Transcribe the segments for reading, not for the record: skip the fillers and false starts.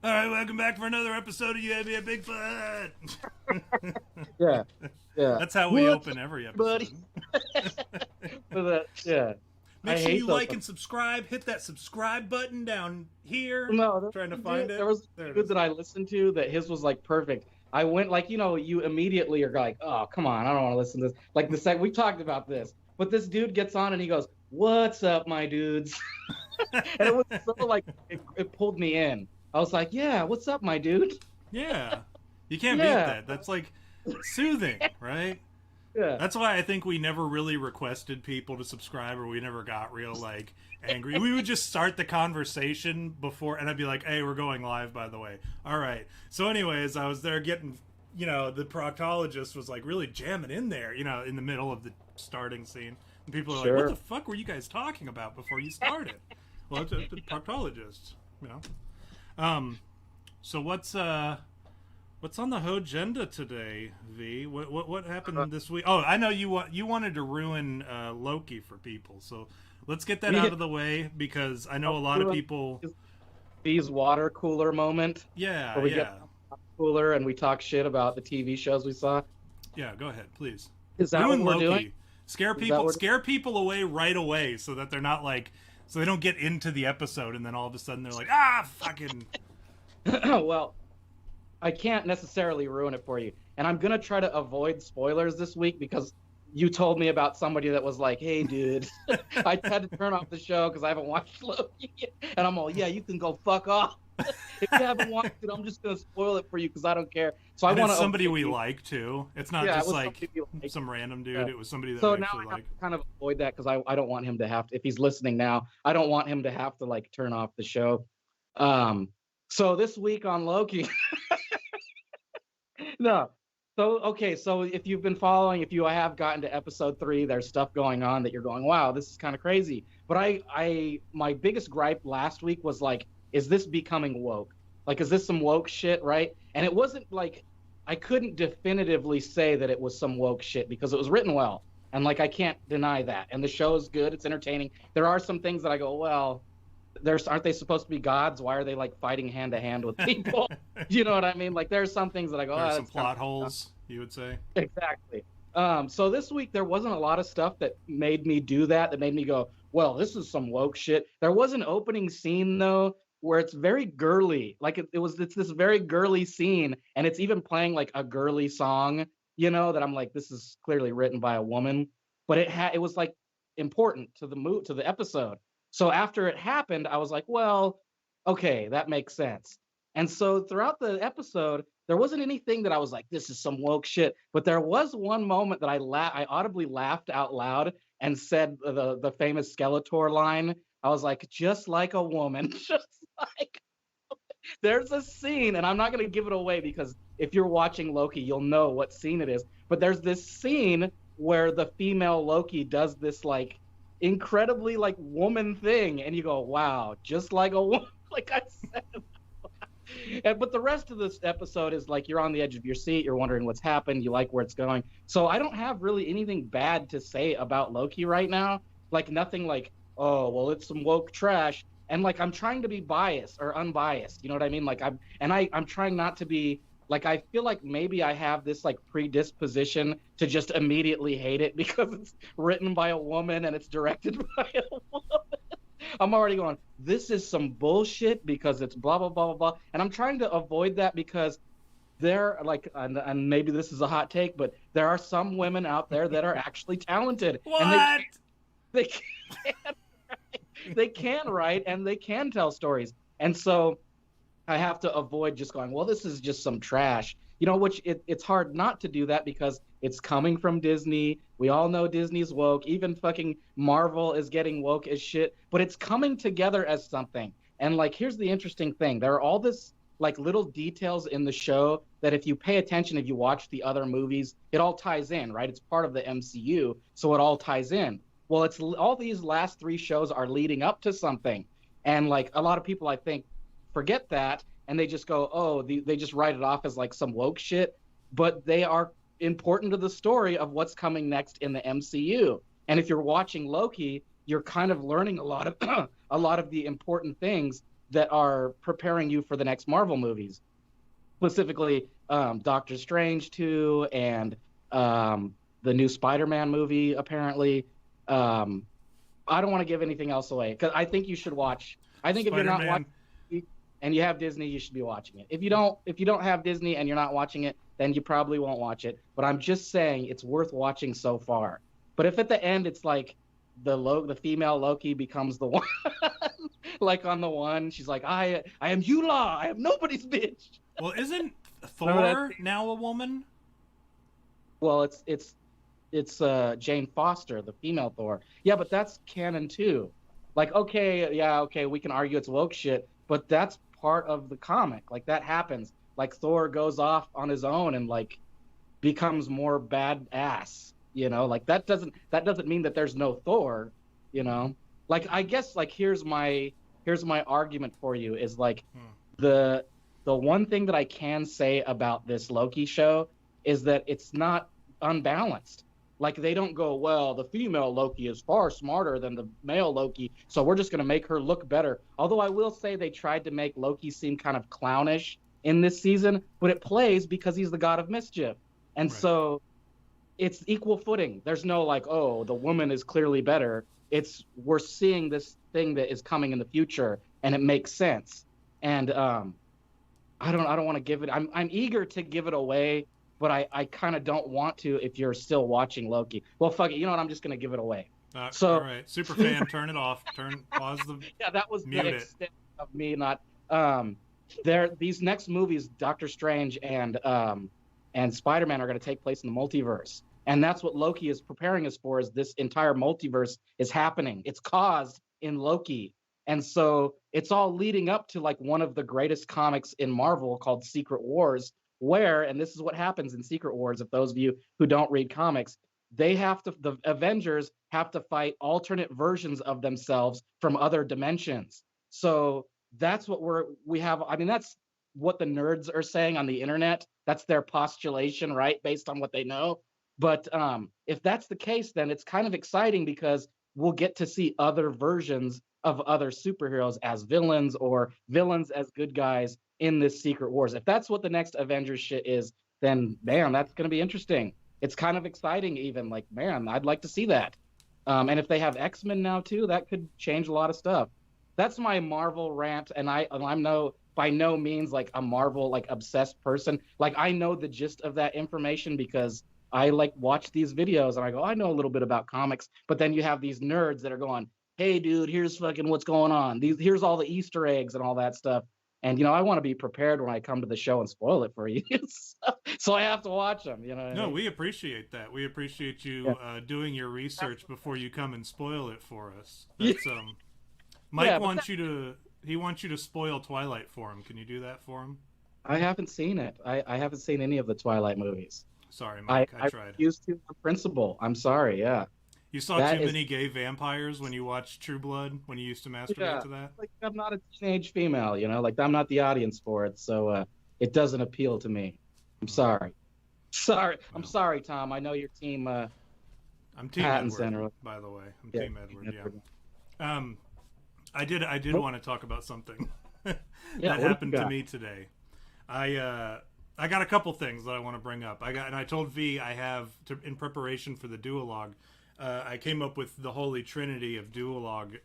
All right, welcome back for another episode of You Had Me at Bigfoot. Yeah, yeah. That's how we open every episode. Yeah. Make I sure hate you those like and subscribe. Hit that subscribe button down here. No, Trying to find it. there was There a it dude is. that I listened to that his was like perfect. I went like, you immediately are like, oh, come on, I don't want to listen to this. Like the second we talked about this, but this dude gets on and he goes, "What's up, my dudes?" And it was so like it pulled me in. I was like, "Yeah, what's up, my dude?" Yeah. You can't beat Yeah. that. That's like soothing, right? Yeah. That's why I think we never really requested people to subscribe, or we never got real like angry. We would just start the conversation before, and I'd be like, "Hey, we're going live, by the way." All right. So, anyways, I was there getting, the proctologist was like really jamming in there, in the middle of the starting scene, and people are like, "What the fuck were you guys talking about before you started?" Well, it's a proctologist, So what's on the agenda today, V? What happened this week? Oh, I know you wanted to ruin Loki for people, so let's get that out of the way because I know a lot of people. V's water cooler moment. Yeah, where we get cooler and we talk shit about the TV shows we saw. Yeah, go ahead, please. Is that ruin what we're Loki. doing? Scare people away right away, so that they're not like, so they don't get into the episode and then all of a sudden they're like, fucking. Well, I can't necessarily ruin it for you. And I'm going to try to avoid spoilers this week because you told me about somebody that was like, "Hey, dude, I had to turn off the show because I haven't watched Loki yet." And I'm all, "Yeah, you can go fuck off. If you haven't watched it, I'm just going to spoil it for you because I don't care." So and I want to somebody we like, too. It's not just like some random dude. Yeah. It was somebody that so we now actually I have like. to kind of avoid that because I don't want him to have to, if he's listening now, I don't want him to have to like turn off the show. So this week on Loki, no. So, okay, so if you've been following, if you have gotten to episode 3, there's stuff going on that you're going, wow, this is kind of crazy. But my biggest gripe last week was like, is this becoming woke? Like, is this some woke shit, right? And it wasn't like, I couldn't definitively say that it was some woke shit because it was written well. And like, I can't deny that. And the show is good, it's entertaining. There are some things that I go, well, aren't they supposed to be gods? Why are they like fighting hand to hand with people? You know what I mean? Like there's some things that I go, There's oh, some plot holes, you would say. Exactly. So this week there wasn't a lot of stuff that made me do that made me go, well, this is some woke shit. There was an opening scene though where it's very girly. Like it's this very girly scene, and it's even playing like a girly song, that I'm like, this is clearly written by a woman, but it was like important to the episode. So after it happened, I was like, well, okay, that makes sense. And so throughout the episode, there wasn't anything that I was like, this is some woke shit. But there was one moment that I audibly laughed out loud and said the famous Skeletor line. I was like, just like a woman, just like. There's a scene, and I'm not going to give it away because if you're watching Loki, you'll know what scene it is. But there's this scene where the female Loki does this like incredibly like woman thing, and you go, wow, just like a woman. Like I said. But the rest of this episode is like you're on the edge of your seat, you're wondering what's happened, you like where it's going. So I don't have really anything bad to say about Loki right now. Like nothing like, oh well, it's some woke trash. And like I'm trying to be biased or unbiased, you know what I mean? Like I'm trying not to be like, I feel like maybe I have this like predisposition to just immediately hate it because it's written by a woman and it's directed by a woman. I'm already going, this is some bullshit because it's blah, blah, blah, blah, blah. And I'm trying to avoid that because there, like, and maybe this is a hot take, but there are some women out there that are actually talented. What? And they can write and they can tell stories. And so I have to avoid just going, well, this is just some trash, which it's hard not to do that because it's coming from Disney. We all know Disney's woke. Even fucking Marvel is getting woke as shit, but it's coming together as something. And like, here's the interesting thing. There are all this like little details in the show that if you pay attention, if you watch the other movies, it all ties in, right? It's part of the MCU. So it all ties in. Well, it's all these last 3 shows are leading up to something. And like a lot of people, I think, forget that and they just go, oh, they just write it off as like some woke shit, but they are important to the story of what's coming next in the MCU. And if you're watching Loki, you're kind of learning a lot of the important things that are preparing you for the next Marvel movies, specifically Doctor Strange 2 and the new Spider-Man movie, apparently. Um, I don't want to give anything else away because I think you should watch. I think if you're not Spider-Man. watching and you have Disney, you should be watching it. If you don't have Disney and you're not watching it, then you probably won't watch it. But I'm just saying it's worth watching so far. But if at the end it's like the female Loki becomes the one, like on the one, she's like, I am Yula, I am nobody's bitch. Well, isn't Thor now a woman? Well, it's Jane Foster, the female Thor. Yeah, but that's canon too. Like, okay, yeah, okay, we can argue it's woke shit, but that's part of the comic. Like that happens. Like Thor goes off on his own and like becomes more badass. You know, like that doesn't mean that there's no Thor. You know, like I guess like here's my argument for you is like the one thing that I can say about this Loki show is that it's not unbalanced. Like they don't go, well, the female Loki is far smarter than the male Loki, so we're just going to make her look better. Although I will say they tried to make Loki seem kind of clownish in this season, but it plays because he's the god of mischief. And Right. So it's equal footing. There's no like, oh, the woman is clearly better. It's we're seeing this thing that is coming in the future and it makes sense. And I don't want to give it I'm eager to give it away, but I kind of don't want to if you're still watching Loki. Well, fuck it. You know what? I'm just going to give it away. So, all right, super fan, turn it off. Pause the. Yeah, that was mute the it. extent of me not. These next movies, Doctor Strange and Spider-Man, are going to take place in the multiverse, and that's what Loki is preparing us for. Is this entire multiverse is happening? It's caused in Loki, and so it's all leading up to like one of the greatest comics in Marvel called Secret Wars, where, and this is what happens in Secret Wars, if those of you who don't read comics, the Avengers have to fight alternate versions of themselves from other dimensions. So that's what we have. I mean, that's what the nerds are saying on the internet. That's their postulation, right? Based on what they know. But if that's the case, then it's kind of exciting because we'll get to see other versions of other superheroes as villains or villains as good guys in this Secret Wars. If that's what the next Avengers shit is, then man, that's going to be interesting. It's kind of exciting even. Like, man, I'd like to see that. And if they have X-Men now too, that could change a lot of stuff. That's my Marvel rant, and I'm by no means like a Marvel like obsessed person. Like I know the gist of that information because I like watch these videos and I go, I know a little bit about comics, but then you have these nerds that are going, hey dude, here's fucking what's going on. Here's all the Easter eggs and all that stuff. And I want to be prepared when I come to the show and spoil it for you. So I have to watch them. You know. No, we appreciate that. We appreciate you doing your research before you come and spoil it for us. That's Mike wants you to. He wants you to spoil Twilight for him. Can you do that for him? I haven't seen it. I haven't seen any of the Twilight movies. Sorry, Mike. I tried. I used to on principle. I'm sorry. Yeah. You saw too many gay vampires when you watched True Blood, when you used to masturbate to that? Like, I'm not a teenage female, like I'm not the audience for it, so it doesn't appeal to me. I'm sorry. I'm sorry, Tom. I know your team. I'm Team Edward, by the way. I'm Team Edward, yeah. I did want to talk about something that happened to me today. I got a couple things that I want to bring up. And I told V in preparation for the duologue, I came up with the holy trinity of duologue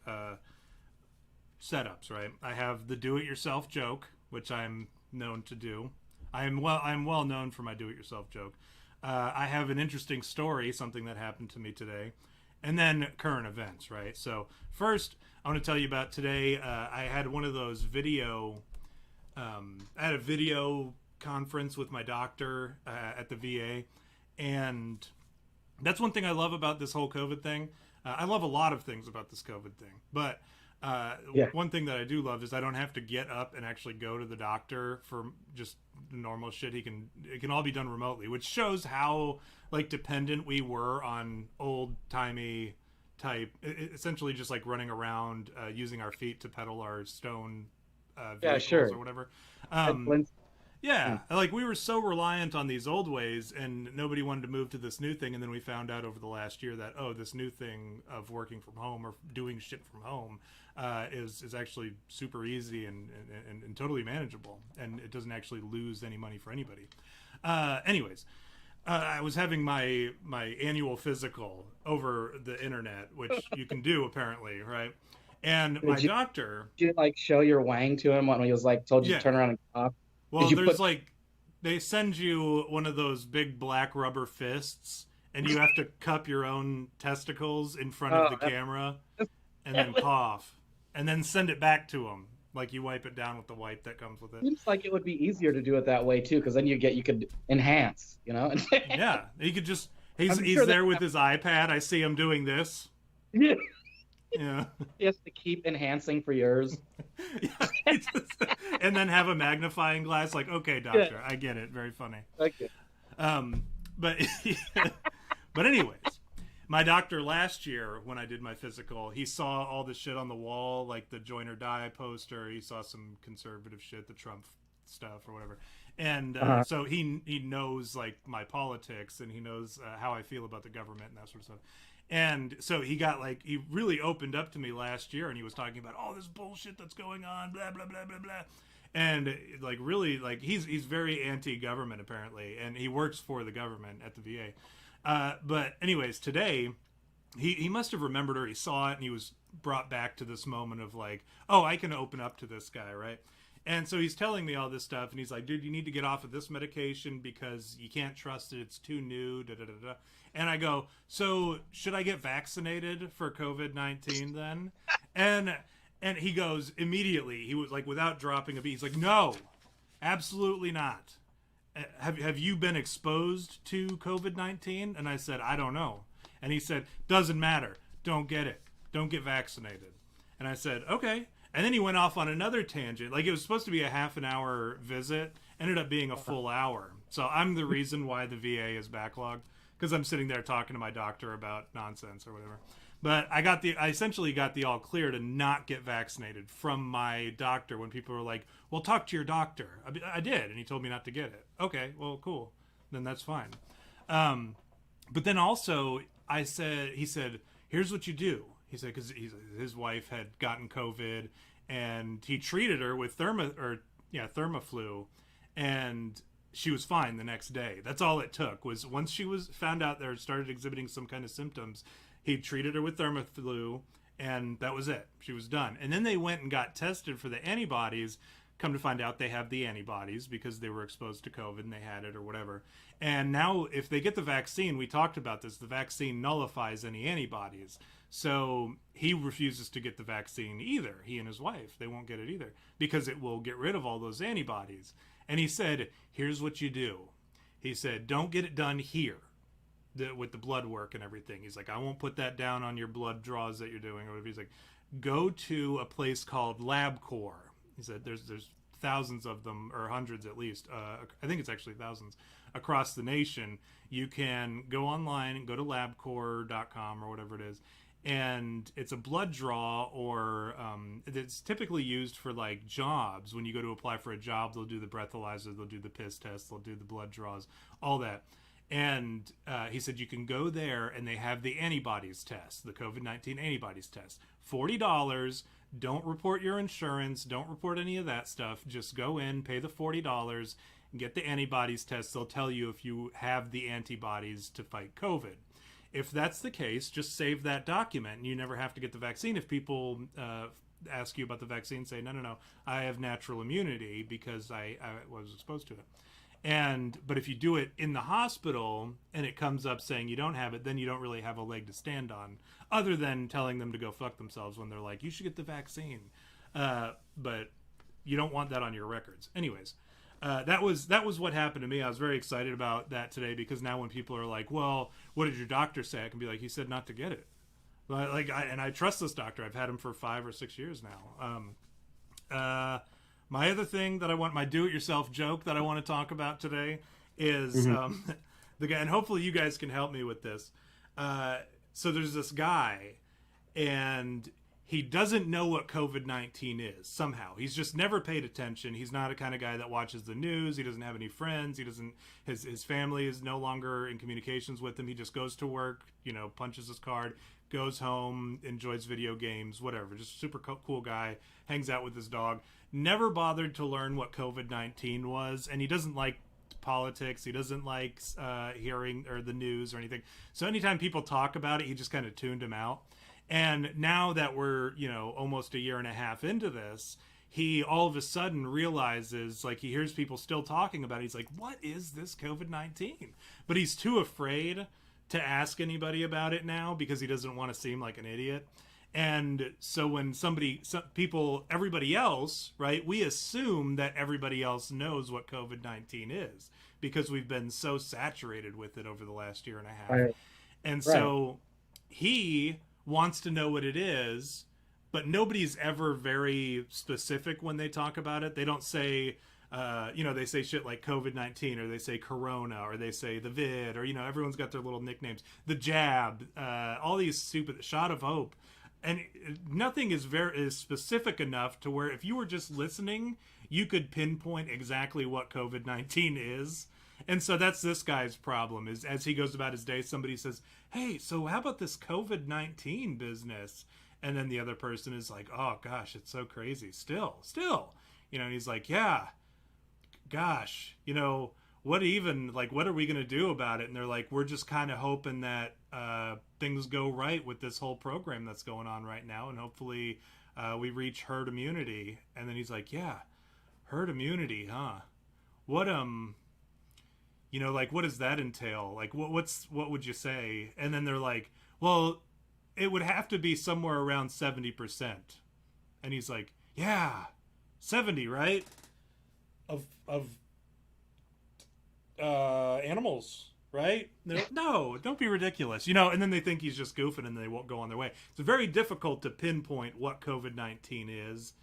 setups, right? I have the do-it-yourself joke, which I'm known to do. I'm well known for my do-it-yourself joke. I have an interesting story, something that happened to me today, and then current events, right? So first, I want to tell you about today. I had one of those video. I had a video conference with my doctor at the VA, and that's one thing I love about this whole COVID thing. I love a lot of things about this COVID thing, but one thing that I do love is I don't have to get up and actually go to the doctor for just normal shit. It can all be done remotely, which shows how like dependent we were on old timey type, essentially just like running around using our feet to pedal our stone vehicles or whatever. Yeah, like we were so reliant on these old ways, and nobody wanted to move to this new thing. And then we found out over the last year that this new thing of working from home or doing shit from home is actually super easy and totally manageable, and it doesn't actually lose any money for anybody. Anyways, I was having my annual physical over the internet, which you can do apparently, right? And my doctor, did you like show your wang to him when he was like told you to turn around and cough? Well, there's like they send you one of those big black rubber fists, and you have to cup your own testicles in front of the camera, and then cough, and then send it back to them. Like you wipe it down with the wipe that comes with it. Seems like it would be easier to do it that way too, because then you could enhance, you know. Yeah, he could just he's there with his iPad. I see him doing this. Yeah. Yeah. He has to keep enhancing for yours. Yeah, and then have a magnifying glass. Like, okay, doctor, I get it. Very funny. Okay. But but anyways, my doctor last year when I did my physical, he saw all this shit on the wall, like the join or die poster. He saw some conservative shit, the Trump stuff or whatever. And so he knows like my politics, and he knows how I feel about the government and that sort of stuff. And so he really opened up to me last year, and he was talking about all this bullshit that's going on, blah, blah, blah, blah, blah. And like, really, like he's very anti-government apparently, and he works for the government at the VA. But anyways, today he must have remembered, or he saw it, and he was brought back to this moment of like, oh, I can open up to this guy, right? And so he's telling me all this stuff, and he's like, dude, you need to get off of this medication because you can't trust it. It's too new, da da da da. And I go, so should I get vaccinated for COVID-19 then? And he goes immediately, he was like, without dropping a beat, he's like, no, absolutely not. Have you been exposed to COVID-19? And I said, I don't know. And he said, doesn't matter. Don't get it. Don't get vaccinated. And I said, okay. And then he went off on another tangent. Like it was supposed to be a half an hour visit, ended up being a full hour. So I'm the reason why the VA is backlogged, because I'm sitting there talking to my doctor about nonsense or whatever. But I essentially got the all clear to not get vaccinated from my doctor when people were like, well, talk to your doctor. I did, and he told me not to get it. Okay, well, cool. Then that's fine. But then also he said, here's what you do. He said, because his wife had gotten COVID, and he treated her with Thermaflu, and she was fine the next day. That's all it took, was once she was found out there, started exhibiting some kind of symptoms, he treated her with Thermaflu, and that was it. She was done. And then they went and got tested for the antibodies. Come to find out they have the antibodies because they were exposed to COVID and they had it or whatever. And now if they get the vaccine, we talked about this, the vaccine nullifies any antibodies. So he refuses to get the vaccine either. He and his wife, they won't get it either because it will get rid of all those antibodies. And he said, here's what you do. He said, don't get it done here with the blood work and everything. He's like, I won't put that down on your blood draws that you're doing or whatever. He's like, go to a place called LabCorp. He said, there's thousands of them, or hundreds at least. I think it's actually thousands across the nation. You can go online and go to labcorp.com or whatever it is. And it's a blood draw, or it's typically used for like jobs. When you go to apply for a job, they'll do the breathalyzer, they'll do the piss test, they'll do the blood draws, all that. And he said you can go there and they have the antibodies test, the COVID-19 antibodies test. $40. Don't report your insurance. Don't report any of that stuff. Just go in, pay the $40, and get the antibodies test. They'll tell you if you have the antibodies to fight COVID. If that's the case, just save that document and you never have to get the vaccine. If people ask you about the vaccine, say, no, I have natural immunity because I was exposed to it. But if you do it in the hospital and it comes up saying you don't have it, then you don't really have a leg to stand on, other than telling them to go fuck themselves when they're like, you should get the vaccine. But you don't want that on your records. Anyways, that was what happened to me. I was very excited about that today, because now when people are like, well, what did your doctor say? I can be like, he said not to get it. But and I trust this doctor. I've had him for 5 or 6 years now. My other thing that I want, my do-it-yourself joke that I want to talk about today is the guy, and hopefully you guys can help me with this. So there's this guy, and he doesn't know what COVID-19 is somehow. He's just never paid attention. He's not a kind of guy that watches the news. He doesn't have any friends. He doesn't, his family is no longer in communications with him. He just goes to work, you know, punches his card, goes home, enjoys video games, whatever. Just super cool guy, hangs out with his dog. Never bothered to learn what COVID-19 was, and he doesn't like politics. He doesn't like hearing or the news or anything. So anytime people talk about it, he just kind of tuned him out. And now that we're, you know, almost a year and a half into this, he all of a sudden realizes, like, he hears people still talking about it. He's like, what is this COVID-19? But he's too afraid to ask anybody about it now because he doesn't want to seem like an idiot. And so when everybody else, right, we assume that everybody else knows what COVID-19 is because we've been so saturated with it over the last year and a half. Right. And so he wants to know what it is, but nobody's ever very specific when they talk about it. They don't say, you know, they say shit like COVID-19, or they say Corona, or they say the vid, or, you know, everyone's got their little nicknames. The jab, all these stupid shot of hope. And nothing is specific enough to where if you were just listening, you could pinpoint exactly what COVID-19 is. And so that's this guy's problem, is as he goes about his day, somebody says, hey, so how about this COVID-19 business? And then the other person is like, oh gosh, it's so crazy. Still, you know, and he's like, yeah, gosh, you know, what are we going to do about it? And they're like, we're just kind of hoping that things go right with this whole program that's going on right now. And hopefully we reach herd immunity. And then he's like, yeah, herd immunity, huh? What, you know, like, what does that entail? Like, what would you say? And then they're like, well, it would have to be somewhere around 70%. And he's like, yeah, 70, right? Of animals, right? Like, no, don't be ridiculous, you know. And then they think he's just goofing, and they won't go on their way. It's very difficult to pinpoint what COVID-19 is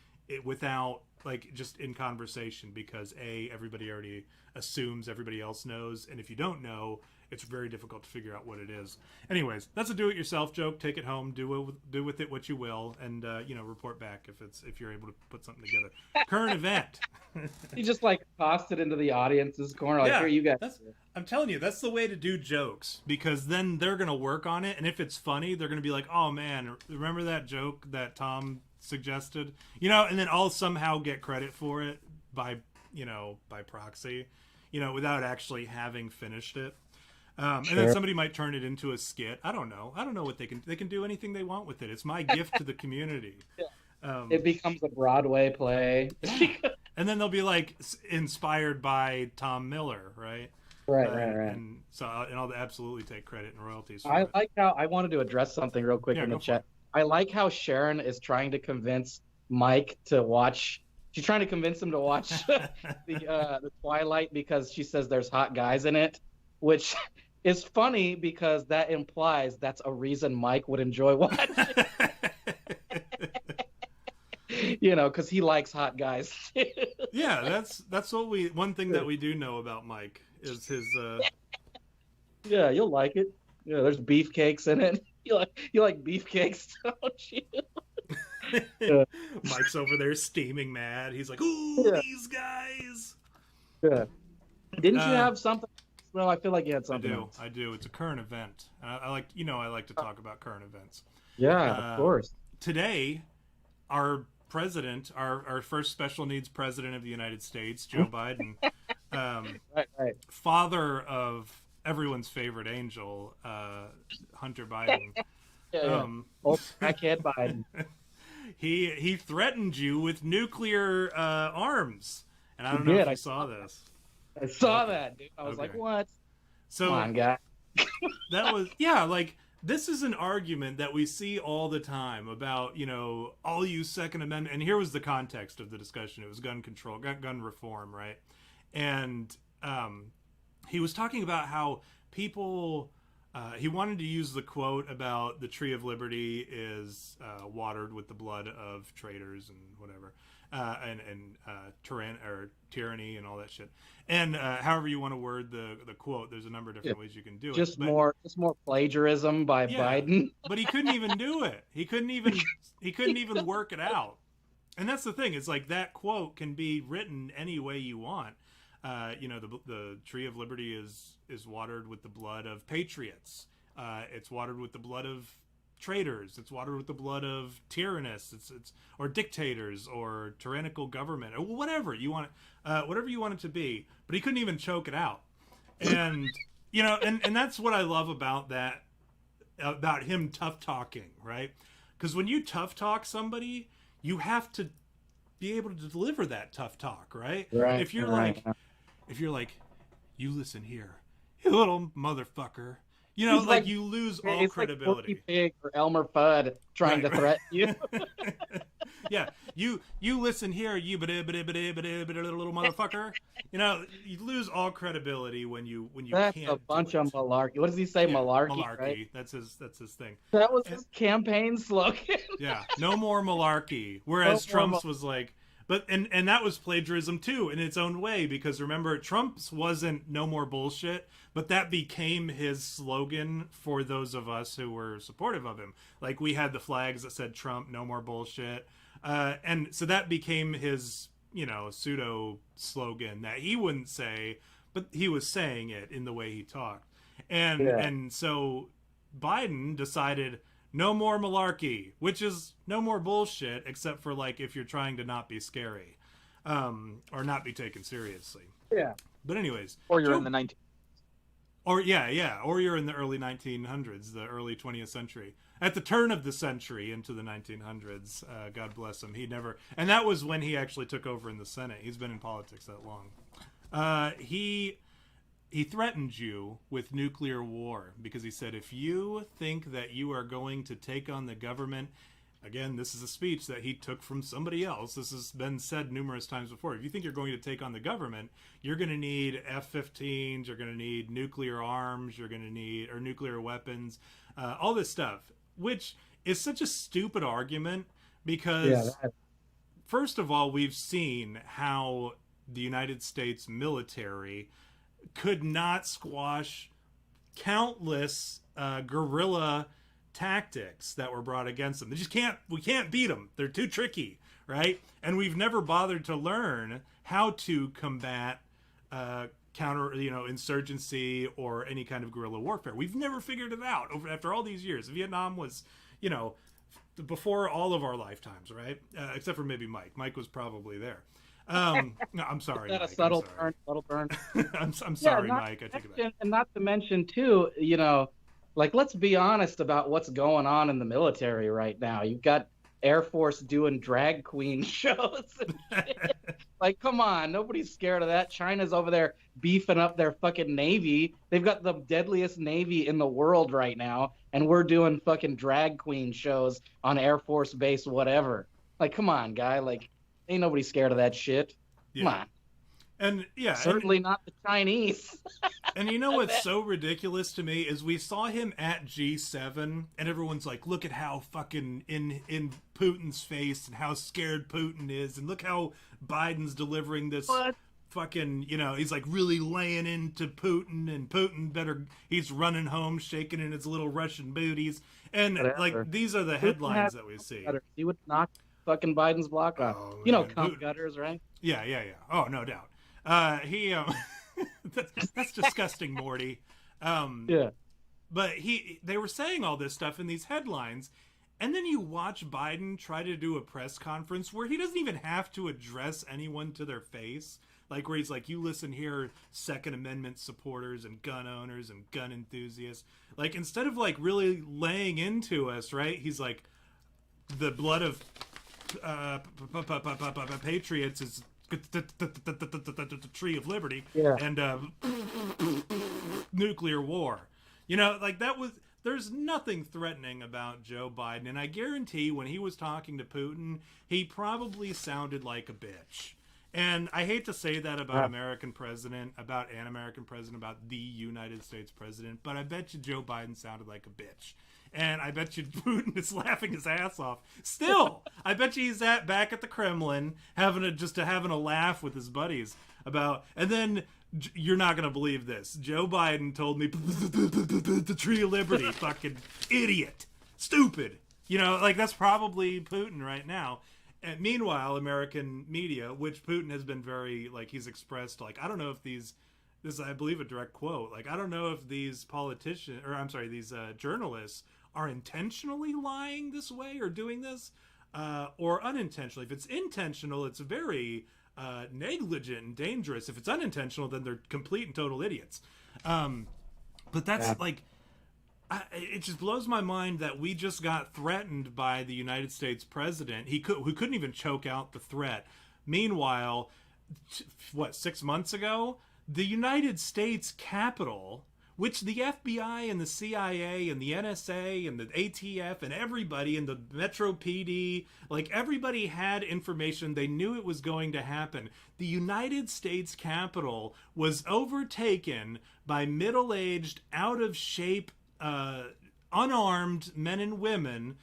without, like, just in conversation, because everybody already assumes everybody else knows, and if you don't know, it's very difficult to figure out what it is. Anyways, that's a do-it-yourself joke. Take it home, do with it what you will, and you know, report back if you're able to put something together. Current event. He just like tossed it into the audience's corner, like, Yeah, here, you guys. I'm telling you, that's the way to do jokes, because then they're gonna work on it, and if it's funny, they're gonna be like, oh man, remember that joke that Tom suggested, you know, and then I'll somehow get credit for it by proxy, you know, without actually having finished it. And then somebody might turn it into a skit. I don't know what they can do anything they want with it. It's my gift to the community. It becomes a Broadway play. And then they'll be like inspired by Tom Miller, right? Right. And so I'll absolutely take credit and royalties for I it. like how, I wanted to address something real quick in the Go for chat. I like how Sharon is trying to convince Mike to watch. She's trying to convince him to watch the Twilight because she says there's hot guys in it, which is funny because that implies that's a reason Mike would enjoy watching. You know, because he likes hot guys. Yeah, that's what one thing that we do know about Mike is his. Yeah, you'll like it. Yeah, there's beefcakes in it. You like beefcakes, don't you? Mike's over there steaming mad. He's like, ooh, these guys. Yeah. Didn't you have something? Well, I feel like you had something. I do. It's a current event. I like to talk about current events. Yeah, of course. Today, our president, our first special needs president of the United States, Joe Biden, right. father of everyone's favorite angel, Hunter Biden. Old crackhead Biden. He threatened you with nuclear arms, and I don't know if you saw this. I saw that, dude. I was like, what? So, come on, guy. That was, like, this is an argument that we see all the time about, you know, all you Second Amendment. And here was the context of the discussion. It was gun control, gun reform, right? And he was talking about how people, he wanted to use the quote about the tree of liberty is watered with the blood of traitors and whatever. tyranny and all that shit. And however you want to word the quote, there's a number of different ways you can do it. Just more plagiarism by Biden. But he couldn't even do it. He couldn't even work it out. And that's the thing. It's like that quote can be written any way you want. The tree of liberty is watered with the blood of patriots. It's watered with the blood of traitors. It's watered with the blood of tyrannists. It's or dictators or tyrannical government or whatever you want it to be. But he couldn't even choke it out. And and that's what I love about that, about him tough talking, right? Because when you tough talk somebody, you have to be able to deliver that tough talk, right? Right. If you're like, you listen here, you little motherfucker. You lose all credibility. Like Porky Pig or Elmer Fudd trying to threaten you. Yeah, you listen here, you little motherfucker. You lose all credibility when you That's can't. That's a bunch of malarkey. What does he say? Malarkey. Malarkey. Right? That's his thing. That was his campaign slogan. Yeah, no more malarkey. Whereas Trump's was like, and that was plagiarism too in its own way, because remember, Trump's wasn't no more bullshit, but that became his slogan for those of us who were supportive of him. Like, we had the flags that said Trump, no more bullshit. And so that became his, pseudo slogan that he wouldn't say, but he was saying it in the way he talked. And so Biden decided no more malarkey, which is no more bullshit, except for like if you're trying to not be scary, or not be taken seriously. Yeah. But anyways, or you're in the 19. Or or you're in the early 1900s, the early 20th century. At the turn of the century into the 1900s, God bless him. And that was when he actually took over in the Senate. He's been in politics that long. He threatened you with nuclear war because he said, if you think that you are going to take on the government, again, this is a speech that he took from somebody else. This has been said numerous times before. If you think you're going to take on the government, you're going to need F-15s, you're going to need nuclear arms, you're going to need, or nuclear weapons, all this stuff, which is such a stupid argument because, first of all, we've seen how the United States military could not squash countless guerrilla tactics that were brought against them. We can't beat them. They're too tricky, right? And we've never bothered to learn how to combat insurgency or any kind of guerrilla warfare. We've never figured it out after all these years. Vietnam was, before all of our lifetimes, right? Except for maybe Mike. Mike was probably there. No, I'm sorry. That Mike, a subtle burn. I'm sorry, Mike. I take it back. And not to mention too, like, let's be honest about what's going on in the military right now. You've got Air Force doing drag queen shows. Like, come on, nobody's scared of that. China's over there beefing up their fucking Navy. They've got the deadliest Navy in the world right now, and we're doing fucking drag queen shows on Air Force Base, whatever. Like, come on, guy. Like, ain't nobody scared of that shit. Come on. And certainly not the Chinese. And you know what's so ridiculous to me is we saw him at G7 and everyone's like, look at how fucking in Putin's face and how scared Putin is, and look how Biden's delivering this fucking, he's like really laying into Putin, and Putin he's running home shaking in his little Russian booties, and like these are the headlines that we see. He would knock fucking Biden's block off. Cum gutters, right? Yeah. Oh, no doubt. That's disgusting, Morty. But they were saying all this stuff in these headlines, and then you watch Biden try to do a press conference where he doesn't even have to address anyone to their face. Like, where he's like, you listen here, Second Amendment supporters and gun owners and gun enthusiasts. Like, instead of like really laying into us, right? He's like, the blood of patriots is the tree of liberty, and nuclear war. Like, that was, there's nothing threatening about Joe Biden, and I guarantee when he was talking to Putin, he probably sounded like a bitch. And I hate to say that about an American president, about the United States president, but I bet you Joe Biden sounded like a bitch. And I bet you Putin is laughing his ass off. Still, I bet you he's back at the Kremlin having a laugh with his buddies about. And then you're not gonna believe this. Joe Biden told me the tree of liberty. Fucking idiot, stupid. You know, like that's probably Putin right now. And meanwhile, American media, which Putin has been very like he's expressed like I don't know if this is I believe a direct quote. Like I don't know if these these journalists are intentionally lying this way or doing this or unintentionally. If it's intentional, it's very negligent and dangerous. If it's unintentional, then they're complete and total idiots. But that's like, it just blows my mind that we just got threatened by the United States president. Who couldn't even choke out the threat. Meanwhile, 6 months ago, the United States Capitol, which the FBI and the CIA and the NSA and the ATF and everybody and the Metro PD, like everybody had information. They knew it was going to happen. The United States Capitol was overtaken by middle-aged, out-of-shape, unarmed men and women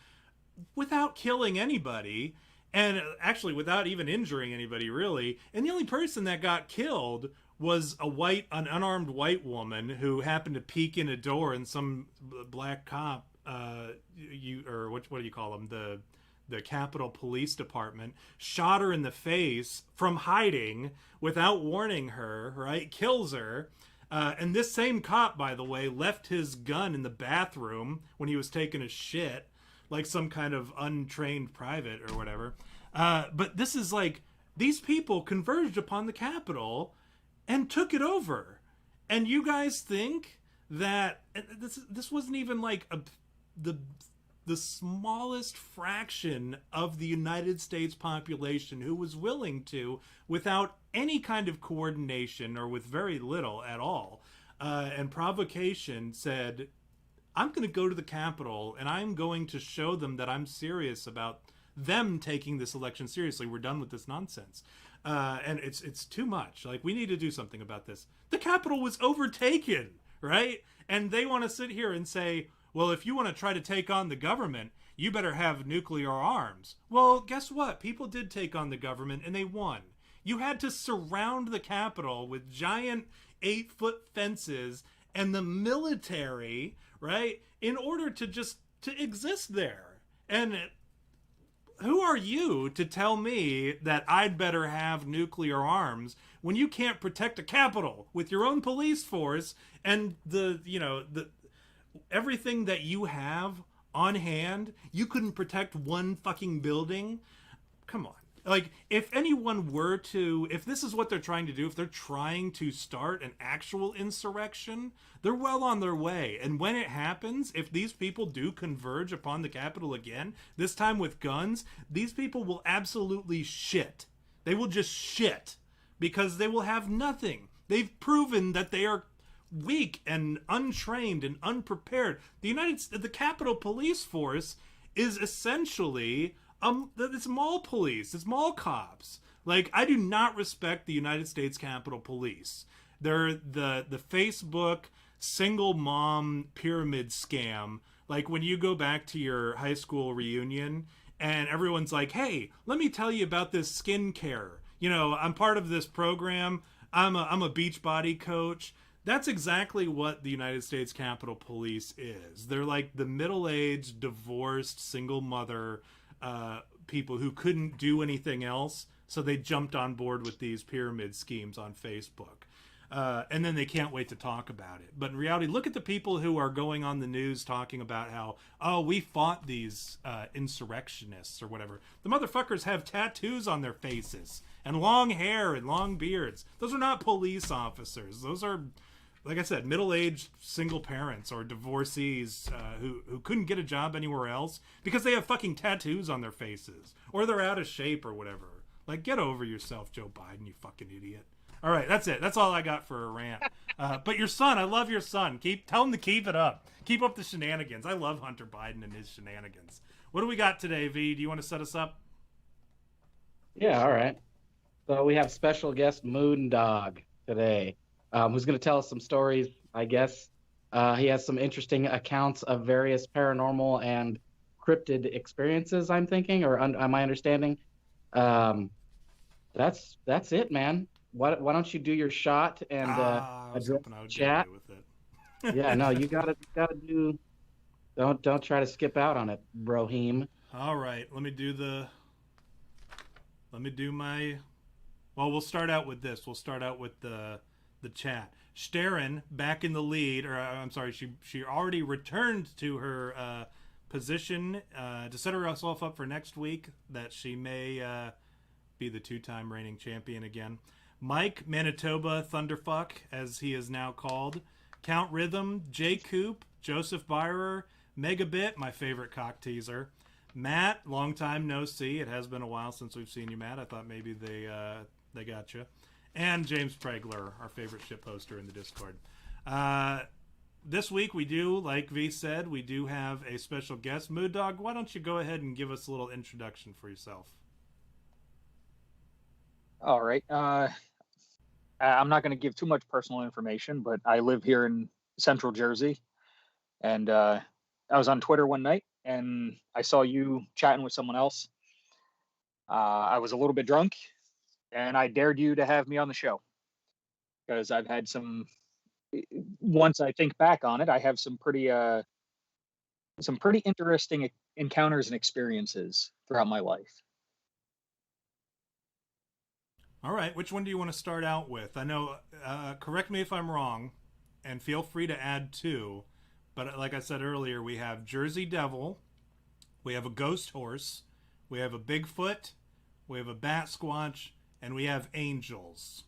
without killing anybody. And actually without even injuring anybody, really. And the only person that got killed was an unarmed white woman who happened to peek in a door, and some black cop, what do you call them? The Capitol Police Department shot her in the face from hiding without warning her, right? Kills her. And this same cop, by the way, left his gun in the bathroom when he was taking a shit, like some kind of untrained private or whatever. But this is like, these people converged upon the Capitol and took it over. And you guys think that this wasn't even like the smallest fraction of the United States population who was willing to, without any kind of coordination or with very little at all, and provocation, said, I'm going to go to the Capitol and I'm going to show them that I'm serious about them taking this election seriously. We're done with this nonsense. And it's too much. Like, we need to do something about this. The Capitol was overtaken, right? And they want to sit here and say, well, if you want to try to take on the government, you better have nuclear arms. Well, guess what? People did take on the government and they won. You had to surround the Capitol with giant 8-foot fences and the military, right? In order to exist there. And who are you to tell me that I'd better have nuclear arms when you can't protect a Capitol with your own police force and everything that you have on hand? You couldn't protect one fucking building? Come on. Like, if this is what they're trying to do, if they're trying to start an actual insurrection, they're well on their way. And when it happens, if these people do converge upon the Capitol again, this time with guns, these people will absolutely shit. They will just shit because they will have nothing. They've proven that they are weak and untrained and unprepared. The Capitol Police Force is essentially it's mall police, it's mall cops. Like, I do not respect the United States Capitol Police. They're the Facebook single mom pyramid scam. Like, when you go back to your high school reunion and everyone's like, hey, let me tell you about this skincare. You know, I'm part of this program. I'm a beach body coach. That's exactly what the United States Capitol Police is. They're like the middle-aged, divorced, single mother people who couldn't do anything else, so they jumped on board with these pyramid schemes on Facebook. And then they can't wait to talk about it. But in reality, look at the people who are going on the news talking about how, oh, we fought these insurrectionists or whatever. The motherfuckers have tattoos on their faces and long hair and long beards. Those are not police officers. Those are, like I said, middle-aged single parents or divorcees who couldn't get a job anywhere else because they have fucking tattoos on their faces or they're out of shape or whatever. Like, get over yourself, Joe Biden, you fucking idiot. All right, that's it. That's all I got for a rant. But your son, I love your son. Tell him to keep it up. Keep up the shenanigans. I love Hunter Biden and his shenanigans. What do we got today, V? Do you want to set us up? Yeah, all right. So we have special guest Moondog today. Who's going to tell us some stories, I guess, He has some interesting accounts of various paranormal and cryptid experiences, I'm thinking, or am I understanding? Um, that's it, man. Why don't you do your shot and I was address hoping I the would get away chat? with it. Yeah, no, you gotta do. Don't try to skip out on it, Brohim. All right, let me do my. Well, we'll start out with this. We'll start out with the chat. Steren back in the lead, or I'm sorry, she already returned to her position to set herself up for next week, that she may be the two-time reigning champion again. Mike Manitoba Thunderfuck, as he is now called, Count Rhythm, Jay Coop, Joseph Byrer, Megabit, my favorite cock teaser, Matt, long time no see. It has been a while since we've seen you, Matt. I thought maybe they got you. And James Pregler, our favorite ship poster in the Discord. This week we do, like V said, we do have a special guest. Moondog, why don't you go ahead and give us a little introduction for yourself? All right. I'm not going to give too much personal information, but I live here in Central Jersey, and I was on Twitter one night, and I saw you chatting with someone else. I was a little bit drunk, and I dared you to have me on the show because I've had some. Once I think back on it, I have some pretty interesting encounters and experiences throughout my life. All right, which one do you want to start out with? I know, correct me if I'm wrong, and feel free to add too, but like I said earlier, we have Jersey Devil, we have a ghost horse, we have a Bigfoot, we have a Batsquatch, and we have angels.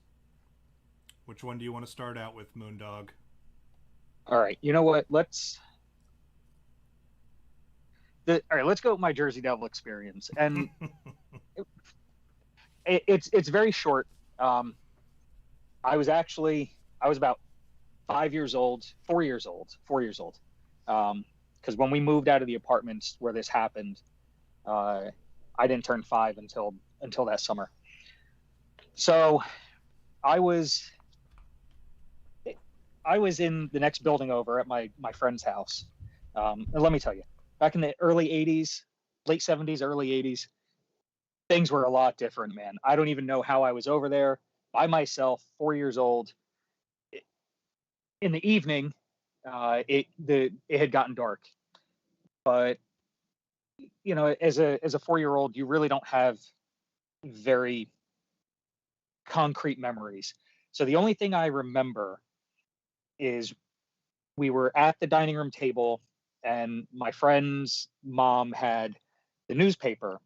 Which one do you want to start out with, Moondog? All right, you know what? Let's go with my Jersey Devil experience, and it's very short. I was about 4 years old, because when we moved out of the apartments where this happened, I didn't turn 5 until that summer. So I was in the next building over at my friend's house. And let me tell you, back in the early 80s, late 70s, early 80s, things were a lot different, man. I don't even know how I was over there by myself, 4 years old. In the evening, it had gotten dark, but as a 4-year-old, you really don't have very concrete memories. So the only thing I remember is we were at the dining room table, and my friend's mom had the newspaper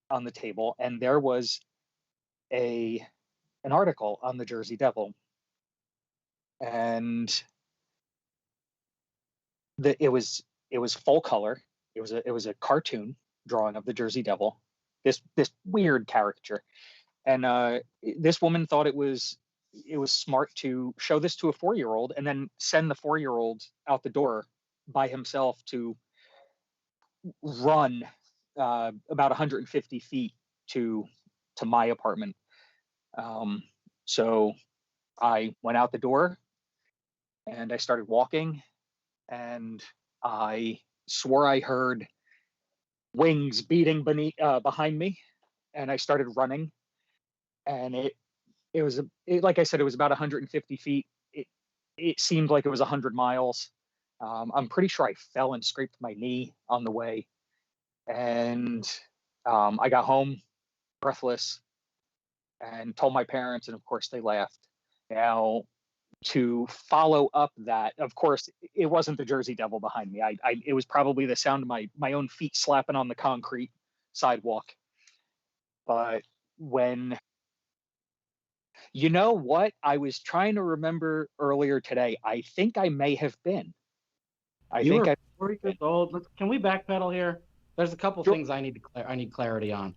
on the table, and there was an article on the Jersey Devil, and it was full color. It was a cartoon drawing of the Jersey Devil, this weird caricature, and this woman thought it was smart to show this to a 4-year-old and then send the 4-year-old out the door by himself to run about 150 feet to my apartment. So I went out the door and I started walking, and I swore I heard wings beating behind me, and I started running, and it was like I said, it was about 150 feet. It seemed like it was 100 miles. I'm pretty sure I fell and scraped my knee on the way, and I got home breathless and told my parents, and of course they laughed. Now, to follow up that, of course, it wasn't the Jersey Devil behind me. It was probably the sound of my own feet slapping on the concrete sidewalk. But when, you know what, I was trying to remember earlier today. I think I may have been. You were 4 years old. Can we backpedal here? There's a couple things I need clarity on.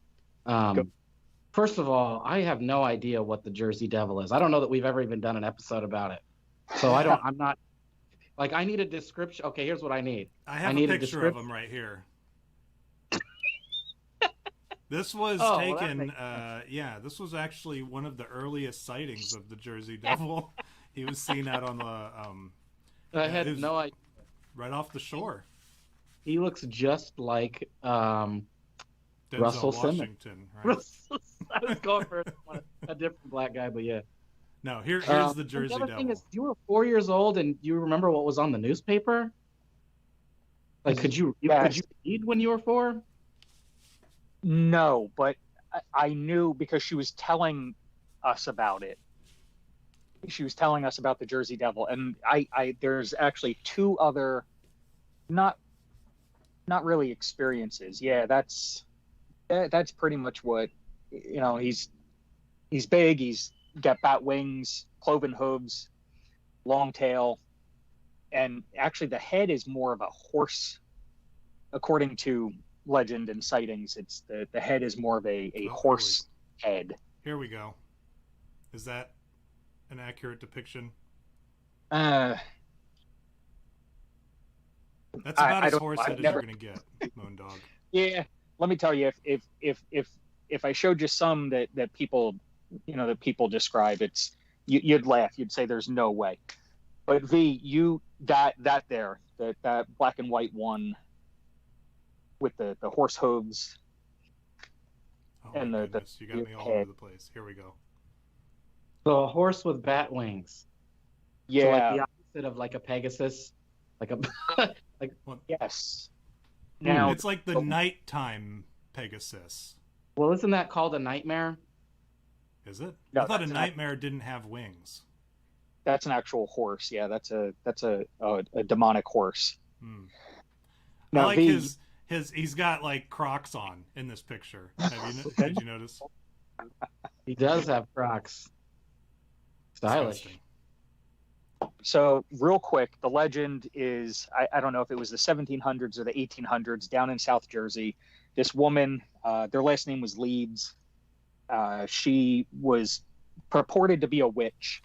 First of all, I have no idea what the Jersey Devil is. I don't know that we've ever even done an episode about it. So I'm not, like, I need a description. Okay, here's what I need. I need a picture of him right here. This was taken, this was actually one of the earliest sightings of the Jersey Devil. He was seen out on the I Yeah, it had was no idea. right off the shore. He looks just like Denzel Russell Simmons. Washington, right? I was going for a different black guy, but yeah. No, here's the And Jersey the other Devil. thing is, you were 4 years old, and you remember what was on the newspaper? Like, could you read when you were 4? No, but I knew because she was telling us about it. She was telling us about the Jersey Devil, and I there's actually 2 other, not really experiences. Yeah, that's pretty much what, he's big. He's got bat wings, cloven hooves, long tail, and actually the head is more of a horse, according to legend and sightings. It's the head is more of a horse head. Here we go. Is that an accurate depiction? That's about as horse-headed as you're gonna get, Moondog. Yeah, let me tell you, if I showed you some that people, that people describe, you'd laugh. You'd say there's no way. But V, that black and white one with the horse hooves. Oh and my the goodness, you got me all head. over the place. Here we go. So a horse with bat wings. Yeah. So like the opposite of like a pegasus, like a Yes. Now It's like the nighttime Pegasus. well, isn't that called a nightmare? Is it? No, I thought a that's nightmare didn't have wings. That's an actual horse. Yeah, that's a demonic horse. Hmm. I Now, like V, he's got like Crocs on in this picture. Did you notice? He does have Crocs. Stylish. Disgusting. So real quick, the legend is, I don't know if it was the 1700s or the 1800s down in South Jersey. This woman, their last name was Leeds. She was purported to be a witch,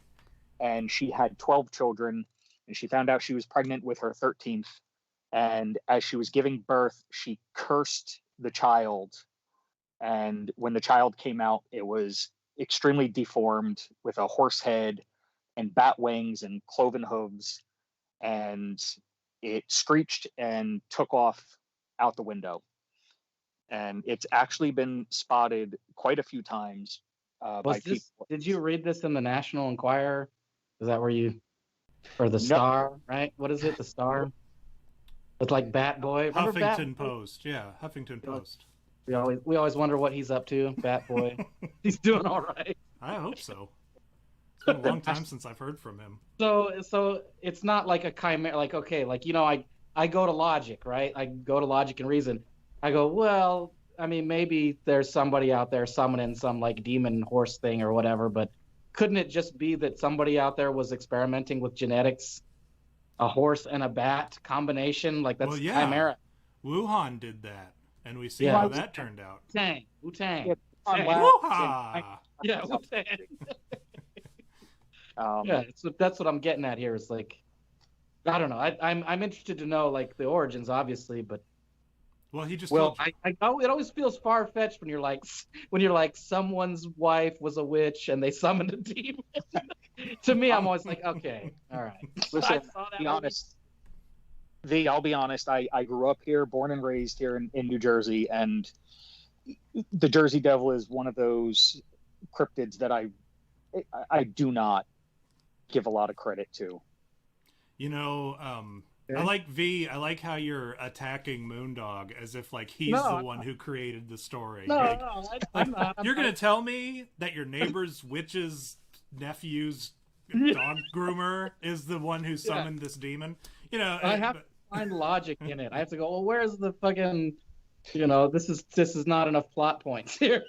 and she had 12 children, and she found out she was pregnant with her 13th. And as she was giving birth, she cursed the child. And when the child came out, it was extremely deformed with a horse head and bat wings and cloven hooves, and it screeched and took off out the window. And it's actually been spotted quite a few times by people. Did you read this in the National Enquirer? Is that where you, or the Star, right? What is it? The Star? It's like Bat Boy. Remember Huffington Bat Boy? Post. Yeah, Huffington Post. We always wonder what he's up to, Bat Boy. He's doing all right. I hope so. It's been a long time since I've heard from him. So it's not like a chimera. Like, okay, like, I go to logic, right? I go to logic and reason. I go, well, I mean, maybe there's somebody out there summoning some like demon horse thing or whatever, but couldn't it just be that somebody out there was experimenting with genetics, a horse and a bat combination? Like, that's chimera. Wuhan did that, and we see how that turned out. Wu-Tang. Yeah, Woo-ha! Yeah, Wu-Tang. Um, Yeah, so that's what I'm getting at here. Is like, I don't know. I'm interested to know like the origins, obviously, but Well, he just well, told you. it always feels far fetched when you're like someone's wife was a witch and they summoned a demon. To me, I'm always like, okay, all right. Listen, I saw that be movie. honest. I'll be honest. I grew up here, born and raised here in New Jersey, and the Jersey Devil is one of those cryptids that I do not give a lot of credit to. I like how you're attacking Moondog as if like he's No, the one who created the story. No, Like, no, I'm not. you're gonna tell me that your neighbor's witch's nephew's dog groomer is the one who summoned this demon? I have to find logic in it. I have to go, well, where's the fucking, this is not enough plot points here.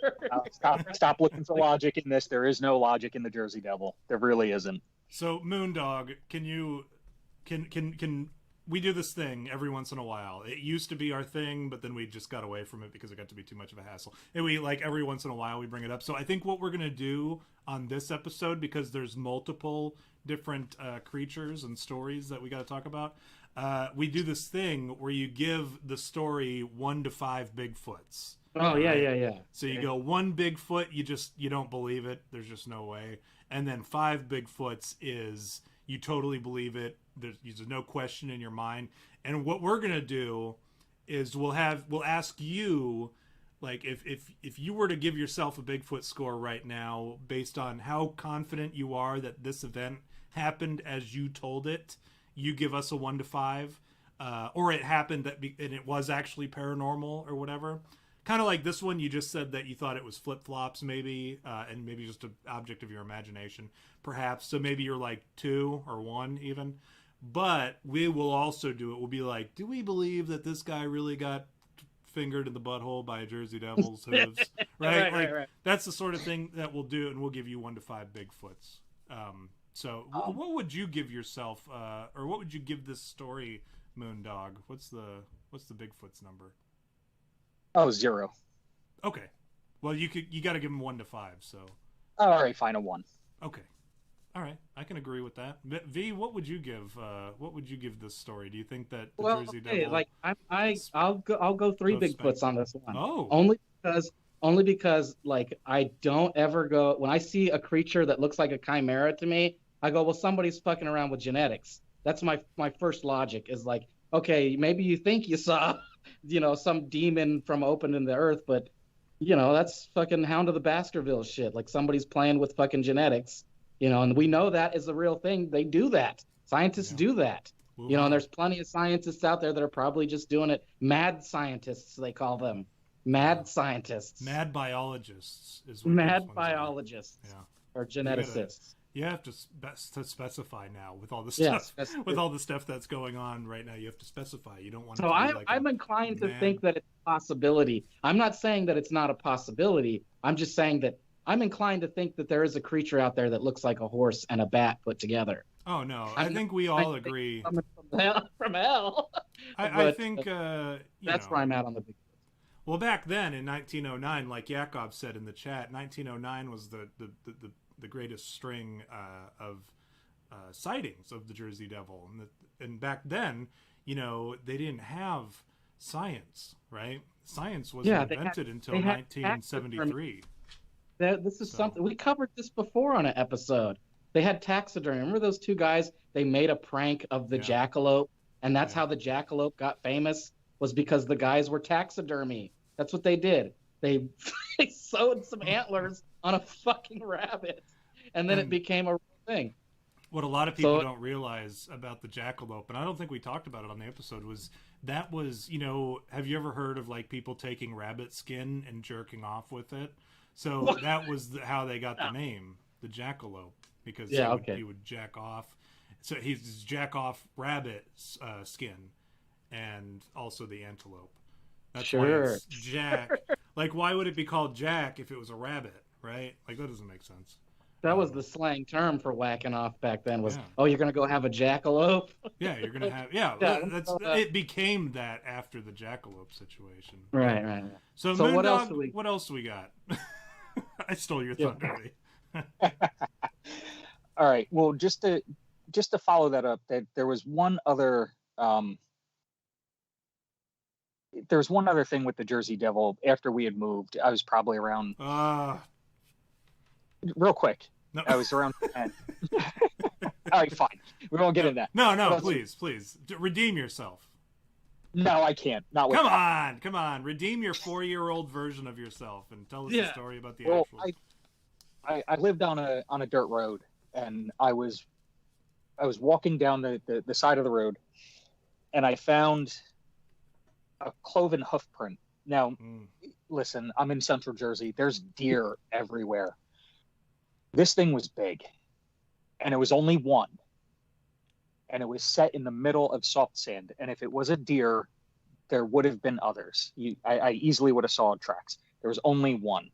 Stop looking for logic in this. There is no logic in the Jersey Devil. There really isn't. So Moondog, can we do this thing every once in a while? It used to be our thing, but then we just got away from it because it got to be too much of a hassle. And we like every once in a while we bring it up. So I think what we're gonna do on this episode, because there's multiple different creatures and stories that we got to talk about, we do this thing where you give the story 1 to 5 Bigfoots. Oh, yeah. So you go 1 Bigfoot, you don't believe it. There's just no way. And then 5 Bigfoots is You totally believe it. There's no question in your mind. And what we're gonna do is we'll ask you, like, if you were to give yourself a Bigfoot score right now based on how confident you are that this event happened as you told it, you give us a 1 to 5, or it happened and it was actually paranormal or whatever. Kind of like this one, you just said that you thought it was flip-flops maybe, and maybe just an object of your imagination, perhaps. So maybe you're like 2 or 1 even. But we will also do it. We'll be like, do we believe that this guy really got fingered in the butthole by a Jersey Devil's hooves? Right? Right. That's the sort of thing that we'll do, and we'll give you 1 to 5 Bigfoots. What would you give yourself, or what would you give this story, Moondog? What's the Bigfoot's number? Oh, 0. Okay. Well, you got to give him 1 to 5. So. All right, fine, a 1. Okay. All right, I can agree with that. V, what would you give? What would you give this story? Do you think that the Jersey Devil? Like I'll go 3 Bigfoots on this one. Oh. Only because like I don't ever go when I see a creature that looks like a chimera to me, I go, well, somebody's fucking around with genetics. That's my first logic is like, okay, maybe you think you saw, some demon from opening the earth, but that's fucking Hound of the Baskerville shit. Like somebody's playing with fucking genetics, and we know that is a real thing. They do that. Scientists do that. Ooh. And there's plenty of scientists out there that are probably just doing it. Mad scientists, they call them. Mad scientists. Mad biologists is what mad biologists. Yeah. Or geneticists. You have to specify now with all the stuff all the stuff that's going on right now. You have to specify. You don't want. So I'm inclined to think that it's a possibility. I'm not saying that it's not a possibility. I'm just saying that I'm inclined to think that there is a creature out there that looks like a horse and a bat put together. Oh no, I think we all agree. From hell. I think that's where I'm at on the big. Well, back then in 1909, like Yakov said in the chat, 1909 was the greatest string of sightings of the Jersey Devil, and back then, they didn't have science, right? Science wasn't invented until 1973. This is something we covered this before on an episode. They had taxidermy. Remember those 2 guys? They made a prank of the jackalope, and that's how the jackalope got famous. Was because the guys were taxidermy. That's what they did. They sewed some antlers on a fucking rabbit, and then it became a real thing. What a lot of people don't realize about the jackalope, and I don't think we talked about it on the episode, was have you ever heard of like people taking rabbit skin and jerking off with it? So that was how they got the name, the jackalope, because he would jack off. So he's jack off rabbit skin, and also the antelope. That's why it's Jack. Like, why would it be called Jack if it was a rabbit, right? Like, that doesn't make sense. That was the slang term for whacking off back then was, you're going to go have a jackalope? Yeah, you're going to have, it became that after the jackalope situation. Right. So Moondog, what else do we got? I stole your thunder. All right. Well, just to follow that up, that there was one other thing with the Jersey Devil after we had moved. I was probably around real quick. No. I was around 10. All right, fine. We won't get into that. No, please. Redeem yourself. No, I can't. Not with Come on. Redeem your 4-year-old version of yourself and tell us the story about the actual. I lived on a dirt road, and I was walking down the side of the road, and I found a cloven hoof print. Now, listen, I'm in central Jersey. There's deer everywhere. This thing was big, and it was only one, and it was set in the middle of soft sand. And if it was a deer, there would have been others. I easily would have saw tracks. There was only one.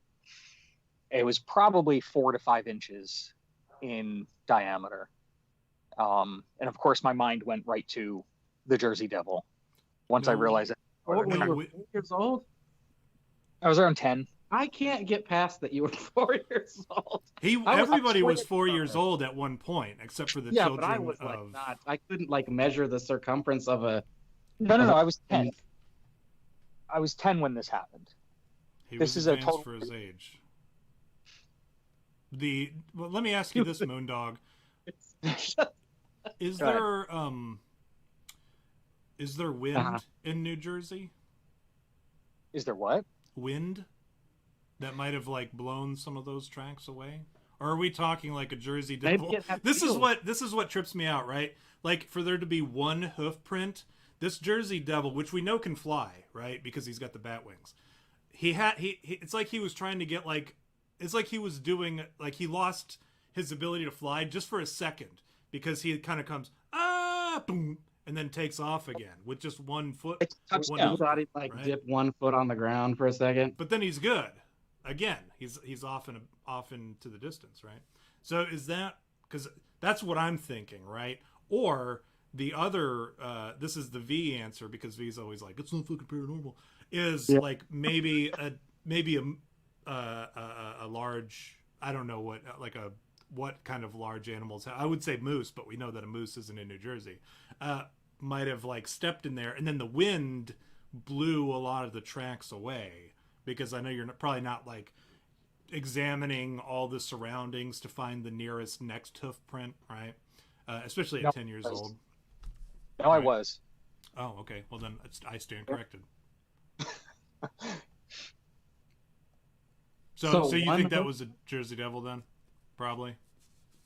It was probably 4 to 5 inches in diameter. And of course, my mind went right to the Jersey Devil. Once I realized that. Were you 4 years old? I was around 10. I can't get past that you were 4 years old. Everybody was 4 years old at one point, except for the children. But I was not. I couldn't measure the circumference of a. No. I was 10. I was 10 when this happened. This is a total for his age. Let me ask you this, Moondog. Is Go ahead. there wind in New Jersey? Is there what? Wind that might have like blown some of those tracks away? Or are we talking like a Jersey Devil? Maybe it had This is wheels. what trips me out, right? Like for there to be one hoof print, this Jersey Devil, which we know can fly, right? Because he's got the bat wings. He it's like he was trying to get like, it's like he was doing, like he lost his ability to fly just for a second because he kind of comes boom, and then takes off again with just 1 foot. It's a one touchdown. I thought he'd like right? dip 1 foot on the ground for a second. But then he's good again. He's off into the distance, right? So is that because that's what I'm thinking, right? Or the other, this is the V answer because V's always like it's not fucking paranormal. Is like maybe a large, I don't know what, like what kind of large animals. I would say moose, but we know that a moose isn't in New Jersey. Might have like stepped in there, and then the wind blew a lot of the tracks away. Because I know you're probably not like examining all the surroundings to find the nearest next hoof print, right? Especially at 10 years old. No, I Right. was. Oh, okay. Well, then I stand corrected. So you think that was a Jersey Devil then? Probably.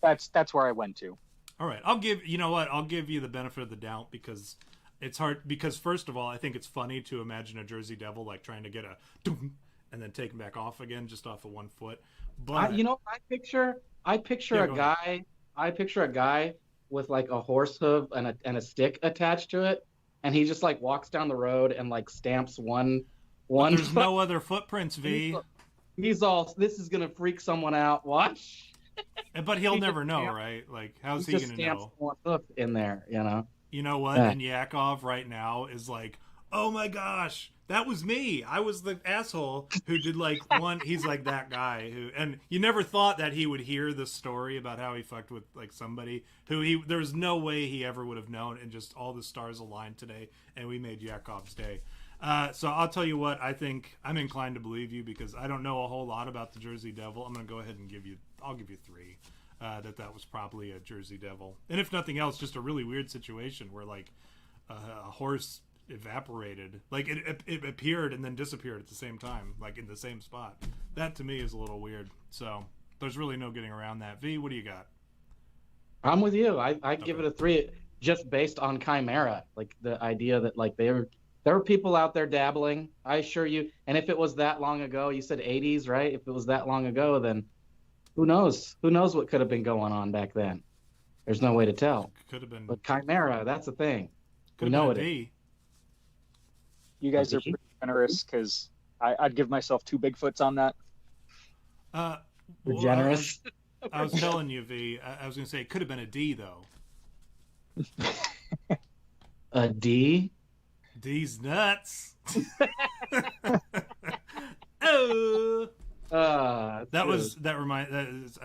That's where I went to. All right. You know what? I'll give you the benefit of the doubt because it's hard. Because first of all, I think it's funny to imagine a Jersey Devil like trying to get a doom and then taking back off again just off of 1 foot. But You know, I picture Yeah, a go guy. I picture a guy with like a horse hoof and a stick attached to it, and he just like walks down the road and like stamps one. there's foot. no other footprints, V. He's all, this is gonna freak someone out. Watch. But he'll He never just know, stamps- right? Like, how's He he just gonna stamps know? one hoof in there, you know. You know what? Yeah. And Yakov right now is like, oh my gosh, that was me. I was the asshole who did like one. He's like that guy who, and you never thought that he would hear the story about how he fucked with like somebody who there was no way he ever would have known, and just all the stars aligned today, and we made Yakov's day. So I'll tell you what, I think I'm inclined to believe you because I don't know a whole lot about the Jersey Devil. I'm going to go ahead and I'll give you 3. That was probably a Jersey Devil. And if nothing else, just a really weird situation where like a horse evaporated. Like it appeared and then disappeared at the same time, like in the same spot. That to me is a little weird. So there's really no getting around that. V, what do you got? I'm with you. I'd give Okay. it a 3 just based on chimera, like the idea that like there were people out there dabbling. I assure you. And if it was that long ago, you said 80s, right? If it was that long ago, then who knows? Who knows what could have been going on back then? There's no way to tell. Could have been. But chimera, that's a thing. Could We have know been a it. D. You guys are Okay. pretty generous because I'd give myself 2 Bigfoots on that. We're Well, generous. I was telling you, V. I was going to say it could have been a D though. A D? D's nuts. Oh. I was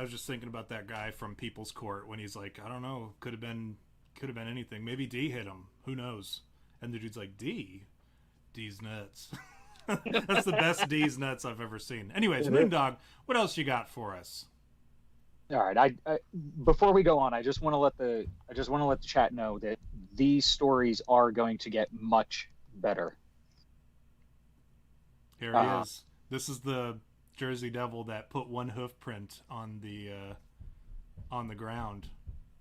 just thinking about that guy from People's Court when he's like, I don't know, could have been anything. Maybe D hit him. Who knows? And the dude's like, D's nuts. That's the best D's nuts I've ever seen. Anyways, Moondog, what else you got for us? All right. I before we go on, I just want to let the chat know that these stories are going to get much better. Here he is. This is the Jersey Devil that put one hoof print on the ground.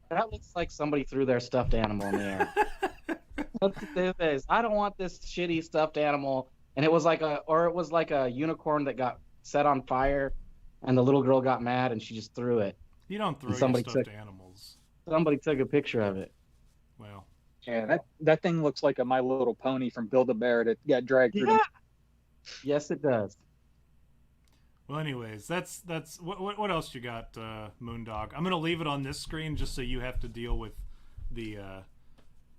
That looks like somebody threw their stuffed animal in the air. That's what this is. I don't want this shitty stuffed animal. And it was like a unicorn that got set on fire, and the little girl got mad and she just threw it. You don't throw your Somebody stuffed took- animals. Somebody took a picture of it. Well, Yeah, that thing looks like a My Little Pony from Build-A-Bear that got dragged through. Yeah. Yes, it does. well. Anyways, that's what else you got, Moondog? I'm gonna leave it on this screen just so you have to deal with the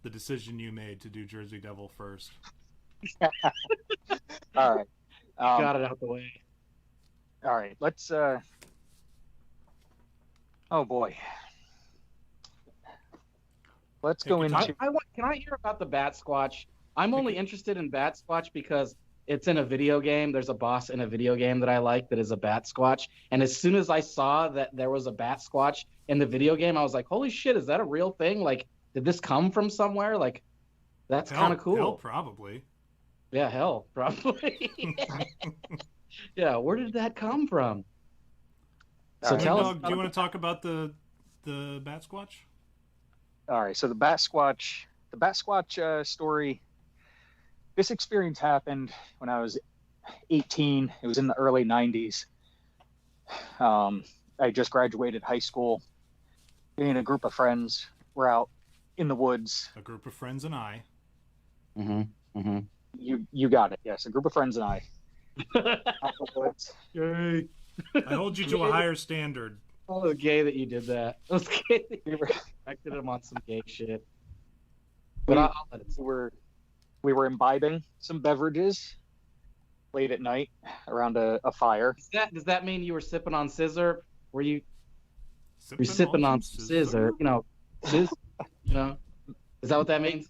decision you made to do Jersey Devil first. All right. Got it out the way. All right. Let's. Oh boy. Let's go Take your into. time. Can I hear about the Batsquatch? I'm only interested in Batsquatch because it's in a video game. There's a boss in a video game that I like that is a Batsquatch. And as soon as I saw that there was a Batsquatch in the video game, I was like, holy shit, is that a real thing? Like, did this come from somewhere? Like, that's kind of cool. Hell, probably. Yeah, hell, probably. Yeah, where did that come from? So tell us. Moondog, do you want to talk about the Batsquatch? All right, so the Batsquatch story. This experience happened when I was 18. It was in the early 90s. I just graduated high school. Me and a group of friends were out in the woods. A group of friends and I. You got it. Yes, a group of friends and I. Out in the woods. Yay. I hold you to a higher standard. Oh, it was gay that you did that. It was gay that you corrected him on some gay shit. But I'll let it. We were imbibing some beverages late at night around a fire. Does that mean you were sipping on scissor? Were you Sipping sipping on some scissor? You know, you know. Is that what that means?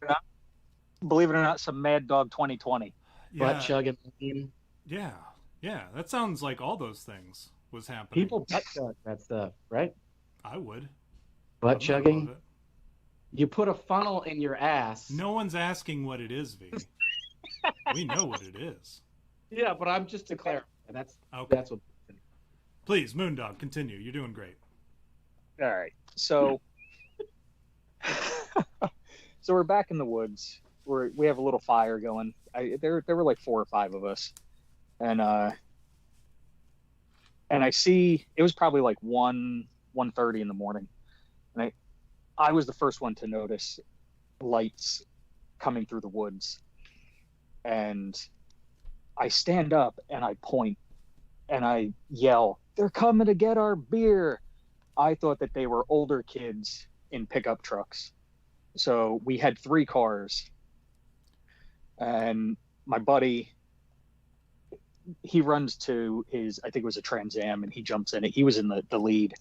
Believe it or not, some Mad Dog 2020. Butt chugging. Yeah. Yeah. That sounds like all those things was happening. People butt chug that stuff, right? I would. Butt I'd chugging. love it. You put a funnel in your ass. No one's asking what it is, V. We know what it is. Yeah, but I'm just declaring. That's what. Please, Moondog, continue. You're doing great. All right. So so we're back in the woods. We have a little fire going. There were like 4 or 5 of us. And I see it was probably like 1:30 in the morning. And I was the first one to notice lights coming through the woods. And I stand up and I point and I yell, "They're coming to get our beer." I thought that they were older kids in pickup trucks. So we had 3 cars. And my buddy, he runs to his, I think it was a Trans Am, and he jumps in it. He was in the lead.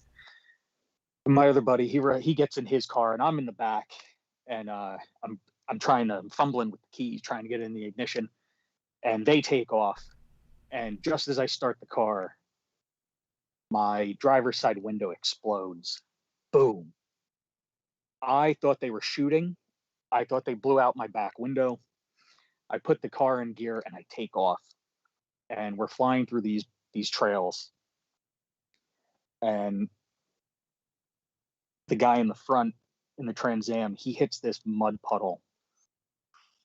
And my other buddy, he gets in his car, and I'm in the back, and I'm fumbling with the keys, trying to get in the ignition, and they take off. And just as I start the car, my driver's side window explodes. Boom. I thought they were shooting. I thought they blew out my back window. I put the car in gear and I take off. And we're flying through these trails. And the guy in the front in the Trans Am, he hits this mud puddle.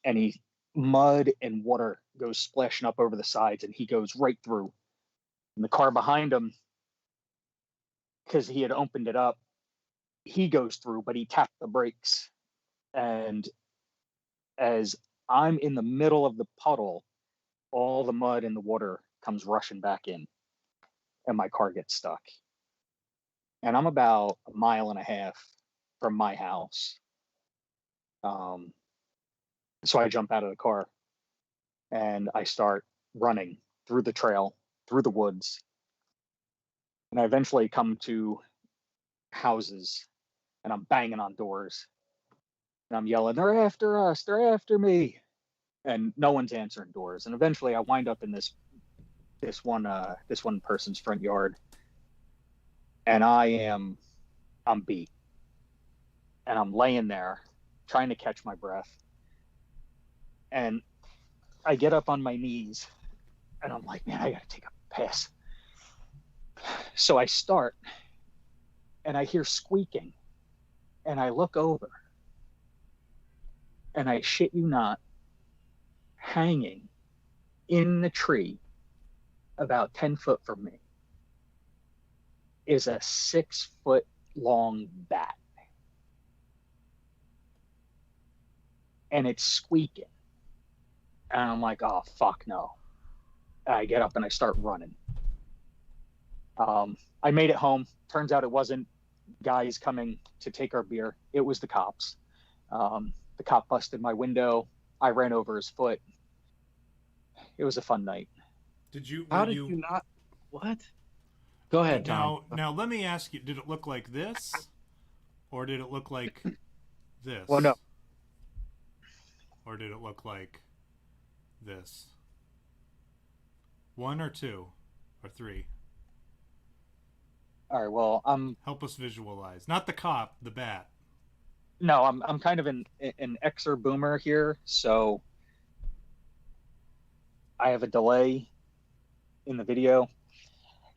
And mud and water goes splashing up over the sides, and he goes right through. And the car behind him, because he had opened it up, he goes through, but he tapped the brakes. And as I'm in the middle of the puddle, all the mud and the water comes rushing back in, and my car gets stuck. And I'm about 1.5 miles from my house. So I jump out of the car and I start running through the trail, through the woods. And I eventually come to houses, and I'm banging on doors. And I'm yelling, "They're after us, they're after me." And no one's answering doors. And eventually I wind up in this one person's front yard. And I'm beat. And I'm laying there trying to catch my breath. And I get up on my knees and I'm like, man, I gotta take a piss. So I start and I hear squeaking, and I look over, and I shit you not, hanging in the tree about 10 foot from me is a 6-foot long bat. And it's squeaking. And I'm like, oh, fuck no. I get up and I start running. I made it home. Turns out it wasn't guys coming to take our beer. It was the cops. The cop busted my window. I ran over his foot. It was a fun night. How did you not? What? Go ahead, Tom. Now let me ask you, did it look like this? Or did it look like this? Well, no. Or did it look like this? 1 or 2 or 3? All right, well, Help us visualize. Not the cop, the bat. No, I'm kind of an Xer boomer here, so I have a delay in the video.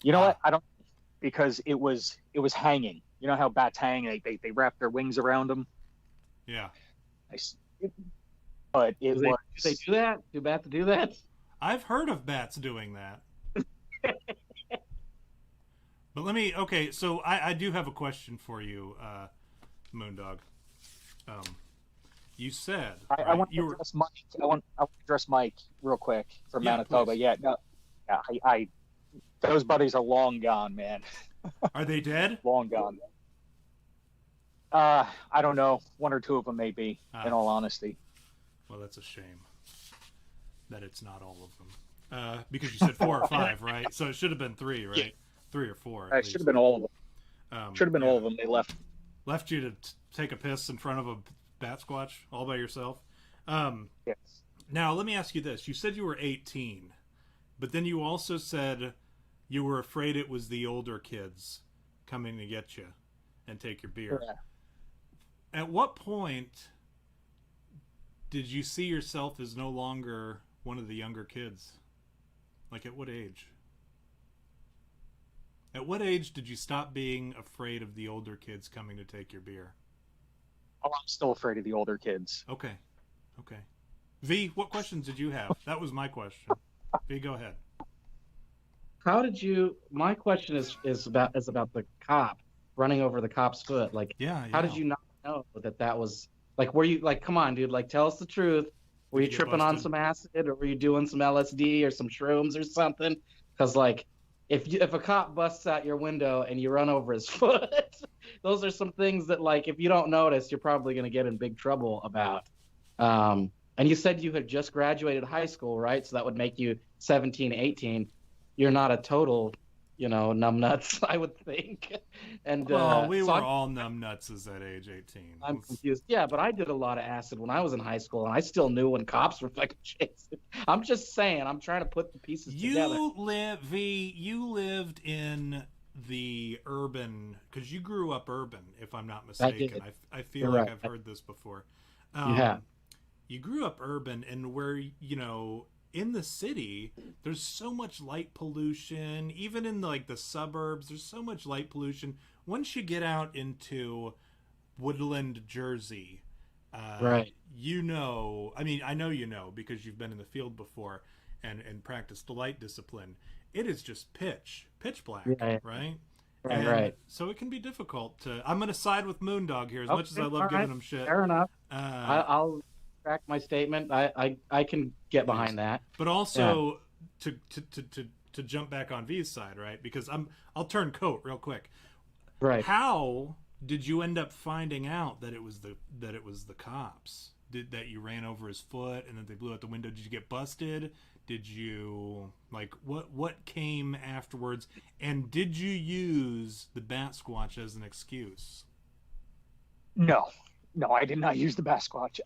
You know Ah, what? I don't, because it was hanging. You know how bats hang? They wrap their wings around them. yeah. I s but it Do they was do that? Do bats do that? I've heard of bats doing that. But okay, so I do have a question for you, Moondog. Um, you said, I right? want to You were, address Mike. I want to address Mike real quick from yeah, Manitoba. please. Yeah, no, yeah, those buddies are long gone, man. Are they dead? Long gone. I don't know. One or two of them may be, in Ah, all honesty. well, that's a shame that it's not all of them. Because you said 4 or 5, right? So it should have been 3, right? Yeah. 3 or 4 at It least. should have been all of them. Should have been Yeah. all of them. They left. Left you to take a piss in front of a Batsquatch all by yourself. Yes. Now, let me ask you this. You said you were 18, but then you also said you were afraid it was the older kids coming to get you and take your beer. Yeah. At what point did you see yourself as no longer one of the younger kids? Like, at what age? At what age did you stop being afraid of the older kids coming to take your beer? Oh, I'm still afraid of the older kids. Okay. Okay. V, what questions did you have? That was my question. V, go ahead. How did you? My question is about the cop running over the cop's foot. Like, Yeah, how did you not know that was like? Were you like, come on, dude? Like, tell us the truth. Were you Did you get tripping on busted? some acid, or were you doing some LSD or some shrooms or something? Because like, if a cop busts out your window and you run over his foot, those are some things that like, if you don't notice, you're probably gonna get in big trouble about. And you said you had just graduated high school, right? So that would make you 17, 18. You're not a total, numbnuts, I would think. And Well, we so were all numbnutses at age 18. I'm confused. Yeah, but I did a lot of acid when I was in high school, and I still knew when cops were fucking chasing. I'm just saying, I'm trying to put the pieces together. You lived in the urban, because you grew up urban, if I'm not mistaken. did. I feel You're like right. I've heard this before. You have. You grew up urban, and where, in the city, there's so much light pollution. Even in like the suburbs, there's so much light pollution. Once you get out into Woodland, Jersey, Right. I mean, I know because you've been in the field before and practiced the light discipline. It is just pitch black, Yeah. right? Right, right. So it can be difficult to. I'm going to side with Moondog here, as much as I Okay, love all giving right. him shit. Fair enough. Uh, I'll track my statement. I can get behind that. But also to jump back on V's side, right? Because I'll turn coat real quick. Right. How did you end up finding out that it was the cops? That you ran over his foot and then they blew out the window? Did you get busted? Did you like what came afterwards? And did you use the Batsquatch as an excuse? No, I did not use the Batsquatch.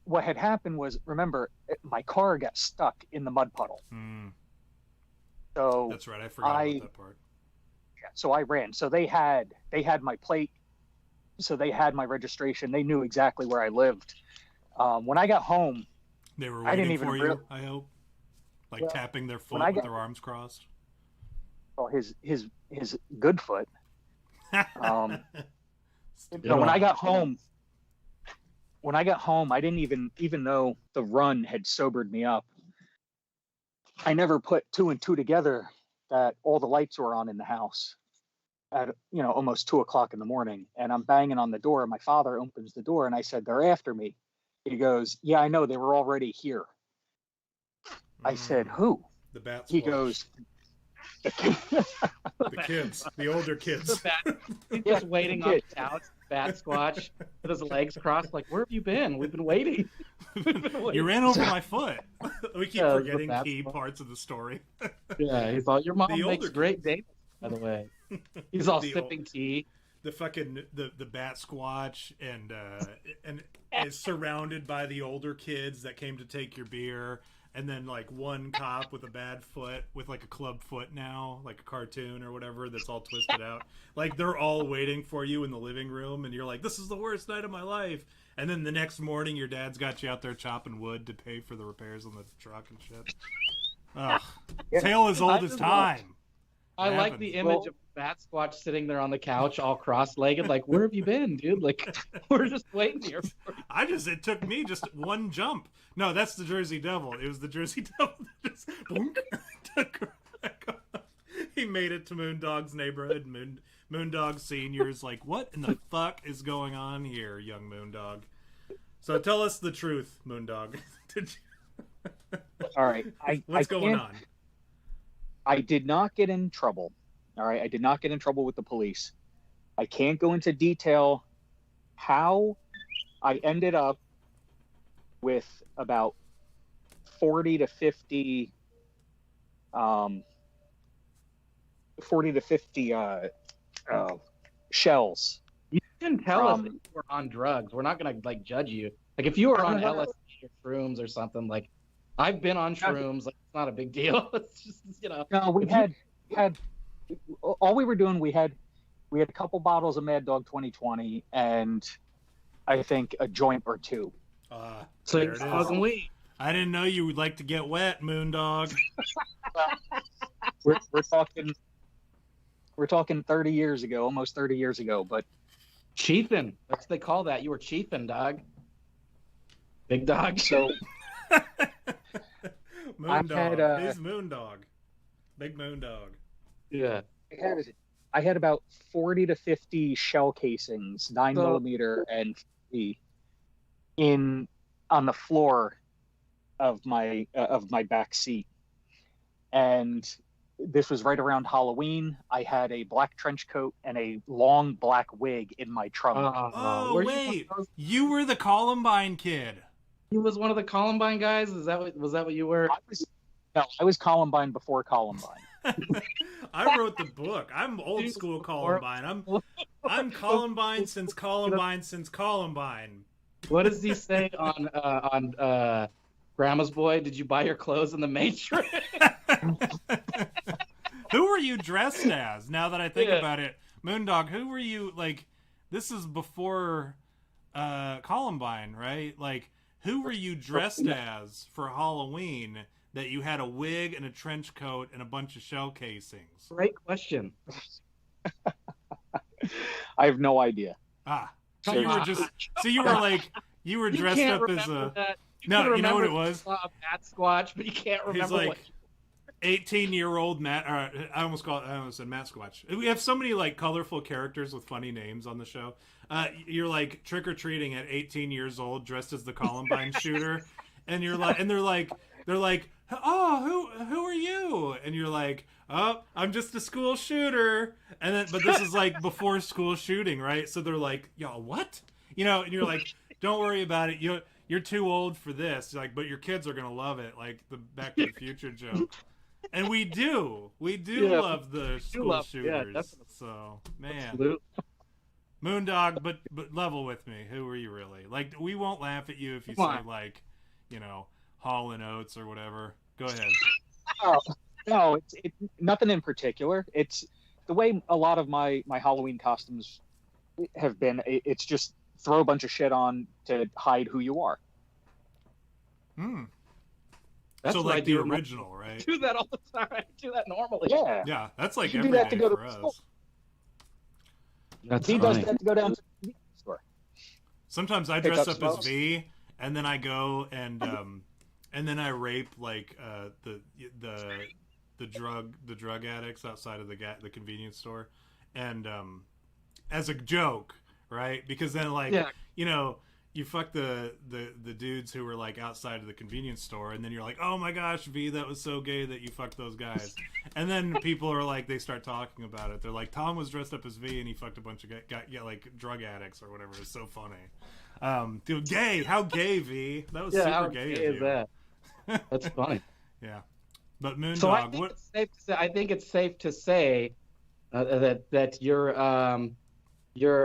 What had happened was, remember, my car got stuck in the mud puddle. So That's right. I forgot about that part. so I ran. So they had my plate. So they had my registration. They knew exactly where I lived. When I got home, They were I didn't waiting even for you, real- I hope. Like Well, tapping their when foot I with got- their arms crossed. well, his good foot. Um, Good No, when one. I got home, I didn't even though the run had sobered me up, I never put 2 and 2 together that all the lights were on in the house at almost 2 o'clock in the morning, and I'm banging on the door. My father opens the door, and I said, "They're after me." He goes, "Yeah, I know. They were already here." I said, "Who?" The Batsquatch. He goes, The kids, the older kids. He's just waiting on the couch, Batsquatch, with his legs crossed. Like, where have you been? We've been waiting. You ran over my foot. We keep Yeah, the forgetting key Batsquatch. parts of the story. Yeah, he's all, your mom The makes older great dates, by the way. He's all The sipping tea. The fucking the Batsquatch and is surrounded by the older kids that came to take your beer, and then like one cop with a bad foot with like a club foot now, like a cartoon or whatever that's all twisted out. Like they're all waiting for you in the living room, and you're like, this is the worst night of my life. And then the next morning, your dad's got you out there chopping wood to pay for the repairs on the truck and shit. Ugh. Tale as old as time. I like the image of Batsquatch sitting there on the couch, all cross-legged. Like, where have you been, dude? Like, we're just waiting here for you. It took me just one jump. No, that's the Jersey Devil. It was the Jersey Devil that just boom, took back off. He made it to Moondog's neighborhood. Moondog Senior's like, what in the fuck is going on here, young Moondog? So tell us the truth, Moondog. Did you... All right. What's going on? I did not get in trouble. All right. I did not get in trouble with the police. I can't go into detail how I ended up with about 40 to 50 shells. You can tell us if you were on drugs. We're not gonna like judge you. Like if you were on LSD or shrooms or something, like I've been on shrooms, like it's not a big deal. It's just, you know. No, we had all we were doing. We had a couple bottles of Mad Dog 2020 and I think a joint or two. So you're smoking weed. I didn't know you would like to get wet, Moondog. We're talking 30 years ago, almost 30 years ago, but chiefing. That's what they call that. You were chiefing, dog. Big dog. So Moondog. His Moondog. Big Moondog. Yeah. I had about 40 to 50 shell casings, 9mm and 50 on the floor of my back seat. And this was right around Halloween. I had a black trench coat and a long black wig in my trunk. Wait. You were the Columbine kid. He was one of the Columbine guys? Was that what you were? I was Columbine before Columbine. I wrote the book. I'm old school Columbine. I'm Columbine since Columbine since Columbine. What does he say on Grandma's Boy? Did you buy your clothes in the Matrix? Who were you dressed as? Now that I think about it, Moondog, who were you? Like, this is before Columbine, right? Like, who were you dressed as for Halloween that you had a wig and a trench coat and a bunch of shell casings? Great question. I have no idea. So you were dressed up as a... No, you know what it was? Batsquatch, but you can't remember. He's like 18-year-old Matt. I almost said Batsquatch. We have so many like colorful characters with funny names on the show. You're like trick or treating at 18 years old, dressed as the Columbine shooter, and you're like, and they're like, oh, who are you? And you're like, oh, I'm just a school shooter. And then, but this is like before school shooting, right? So they're like, y'all, what? You know, and you're like, don't worry about it. You're too old for this. Like, but your kids are gonna love it, like the Back to the Future joke. And we do love the school shooters. Yeah, so man, absolutely. Moondog, but level with me. Who are you really? Like, we won't laugh at you if you say like, you know, Hall and Oates or whatever. Go ahead. Oh, no, it's nothing in particular. It's the way a lot of my Halloween costumes have been. It's just throw a bunch of shit on to hide who you are. That's so like the original, right? I do that all the time. I do that normally. Yeah, that's like every day for us. He does that to go down to the store. Sometimes I dress up as V, and then I go and then I rape like the drug addicts outside of the convenience store, and as a joke, right? Because then like you know, you fuck the dudes who were like outside of the convenience store, and then you're like, oh my gosh, V, that was so gay that you fucked those guys. And then people are like, they start talking about it. They're like, Tom was dressed up as V and he fucked a bunch of like drug addicts or whatever. It's so funny. Dude, gay? How gay, V? That was super how gay. Gay is that? That's funny. Yeah, but Moondog. So I think it's safe to say that your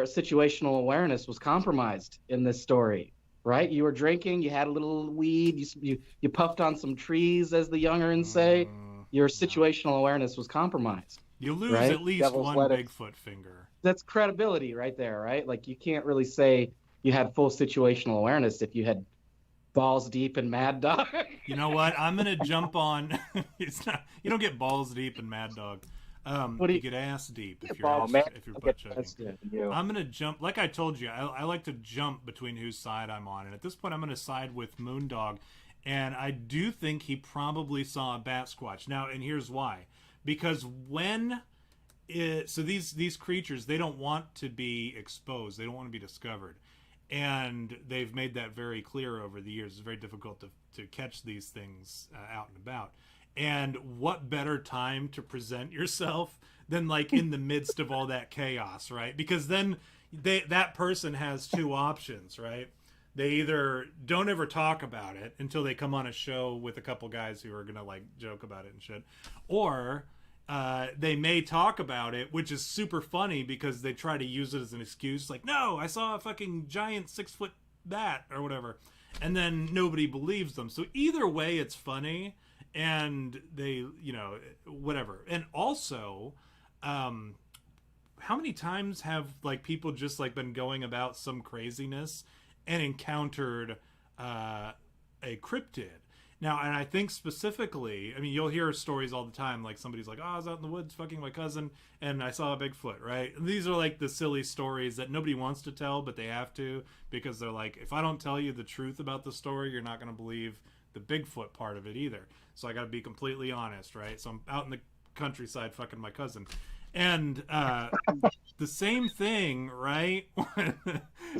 situational awareness was compromised in this story. right? You were drinking, you had a little weed, you puffed on some trees, as the youngerns say. Your No. situational awareness was compromised, You lose right? at least Devil's one lettuce. Bigfoot finger. That's credibility right there, right? Like you can't really say you had full situational awareness if you had balls deep in Mad Dog. You know what? I'm gonna jump on. It's not. You don't get balls deep in Mad Dog. What do You you? get ass deep if Oh you're man, if you're I'll butt get chugging. that's good. You. I'm gonna jump. Like I told you, I like to jump between whose side I'm on, and at this point, I'm gonna side with Moondog, and I do think he probably saw a Batsquatch. Now, and here's why: because so these creatures, they don't want to be exposed, they don't want to be discovered, and they've made that very clear over the years. It's very difficult to catch these things out and about. And what better time to present yourself than like in the midst of all that chaos, right? Because then that person has two options, right? They either don't ever talk about it until they come on a show with a couple guys who are gonna like joke about it and shit, or they may talk about it, which is super funny because they try to use it as an excuse, like, no, I saw a fucking giant 6-foot bat or whatever, and then nobody believes them. So either way, it's funny, and they, whatever. And also, how many times have like people just like been going about some craziness and encountered a cryptid? Now, and I think specifically, I mean, you'll hear stories all the time, like somebody's like, oh, I was out in the woods fucking my cousin, and I saw a Bigfoot, right? And these are like the silly stories that nobody wants to tell, but they have to, because they're like, if I don't tell you the truth about the story, you're not going to believe the Bigfoot part of it either. So I got to be completely honest, right? So I'm out in the countryside fucking my cousin. And the same thing, right?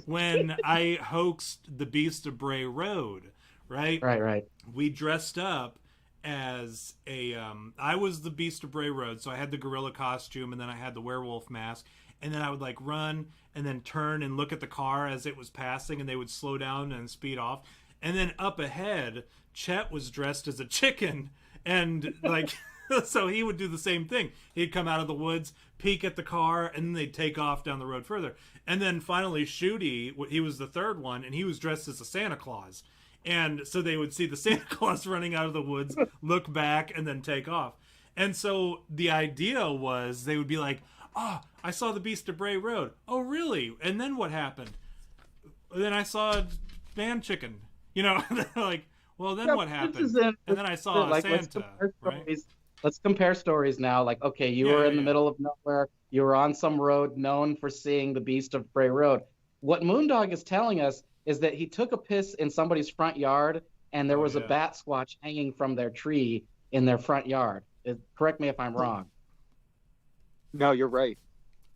When I hoaxed the Beast of Bray Road, right? Right. We dressed up as I was the Beast of Bray Road, so I had the gorilla costume, and then I had the werewolf mask, and then I would like run and then turn and look at the car as it was passing, and they would slow down and speed off. And then up ahead, Chet was dressed as a chicken, and like so he would do the same thing. He'd come out of the woods, peek at the car, and then they'd take off down the road further. And then finally Shooty, he was the third one, and he was dressed as a Santa Claus. And so they would see the Santa Claus running out of the woods, look back, and then take off. And so the idea was they would be like, oh, I saw the Beast of Bray Road. Oh, really? And then what happened? Then I saw a man chicken. Like, well, then what happened? And then I saw a Santa, right? Let's compare stories now. Like, okay, you were in the middle of nowhere. You were on some road known for seeing the Beast of Bray Road. What Moondog is telling us is that he took a piss in somebody's front yard, and there was a Batsquatch hanging from their tree in their front yard. Correct me if I'm wrong. No, you're right.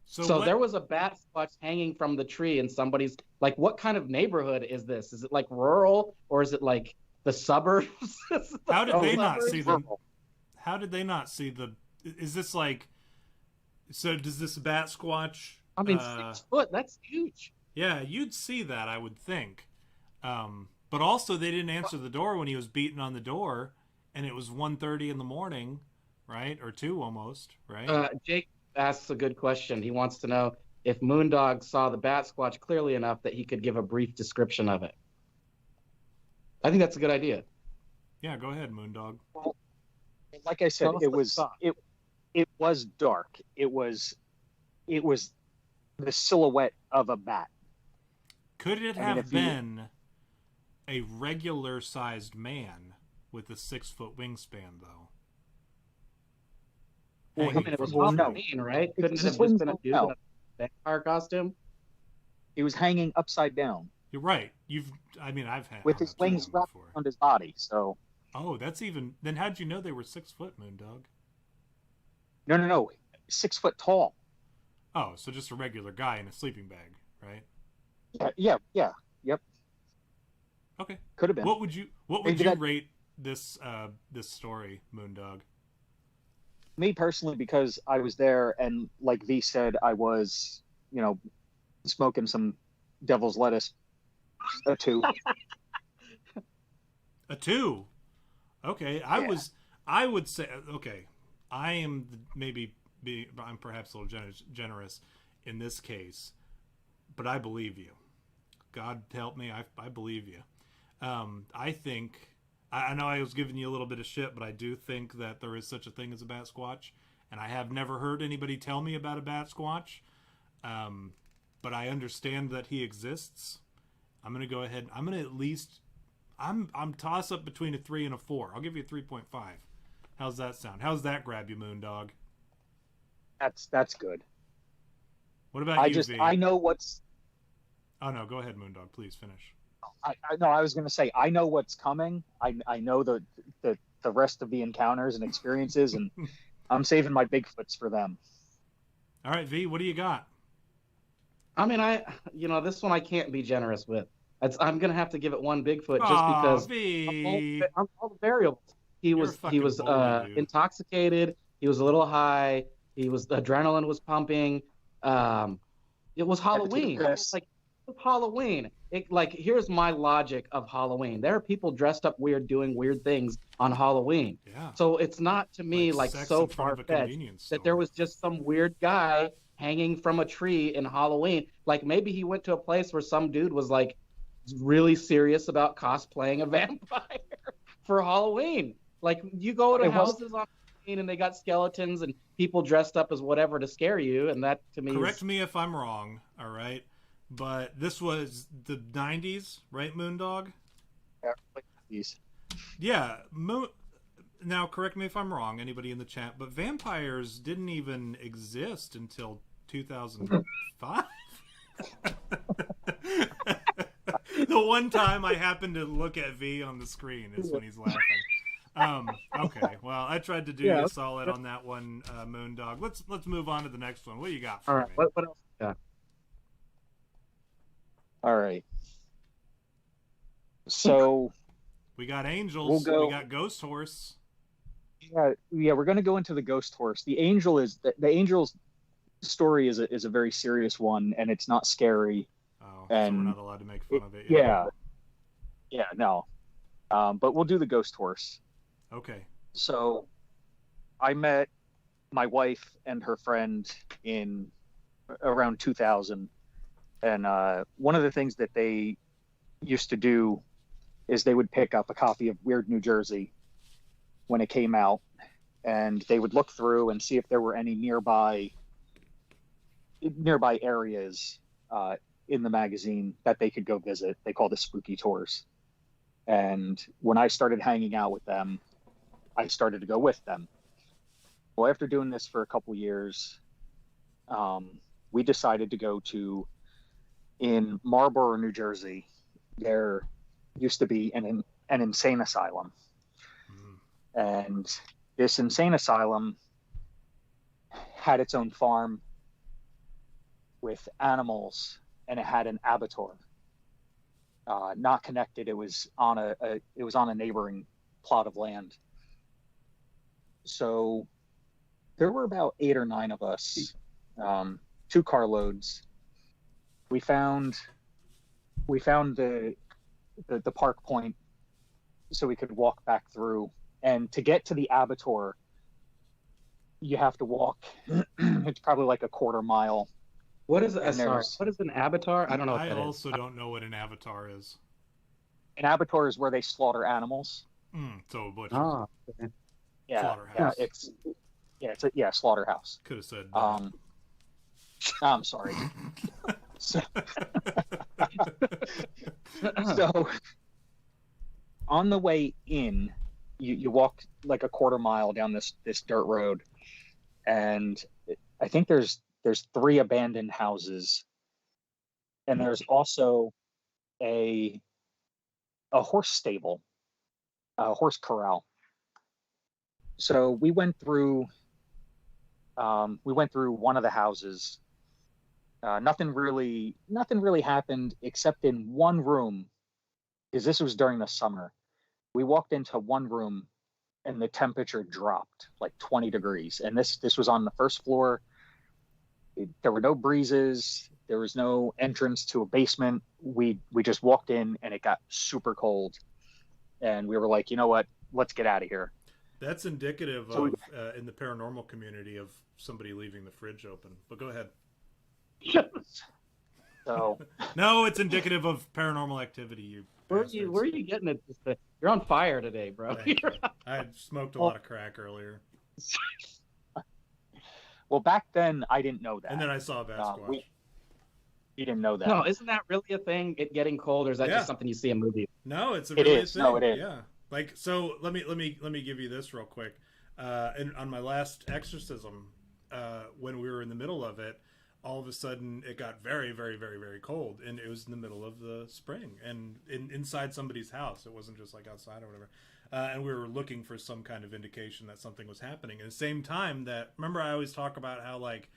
So there was a Batsquatch hanging from the tree in somebody's, like, what kind of neighborhood is this? Is it like rural, or is it like the suburbs? How did they not see the? How did they not see the? Is this like? So does this Batsquatch? I mean, 6 foot. That's huge. Yeah, you'd see that, I would think. But also, they didn't answer the door when he was beating on the door, and it was 1:30 in the morning, right? Or 2 almost, right? Jake asks a good question. He wants to know if Moondog saw the Batsquatch clearly enough that he could give a brief description of it. I think that's a good idea. Yeah, go ahead, Moondog. Well, like I said, it was dark. It was the silhouette of a bat. Could it have been a regular-sized man with a 6-foot wingspan, though? Well, I mean, it was Halloween, right? Couldn't it have just been a dude in a vampire costume? He was hanging upside down. You're right. I've had with his wings wrapped around his body. So. Oh, that's even. Then how'd you know they were 6 foot, Moondog? No. 6 foot tall. Oh, so just a regular guy in a sleeping bag, right? Yeah. Yep. Okay. Could have been. What would you rate this story, Moondog? Me personally, because I was there, and like V said, I was, smoking some devil's lettuce. A 2. A 2. Okay. I would say, okay, I am I'm perhaps a little generous in this case, but I believe you. God help me, I believe you. I think I know I was giving you a little bit of shit, but I do think that there is such a thing as a Batsquatch, and I have never heard anybody tell me about a Batsquatch. But I understand that he exists. I'm gonna go ahead. I'm gonna at least. I'm toss up between a 3 and a 4. I'll give you a 3.5. How's that sound? How's that grab you, Moondog? That's good. What about you, V? I know what's. Oh no, go ahead, Moondog. Please finish. I was going to say I know what's coming. I know the rest of the encounters and experiences, and I'm saving my Bigfoots for them. All right, V, what do you got? I mean, this one I can't be generous with. I'm gonna have to give it one Bigfoot just Aw, because V. I'm all the variables. He You're a was fucking bully, dude. intoxicated. He was a little high. Adrenaline was pumping. It was Halloween. Yes. Like, it was Halloween. Here's my logic of Halloween. There are people dressed up weird doing weird things on Halloween. Yeah. So it's not to me sex so in front of a far-fetched convenience that store. there was just some weird guy hanging from a tree in Halloween. Like, maybe he went to a place where some dude was like really serious about cosplaying a vampire for Halloween. Like, you go to houses on Halloween and they got skeletons and people dressed up as whatever to scare you, and that to me Correct me if I'm wrong, all right? But this was the 90s, right, Moondog? Yeah. Now, correct me if I'm wrong, anybody in the chat, but vampires didn't even exist until 2005. The one time I happened to look at V on the screen is when he's laughing. Okay, well, I tried to do you solid on that one, Moondog. Let's move on to the next one. What do you got for all right. me? What else? Yeah. All right. So We got angels. We got ghost horse. yeah, we're going to go into the ghost horse. The angel's story is a very serious one, and it's not scary. Oh, and so we're not allowed to make fun of it. Yeah, no. But we'll do the ghost horse. Okay. So I met my wife and her friend in around 2000. And one of the things that they used to do is they would pick up a copy of Weird New Jersey when it came out, and they would look through and see if there were any nearby areas in the magazine that they could go visit. They called it spooky tours. And when I started hanging out with them, I started to go with them. Well, after doing this for a couple years, we decided to go to, in Marlborough, New Jersey, there used to be an insane asylum. And this insane asylum had its own farm with animals, and it had an abattoir. Not connected. It was on a neighboring plot of land. So there were about 8 or 9 of us, 2 carloads. We found the park point so we could walk back through. And to get to the abattoir, you have to walk. It's probably like a quarter mile. What is what is an avatar? I don't know what I that also is. don't know what an avatar is. An abattoir is where they slaughter animals. So butcher. Okay. Yeah, Slaughterhouse. It's a slaughterhouse. Could have said. I'm sorry. So on the way in, you walk like a quarter mile down this dirt road, and I think there's 3 abandoned houses, and there's also a horse stable, a horse corral. So we went through one of the houses. Nothing really happened except in one room, because this was during the summer. We walked into one room and the temperature dropped like 20 degrees. And this was on the first floor. There were no breezes. There was no entrance to a basement. We just walked in and it got super cold. And we were like, you know what? Let's get out of here. That's indicative of, in the paranormal community, of somebody leaving the fridge open. But go ahead. So No, it's indicative of paranormal activity. You Where bastards. are you getting it? You're on fire today, bro. Thank you. I had smoked a lot of crack earlier, well, back then I didn't know that. and then I saw Batsquatch. We didn't know that. No, isn't that really a thing? It getting cold, or is that Yeah. just something you see in movies? No, it's a It really is. thing. No, it is. Yeah. Like, so let me give you this real quick. And on my last exorcism, when we were in the middle of it, all of a sudden it got very, very, very, very cold, and it was in the middle of the spring, and inside somebody's house. It wasn't just like outside or whatever. And we were looking for some kind of indication that something was happening. At the same time, that remember I always talk about how like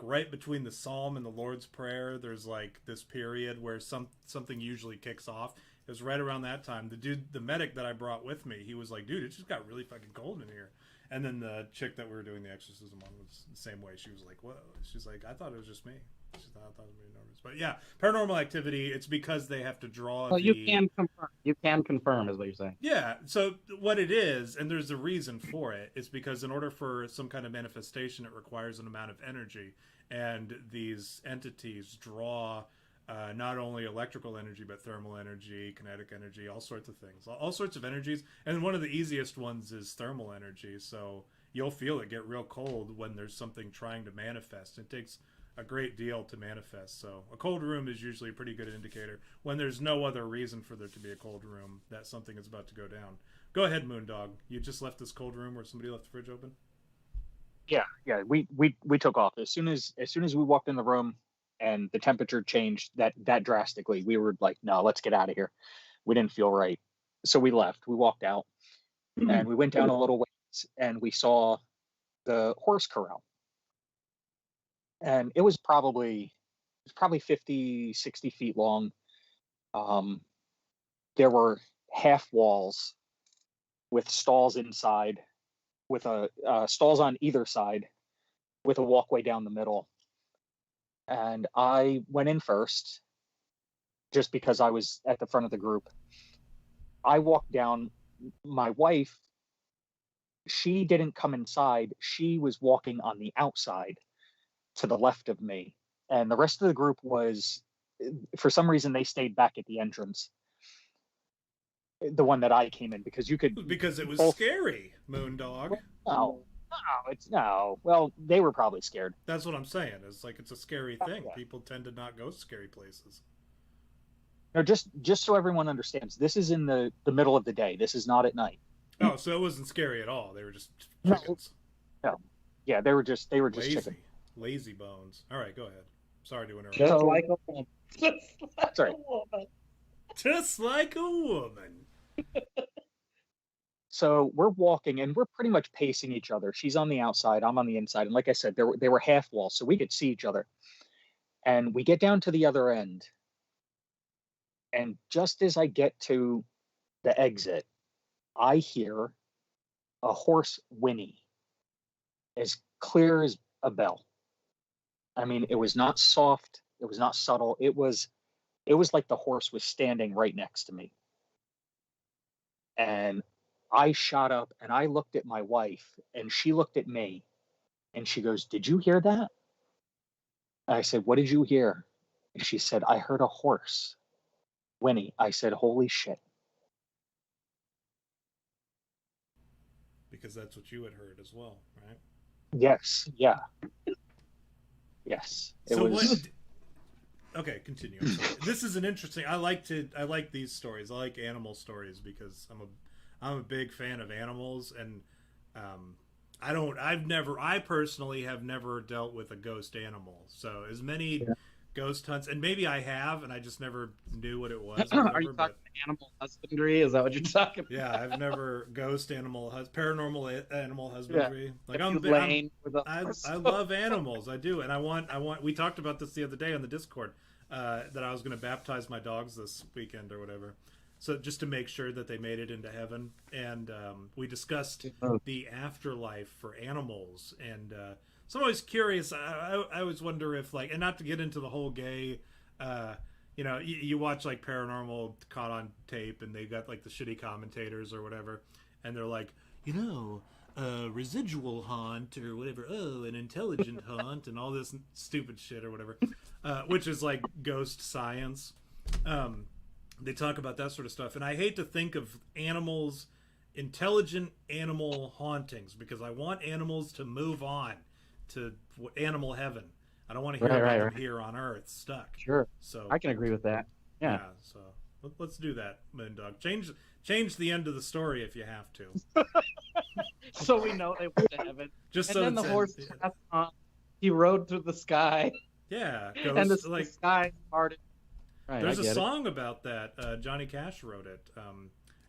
right between the Psalm and the Lord's Prayer, there's like this period where something usually kicks off. It was right around that time. The medic that I brought with me, he was like, "Dude, it just got really fucking cold in here." And then the chick that we were doing the exorcism on was the same way. She was like, "Whoa!" She's like, "I thought it was just me." She thought it was me nervous. But yeah, paranormal activity. It's because they have to draw. Well, you can confirm. You can confirm, is what you're saying. Yeah. So what it is, and there's a reason for it, is because in order for some kind of manifestation, it requires an amount of energy, and these entities draw not only electrical energy but thermal energy, kinetic energy, all sorts of things, all sorts of energies. And one of the easiest ones is thermal energy. So you'll feel it get real cold when there's something trying to manifest. It takes a great deal to manifest. So a cold room is usually a pretty good indicator when there's no other reason for there to be a cold room that something is about to go down. Go ahead, Moondog. You just left this cold room where somebody left the fridge open? Yeah. We took off as soon as we walked in the room, and the temperature changed that drastically. We were like, no, let's get out of here. We didn't feel right, so we left. We walked out, and we went down a little ways, and we saw the horse corral. And it was probably 50, 60 feet long. There were half walls with stalls inside, with stalls on either side, with a walkway down the middle. And I went in first, just because I was at the front of the group. I walked down. My wife, she didn't come inside. She was walking on the outside, to the left of me, and the rest of the group was, for some reason, they stayed back at the entrance, the one that I came in, because Because it was scary, Moondog. No. Well, they were probably scared. That's what I'm saying. It's like it's a scary thing. Yeah. People tend to not go to scary places. No, just so everyone understands, this is in the middle of the day. This is not at night. Oh, so it wasn't scary at all. They were just No. chickens. No. Yeah, they were just Lazy. chicken. Lazy bones. All right, go ahead. Sorry to interrupt. Just So- like a woman. Just like Sorry. a woman. Just like a woman. So we're walking, and we're pretty much pacing each other. She's on the outside, I'm on the inside, and like I said, they were half walls, so we could see each other. And we get down to the other end, and just as I get to the exit, I hear a horse whinny, as clear as a bell. I mean, it was not soft, it was not subtle. It was like the horse was standing right next to me. And I shot up, and I looked at my wife, and she looked at me, and she goes, "Did you hear that?" And I said, "What did you hear?" And she said, "I heard a horse whinny." I said, "Holy shit." Because that's what you had heard as well, right? Yes. Yeah. Yes. It So was. what? Okay, continue. I'm sorry. This is an interesting. I like these stories. I like animal stories because I'm a big fan of animals, and I personally have never dealt with a ghost animal. So as many ghost hunts, and maybe I have, and I just never knew what it was. Are you talking animal husbandry? Is that what you're talking about? Yeah, I've never paranormal animal husbandry. Yeah. Like I love animals. I do, and I want. We talked about this the other day on the Discord that I was going to baptize my dogs this weekend or whatever. So just to make sure that they made it into heaven, and we discussed the afterlife for animals, and so I'm always curious. I always wonder if, like, and not to get into the whole gay, you watch like Paranormal Caught on Tape, and they got like the shitty commentators or whatever, and they're like, residual haunt or whatever, an intelligent haunt, and all this stupid shit or whatever. which is like ghost science. They talk about that sort of stuff, and I hate to think of animals, intelligent animal hauntings, because I want animals to move on to animal heaven. I don't want to hear about them here on Earth stuck. Sure. So I can agree with that. Yeah. So let's do that, Moondog. Change the end of the story if you have to. So we know they went to heaven. Just And so then the horse yeah. passed on. He rode through the sky. Yeah, And the sky parted. Right, there's a song about that. Johnny Cash wrote it.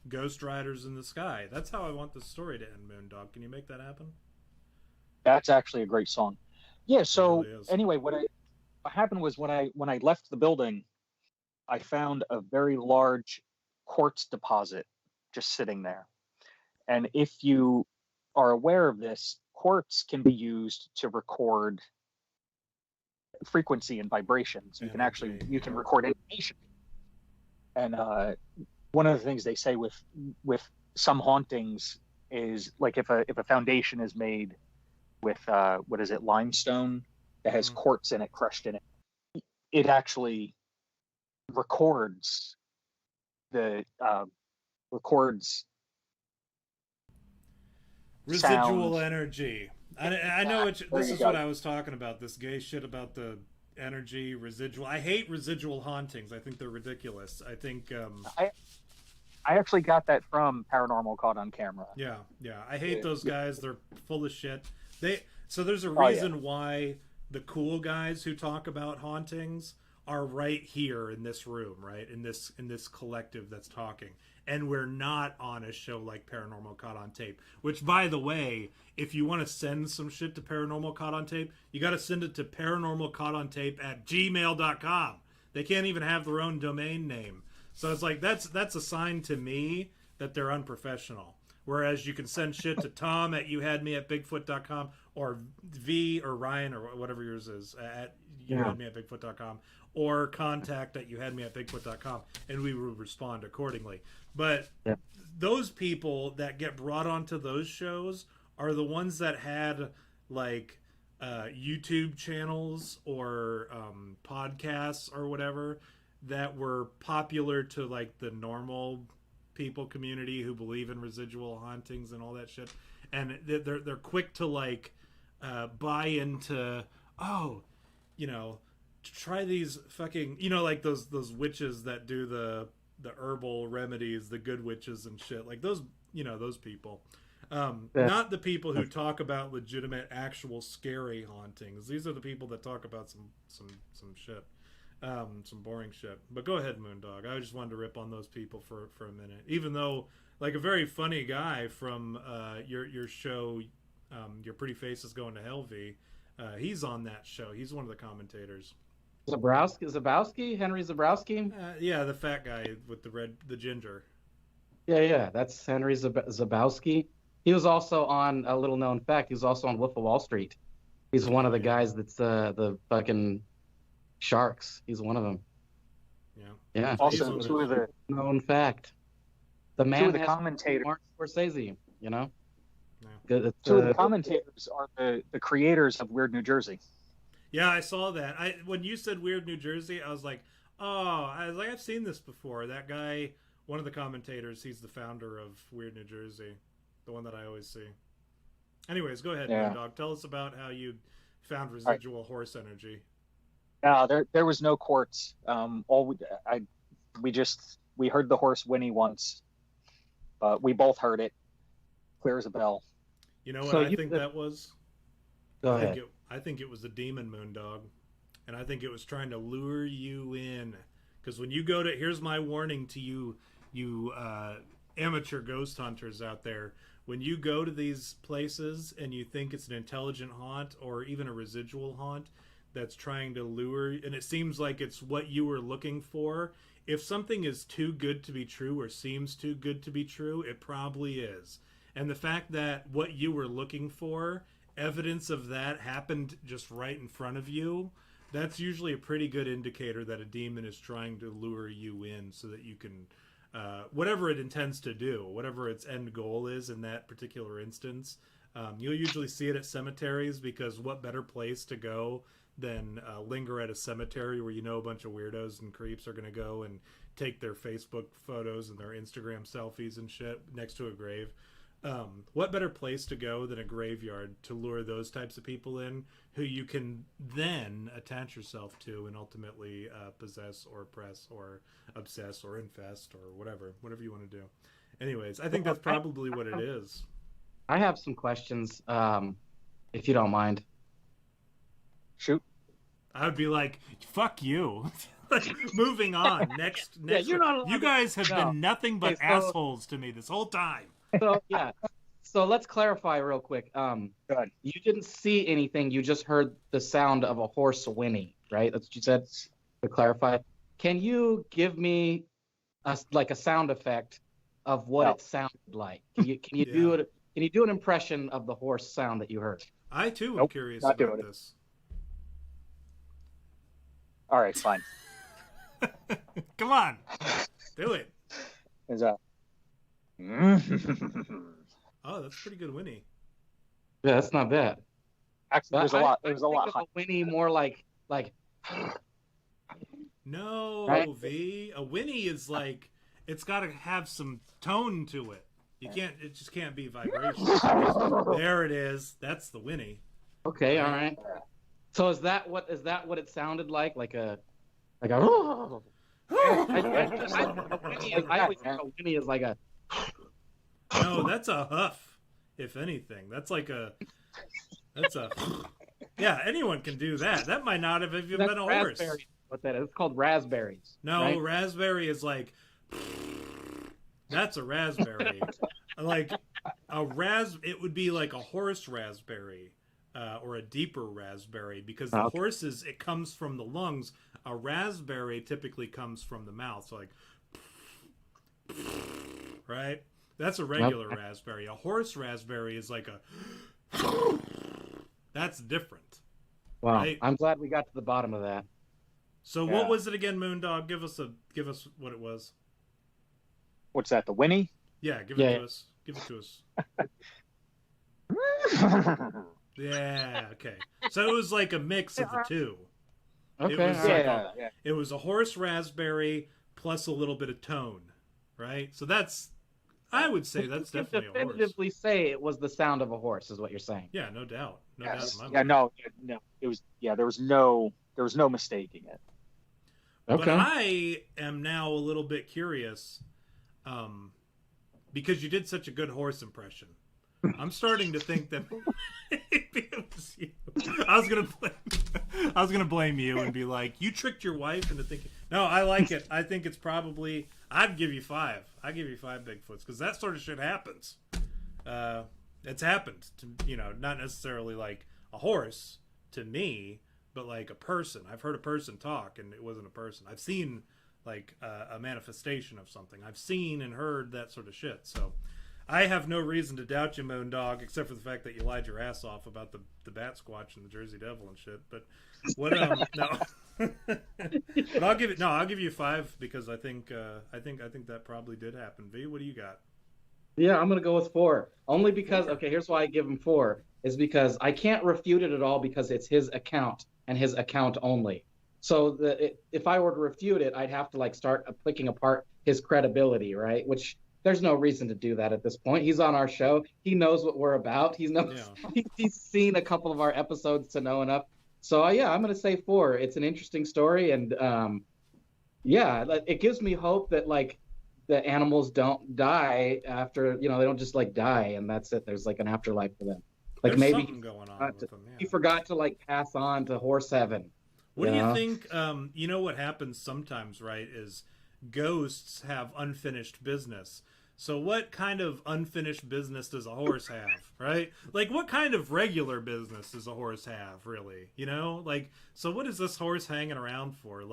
Ghost Riders in the Sky. That's how I want the story to end, Moondog. Can you make that happen? That's actually a great song. Yeah. So really is. anyway, what happened was when I left the building, I found a very large quartz deposit just sitting there. And if you are aware of this, quartz can be used to record frequency and vibrations. You can record information. And one of the things they say with some hauntings is, like, if a foundation is made with limestone that has quartz in it, crushed in it, it actually records residual sound. energy. I know this is what I was talking about, this gay shit about the energy residual. I hate residual hauntings. I think they're ridiculous. I think I actually got that from Paranormal Caught on Camera. Yeah. I hate those guys. They're full of shit. So there's a reason why the cool guys who talk about hauntings are right here in this room, right? In this collective that's talking. And we're not on a show like Paranormal Caught on Tape, which, by the way, if you want to send some shit to Paranormal Caught on Tape, you got to send it to paranormalcaughtontape@gmail.com. They can't even have their own domain name. So it's like, that's a sign to me that they're unprofessional. Whereas you can send shit to tom@youhadme@bigfoot.com, or V or Ryan or whatever yours is at youhadme@bigfoot.com, or contact@youhadme@bigfoot.com, and we will respond accordingly. But those people that get brought onto those shows are the ones that had like YouTube channels or podcasts or whatever that were popular to like the normal people community who believe in residual hauntings and all that shit, and they're quick to like buy into, try these fucking, like those witches that do the herbal remedies, the good witches and shit, like those people. Not the people who talk about legitimate, actual scary hauntings. These are the people that talk about some shit, some boring shit. But go ahead, Moondog. I just wanted to rip on those people for a minute, even though, like, a very funny guy from your show, Your Pretty Face is Going to Hell, V, he's on that show. He's one of the commentators. Zabowski, Henry Zabowski. Yeah, the fat guy with the ginger. Yeah, that's Henry Zabowski. He was also on, a little known fact, he was also on Wolf of Wall Street. He's one of the guys that's the fucking sharks. He's one of them. Yeah. Also, two of the known fact. The man, two of the commentators, Martin Scorsese. Yeah. Two of the commentators are the creators of Weird New Jersey. Yeah, I saw that. When you said Weird New Jersey, I was like, I've seen this before. That guy, one of the commentators, he's the founder of Weird New Jersey, the one that I always see. Anyways, go ahead, Moondog. Tell us about how you found residual horse energy. There was no quartz. We heard the horse whinny once, but we both heard it clear as a bell. You know what I think that was? Go ahead. I think it was a demon, Moondog, and I think it was trying to lure you in. Because when you go to, here's my warning to you amateur ghost hunters out there. When you go to these places and you think it's an intelligent haunt or even a residual haunt that's trying to lure, and it seems like it's what you were looking for, if something is too good to be true or seems too good to be true, it probably is. And the fact that what you were looking for, evidence of that happened just right in front of you, that's usually a pretty good indicator that a demon is trying to lure you in so that you can, whatever it intends to do, whatever its end goal is in that particular instance. You'll usually see it at cemeteries, because what better place to go than linger at a cemetery where you know a bunch of weirdos and creeps are going to go and take their Facebook photos and their Instagram selfies and shit next to a grave. What better place to go than a graveyard to lure those types of people in who you can then attach yourself to and ultimately possess or oppress or obsess or infest or whatever you want to do. Anyways, I think that's probably what it is. I have some questions, if you don't mind. Shoot. I would be like, fuck you. Moving on. Next. Yeah, you're not allowed you guys have been nothing but Okay, so- assholes to me this whole time. So yeah. So let's clarify real quick. Good. You didn't see anything. You just heard the sound of a horse whinny, right? That's what you said. To clarify, can you give me a sound effect of what No. it sounded like? Can you do it? Can you do an impression of the horse sound that you heard? I too am Nope, curious not about doing it. this. All right, fine. Come on, do it. Is that? Oh, that's pretty good, Winnie. Yeah, that's not bad. Actually, there's a lot. There's a think lot. of a whinny more like No, Right? V. A Winnie is like, it's got to have some tone to it. You can't. It just can't be vibration. There it is. That's the Winnie. okay, all right. So is that what it sounded like? Like a I always think a whinny is like a. No, that's a huff. If anything, that's a. Yeah, anyone can do that. That might not have even That's been a horse. raspberry. What that is? It's called raspberries. No, right? raspberry is like. That's a raspberry. Like it would be like a horse raspberry, or a deeper raspberry, because the Okay. horses, it comes from the lungs. A raspberry typically comes from the mouth, so like, right? That's a regular raspberry. A horse raspberry is like a. That's different. Wow. Right? I'm glad we got to the bottom of that. So Yeah. what was it again, Moondog? Give us what it was. What's that? The whinny? Yeah, give it Yeah. to us. Give it to us. Yeah, okay. So it was like a mix of the two. Okay. was all right. like It was a horse raspberry plus a little bit of tone, right? So I would say that's You can definitely a horse. definitively say it was the sound of a horse, is what you're saying. Yeah, no doubt. No doubt Yes. in my Yeah. mind. No. It was. Yeah. There was no mistaking it. But Okay. I am now a little bit curious, because you did such a good horse impression. I'm starting to think that maybe it was you. I was gonna blame you and be like, you tricked your wife into thinking. No, I like it. I think it's probably. I'd give you 5. I'd give you 5 Bigfoots, because that sort of shit happens. It's happened to, not necessarily like a horse to me, but like a person. I've heard a person talk, and it wasn't a person. I've seen like a manifestation of something. I've seen and heard that sort of shit. So I have no reason to doubt you, Moondog, except for the fact that you lied your ass off about the Batsquatch and the Jersey Devil and shit. But what? No. But I'll give you 5, because I think that probably did happen. V, what do you got? Yeah, I'm gonna go with 4. Only because here's why I give him 4 is because I can't refute it at all, because it's his account and his account only. So if I were to refute it, I'd have to start picking apart his credibility, right? Which there's no reason to do that at this point. He's on our show. He knows what we're about. He's seen a couple of our episodes to know enough. So yeah, I'm gonna say 4. It's an interesting story, and it gives me hope that the animals don't die after, they don't just die and that's it. There's an afterlife for them. There's maybe something going on with them. he Yeah. forgot to pass on to horse heaven. What do you know? think? You know what happens sometimes, right? Is ghosts have unfinished business. So what kind of unfinished business does a horse have, right? Like, what kind of regular business does a horse have, really? So what is this horse hanging around for?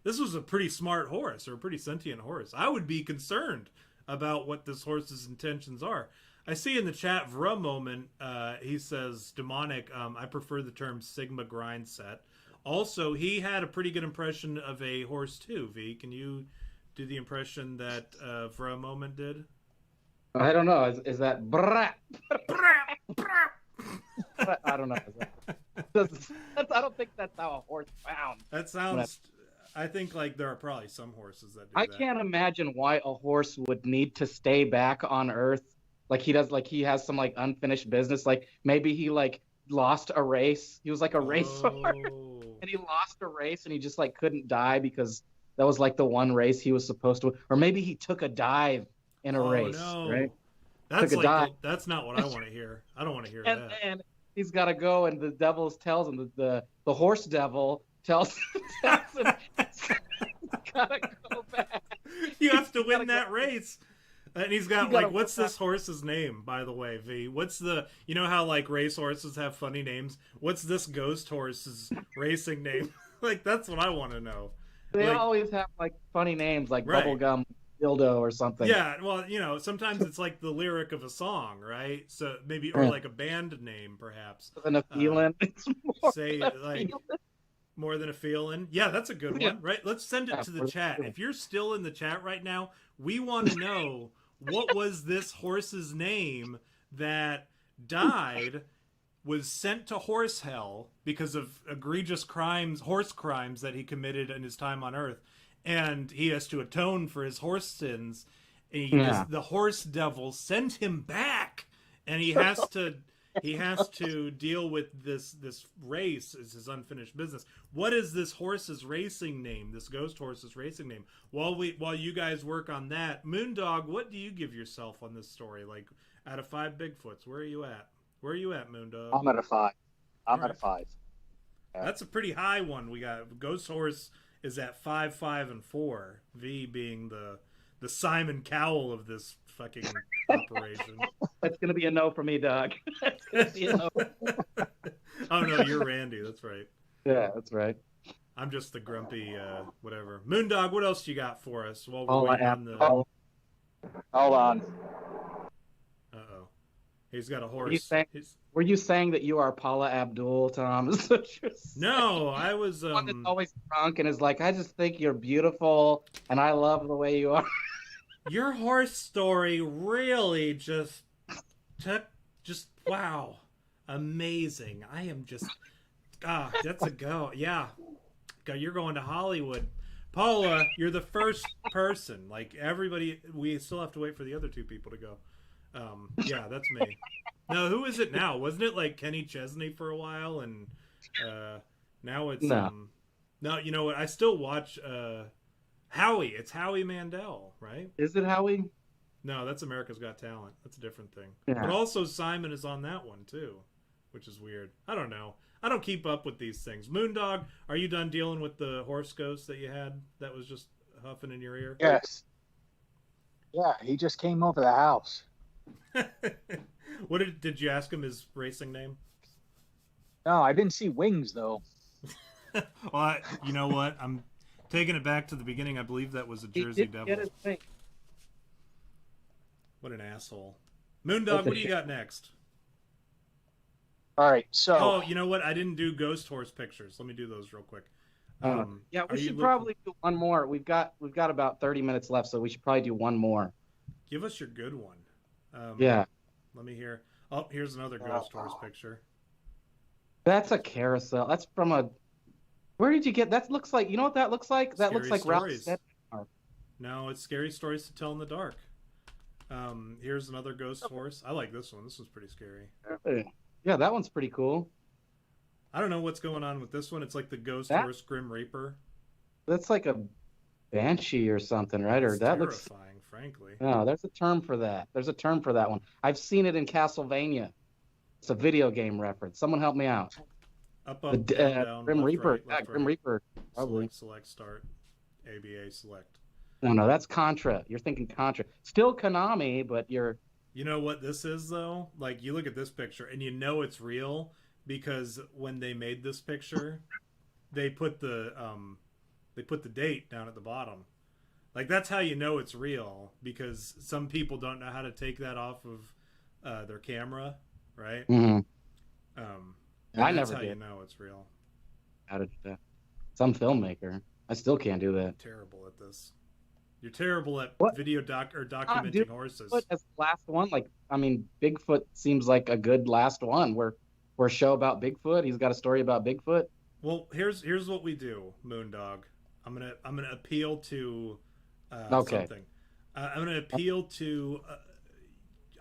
This was a pretty smart horse, or a pretty sentient horse. I would be concerned about what this horse's intentions are. I see in the chat, Vra Moment, he says, demonic, I prefer the term Sigma grind set. Also, he had a pretty good impression of a horse too, V. Can you do the impression that Vra Moment did? I don't know. Is that brat? I don't know. I don't think that's how a horse found. That sounds. I think like there are probably some horses that do I that. can't imagine why a horse would need to stay back on Earth. Like he does, like he has some like unfinished business. Like maybe he like lost a race. He was like a racer and he lost a race and he just like couldn't die because that was like the one race he was supposed to. Or maybe he took a dive in a race, no. right? That's Took a dive. that's not what I want to hear. I don't want to hear And that. then he's got to go, and the devil tells him the horse devil tells him he's gotta go back. You have to He's win gotta that go- race. And he's got You gotta like, what's go this horse's name, by the way, V? What's the, you know how like race horses have funny names? What's this ghost horse's racing name? Like, that's what I want to know. They Like- always have like funny names, like Right. bubblegum dildo or something. Yeah, well, you know, sometimes it's like the lyric of a song, right? So maybe, or Yeah. like a band name, perhaps. And a feeling. It's more Say than a like feeling. more than a feeling. Yeah, that's a good Yeah. one, right? Let's send it Yeah, to the more than a chat. feeling. If you're still in the chat right now, we want to know what was this horse's name that died, was sent to horse hell because of egregious crimes, horse crimes that he committed in his time on Earth, and he has to atone for his horse sins. And the horse devil sent him back, and he has to deal with this race as his unfinished business. What is this horse's racing name? This ghost horse's racing name? While you guys work on that, Moondog, what do you give yourself on this story? Like, out of 5 Bigfoots, where are you at? Where are you at, Moondog? I'm at a 5. I'm All at a 5. That's a pretty high one. We got Ghost Horse is at 5, 5, and 4. V being the Simon Cowell of this fucking operation. That's gonna be a no for me, Doug. That's gonna be a no. Oh no, you're Randy. That's right. Yeah, that's right. I'm just the grumpy whatever. Moondog, what else you got for us? While we're Paula waiting on Abdul. the. Hold on. Uh-oh. He's got a Were you horse. saying, He's... were you saying that you are Paula Abdul, Tom? Is that what you're saying? No, I was The one that's always drunk and is like, I just think you're beautiful and I love the way you are. Your horse story really just wow, amazing. I am just that's a go. Yeah, you're going to Hollywood. Paula, you're the first person. Like everybody, we still have to wait for the other 2 people to go. Yeah, that's me. No, who is it now? Wasn't it like Kenny Chesney for a while, and now it's no. You know what? I still watch Howie. It's Howie Mandel, right? Is it Howie? No, that's America's Got Talent. That's a different thing. Yeah. But also Simon is on that one too, which is weird. I don't know. I don't keep up with these things. Moondog, are you done dealing with the horse ghost that you had that was just huffing in your ear? Yes. Yeah, he just came over the house. What did you ask him his racing name? No, I didn't see wings though. Well, you know what? I'm taking it back to the beginning. I believe that was a Jersey He did Devil. get his thing. What an asshole. Moondog, what do you got next? All right, so Oh, you know what? I didn't do ghost horse pictures. Let me do those real quick. Yeah, are we you should looking- probably do one more. We've got about 30 minutes left, so we should probably do one more. Give us your good one. Yeah. Let me hear. Oh, here's another ghost horse picture. That's a carousel. That's from a. Where did you get that? Looks like, you know what that looks like? That looks Scary like Ralph Stories. Steadman. No, it's scary stories to tell in the dark. Here's another ghost horse. I like this one. This one's pretty scary. Yeah, that one's pretty cool. I don't know what's going on with this one. It's like the ghost That- horse Grim Reaper. That's like a banshee or something, right? Or It's that looks. terrifying, frankly. No, there's a term for that. There's a term for that one. I've seen it in Castlevania. It's a video game reference. Someone help me out. Up, The down, down, Grim left, Reaper. right, Yeah, left, Grim right. Reaper. Probably. Select, start. ABA, select. No, that's Contra. You're thinking Contra. Still Konami, but you're. You know what this is, though? Like, you look at this picture, and you know it's real, because when they made this picture, they put the date down at the bottom. Like, that's how you know it's real, because some people don't know how to take that off of their camera, right? Mhm. And I that's never how you did. know it's real. How to do that? Some filmmaker. I still can't do that. Terrible at this. You're terrible at What? video documenting dude, horses. Bigfoot as the last one, like, I mean, Bigfoot seems like a good last one. Where for a show about Bigfoot. He's got a story about Bigfoot. Well, here's what we do, Moondog. I'm gonna appeal to Okay. something. I'm gonna appeal to.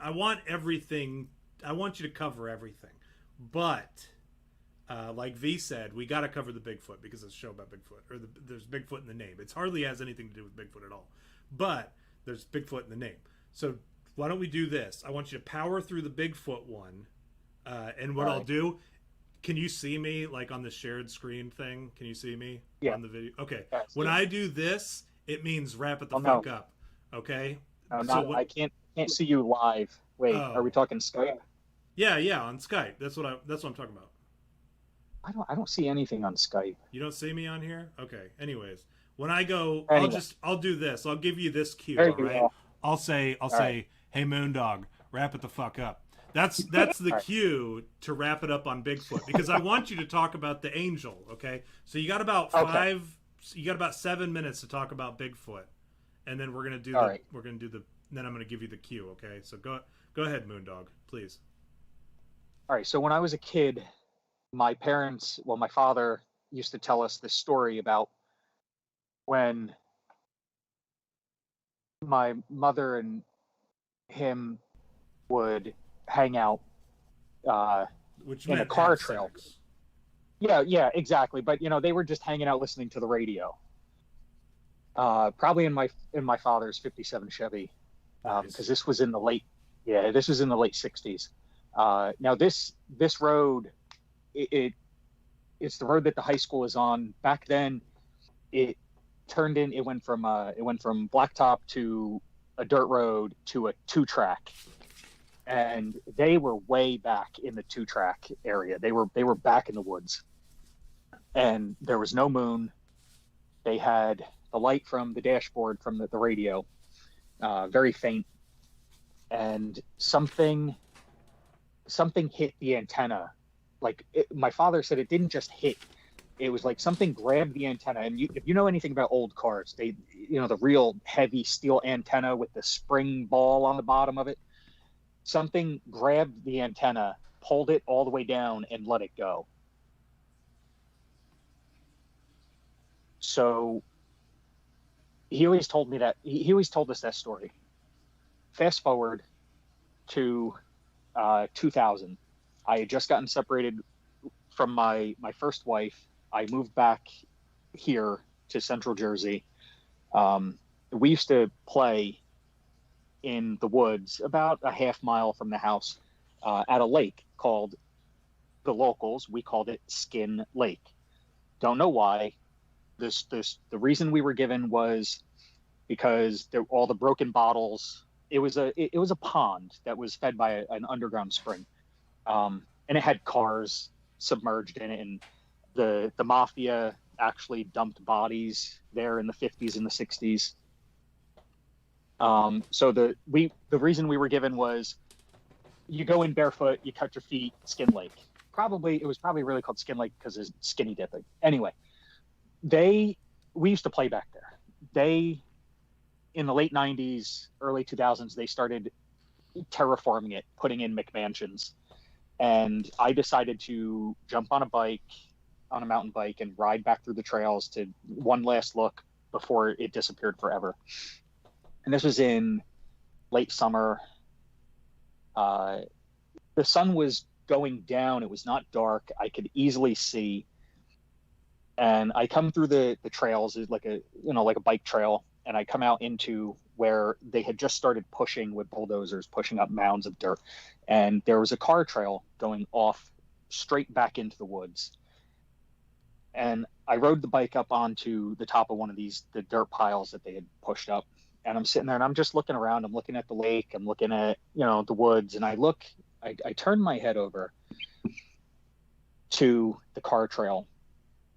I want everything. I want you to cover everything, but like V said, we got to cover the Bigfoot because it's a show about Bigfoot, or there's Bigfoot in the name. It hardly has anything to do with Bigfoot at all, but there's Bigfoot in the name. So why don't we do this? I want you to power through the Bigfoot one, and what I'll do. Can you see me like on the shared screen thing? Can you see me on the video? Okay. When I do this, it means wrap it the fuck up. Okay. I can't see you live. Wait, are we talking Skype? Yeah, on Skype. That's what I'm talking about. I don't see anything on Skype. You don't see me on here? Okay. Anyways, when I go, anyway. I'll do this. I'll give you this cue, all right? Go. I'll say, hey Moondog, wrap it the fuck up. That's the cue to wrap it up on Bigfoot, because I want you to talk about the angel, okay? So you got about you got about 7 minutes to talk about Bigfoot, and then we're gonna do then I'm gonna give you the cue, okay? So go ahead, Moondog, please. All right. So when I was a kid, my father used to tell us this story about when my mother and him would hang out Which in a car trail. Yeah, exactly. But they were just hanging out listening to the radio. Probably in my father's '57 Chevy, because this was in the late 60s. Now this road, it's the road that the high school is on. Back then, it went from blacktop to a dirt road to a 2-track. And they were way back in the 2-track area. They were back in the woods, and there was no moon. They had the light from the dashboard from the radio, very faint, and something hit the antenna. My father said it didn't just hit; it was like something grabbed the antenna. And if you know anything about old cars, the real heavy steel antenna with the spring ball on the bottom of it. Something grabbed the antenna, pulled it all the way down, and let it go. So he always told me that. He always told us that story. Fast forward to 2000. I had just gotten separated from my first wife. I moved back here to Central Jersey. We used to play in the woods about a half mile from the house at a lake called, the locals, we called it Skin Lake. Don't know why. The reason we were given was because all the broken bottles. It was a pond that was fed by an underground spring, and it had cars submerged in it, and the mafia actually dumped bodies there in the 50s and the 60s. So the reason we were given was, you go in barefoot, you cut your feet, Skin Lake. It was probably really called Skin Lake because it's skinny dipping. Anyway, we used to play back there. In the late 90s, early 2000s, they started terraforming it, putting in McMansions. And I decided to jump on a mountain bike, and ride back through the trails to one last look before it disappeared forever. And this was in late summer. The sun was going down. It was not dark. I could easily see. And I come through the trails, is like a bike trail, and I come out into where they had just started pushing with bulldozers, pushing up mounds of dirt. And there was a car trail going off straight back into the woods. And I rode the bike up onto the top of one of the dirt piles that they had pushed up. And I'm sitting there, and I'm just looking around. I'm looking at the lake. I'm looking at, the woods. And I turn my head over to the car trail,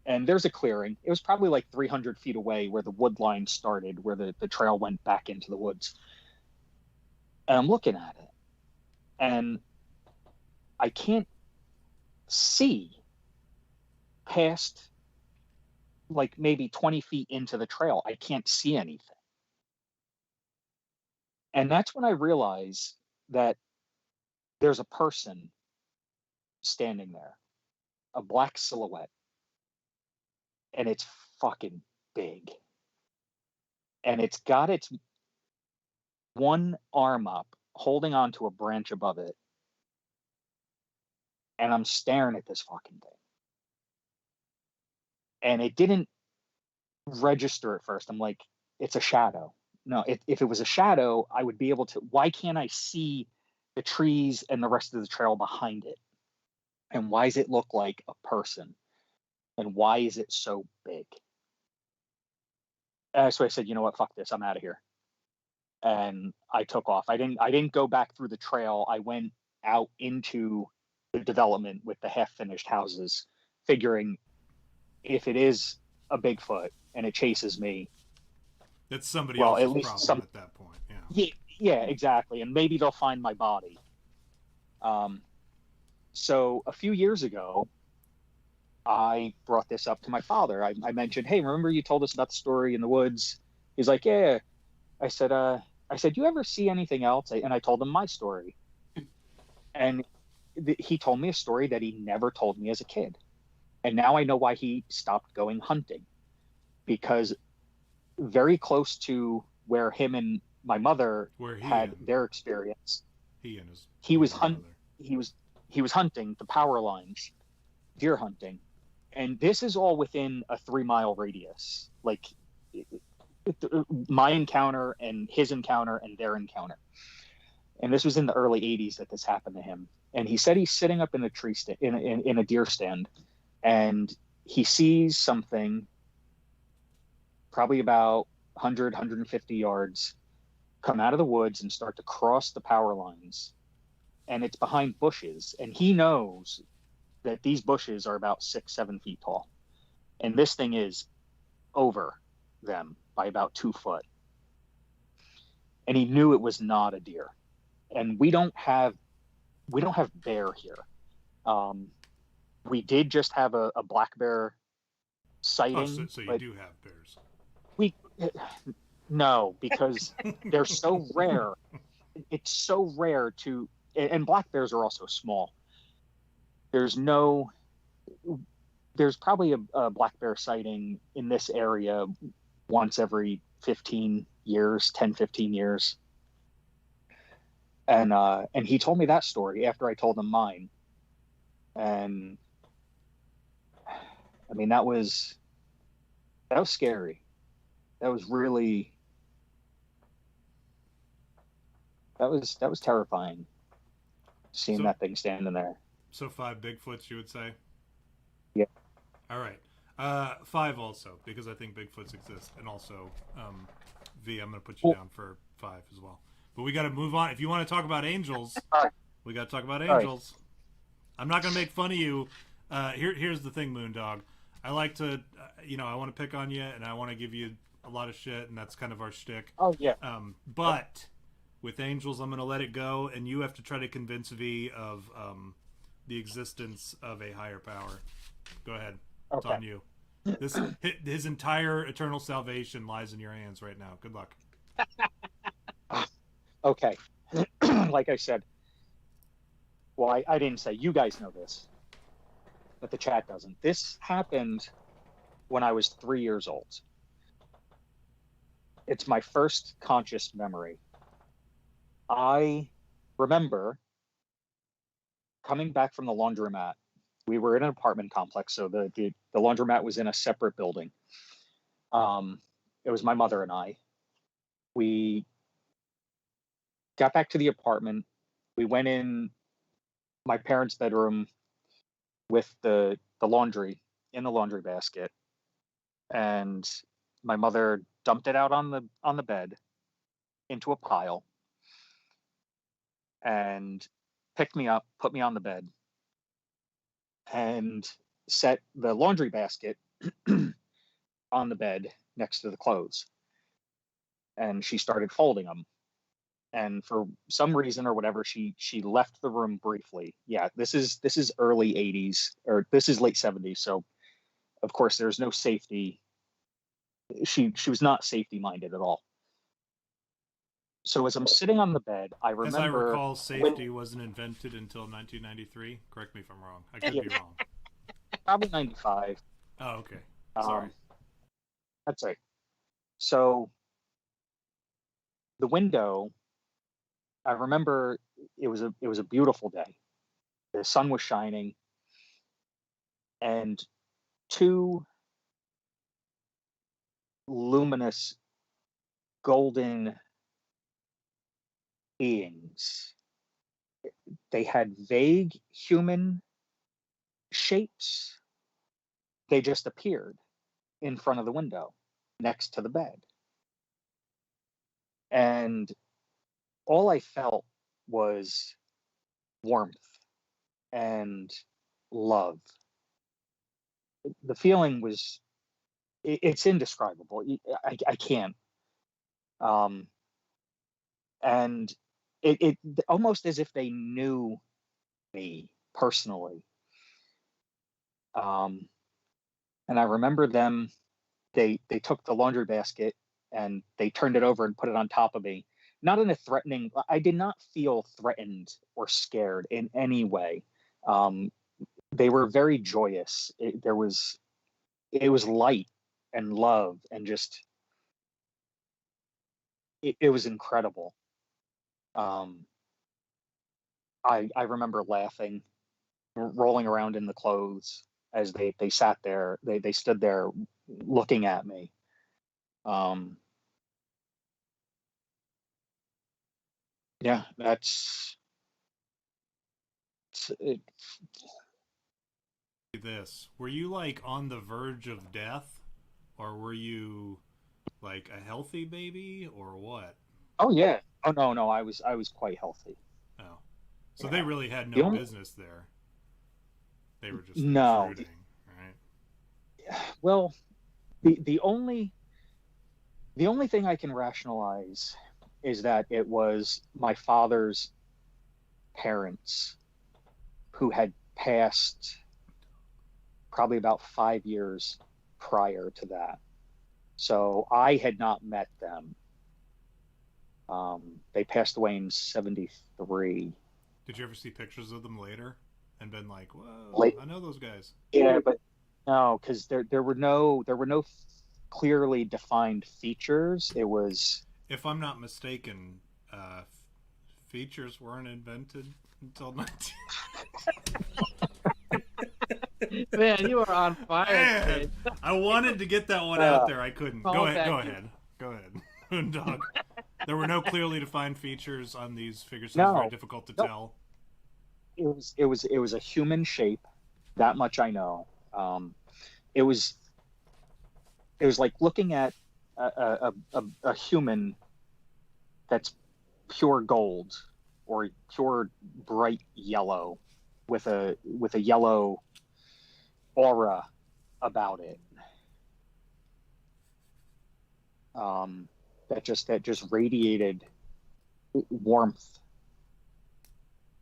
and there's a clearing. It was probably like 300 feet away where the wood line started, where the trail went back into the woods. And I'm looking at it, and I can't see past like maybe 20 feet into the trail. I can't see anything. And that's when I realize that there's a person standing there, a black silhouette, and it's fucking big. And it's got its one arm up, holding onto a branch above it. And I'm staring at this fucking thing. And it didn't register at first. I'm like, it's a shadow. No, if it was a shadow, I would be able to. Why can't I see the trees and the rest of the trail behind it? And why does it look like a person? And why is it so big? So I said, you know what, fuck this, I'm out of here. And I took off. I didn't go back through the trail. I went out into the development with the half-finished houses, figuring if it is a Bigfoot and it chases me, it's somebody well, else's at least problem at that point. Yeah, exactly. And maybe they'll find my body. So a few years ago, I brought this up to my father. I mentioned, hey, remember you told us about the story in the woods? He's like, yeah. I said, you ever see anything else? And I told him my story. And he told me a story that he never told me as a kid. And now I know why he stopped going hunting. Because very close to where him and my mother had their experience, he was hunting the power lines, deer hunting. And this is all within a 3-mile radius. Like my encounter and his encounter and their encounter. And this was in the early 80s that this happened to him. And he said he's sitting up in a tree in a deer stand, and he sees something probably about 100, 150 yards come out of the woods and start to cross the power lines. And it's behind bushes. And he knows that these bushes are about 6-7 feet tall. And this thing is over them by about 2 foot. And he knew it was not a deer. And we don't have bear here. We did just have a black bear sighting. So you do have bears. No, because they're so rare. It's so rare to, and black bears are also small. There's probably a black bear sighting in this area once every 15 years, 10, 15 years. And he told me that story after I told him mine. And I mean, that was scary. That was really, that was terrifying, seeing that thing standing there. So 5 Bigfoots, you would say? Yeah. All right. 5 also, because I think Bigfoots exist. And also, V, I'm going to put you down for 5 as well. But we got to move on. If you want to talk about angels, we got to talk about angels. I'm not going to make fun of you. Here's the thing, Moondog. I like to, I want to pick on you, and I want to give you a lot of shit, and that's kind of our shtick. Oh, yeah. But with angels, I'm going to let it go, and you have to try to convince V of the existence of a higher power. Go ahead. It's on you. His entire eternal salvation lies in your hands right now. Good luck. Okay. Like I said, well, I didn't say, you guys know this, but the chat doesn't. This happened when I was 3 years old. It's my first conscious memory. I remember coming back from the laundromat. We were in an apartment complex, so the laundromat was in a separate building. It was my mother and I. We got back to the apartment. We went in my parents' bedroom with the laundry in the laundry basket, and my mother dumped it out on the bed into a pile and picked me up, put me on the bed, and set the laundry basket on the bed next to the clothes. And she started folding them. And for some reason or whatever, she left the room briefly. Yeah, this is early 80s, or this is late 70s. So of course there's no safety. She was not safety minded at all. So as I'm sitting on the bed, I As I remember recall, safety wasn't invented until 1993. Correct me if I'm wrong. I could be wrong. probably 95. Oh, okay. Sorry. That's right. So the window, I remember it was a beautiful day. The sun was shining, and two luminous golden beings. They had vague human shapes. They just appeared in front of the window next to the bed. And all I felt was warmth and love. The feeling was, it's indescribable. I can't. And it almost as if they knew me personally. And I remember them, they took the laundry basket and they turned it over and put it on top of me. Not in a threatening, I did not feel threatened or scared in any way. They were very joyous. It was light and love and just, it was incredible. I remember laughing, rolling around in the clothes as they sat there. They stood there looking at me. Yeah, that's it. This. Were you like on the verge of death, or were you like a healthy baby, or what? Oh yeah. Oh no, I was quite healthy. Oh, so Yeah. they really had The no only- business there. They were just No. intruding, right? Well, the only thing I can rationalize is that it was my father's parents who had passed probably about 5 years prior to that. So I had not met them. They passed away in 73. Did you ever see pictures of them later and been like, "Whoa, Late- I know those guys"? Yeah, but no, because there were no clearly defined features. It was, If I'm not mistaken, features weren't invented until 19. Man, you are on fire. Man, Kid. I wanted to get that one out there. I couldn't. Call Go it ahead. back. Go ahead. Moondog. There were no clearly defined features on these figures, so No. it's very difficult to No. tell. it was a human shape. That much I know. It was like looking at a human that's pure gold or pure bright yellow with a yellow aura about it. That just radiated warmth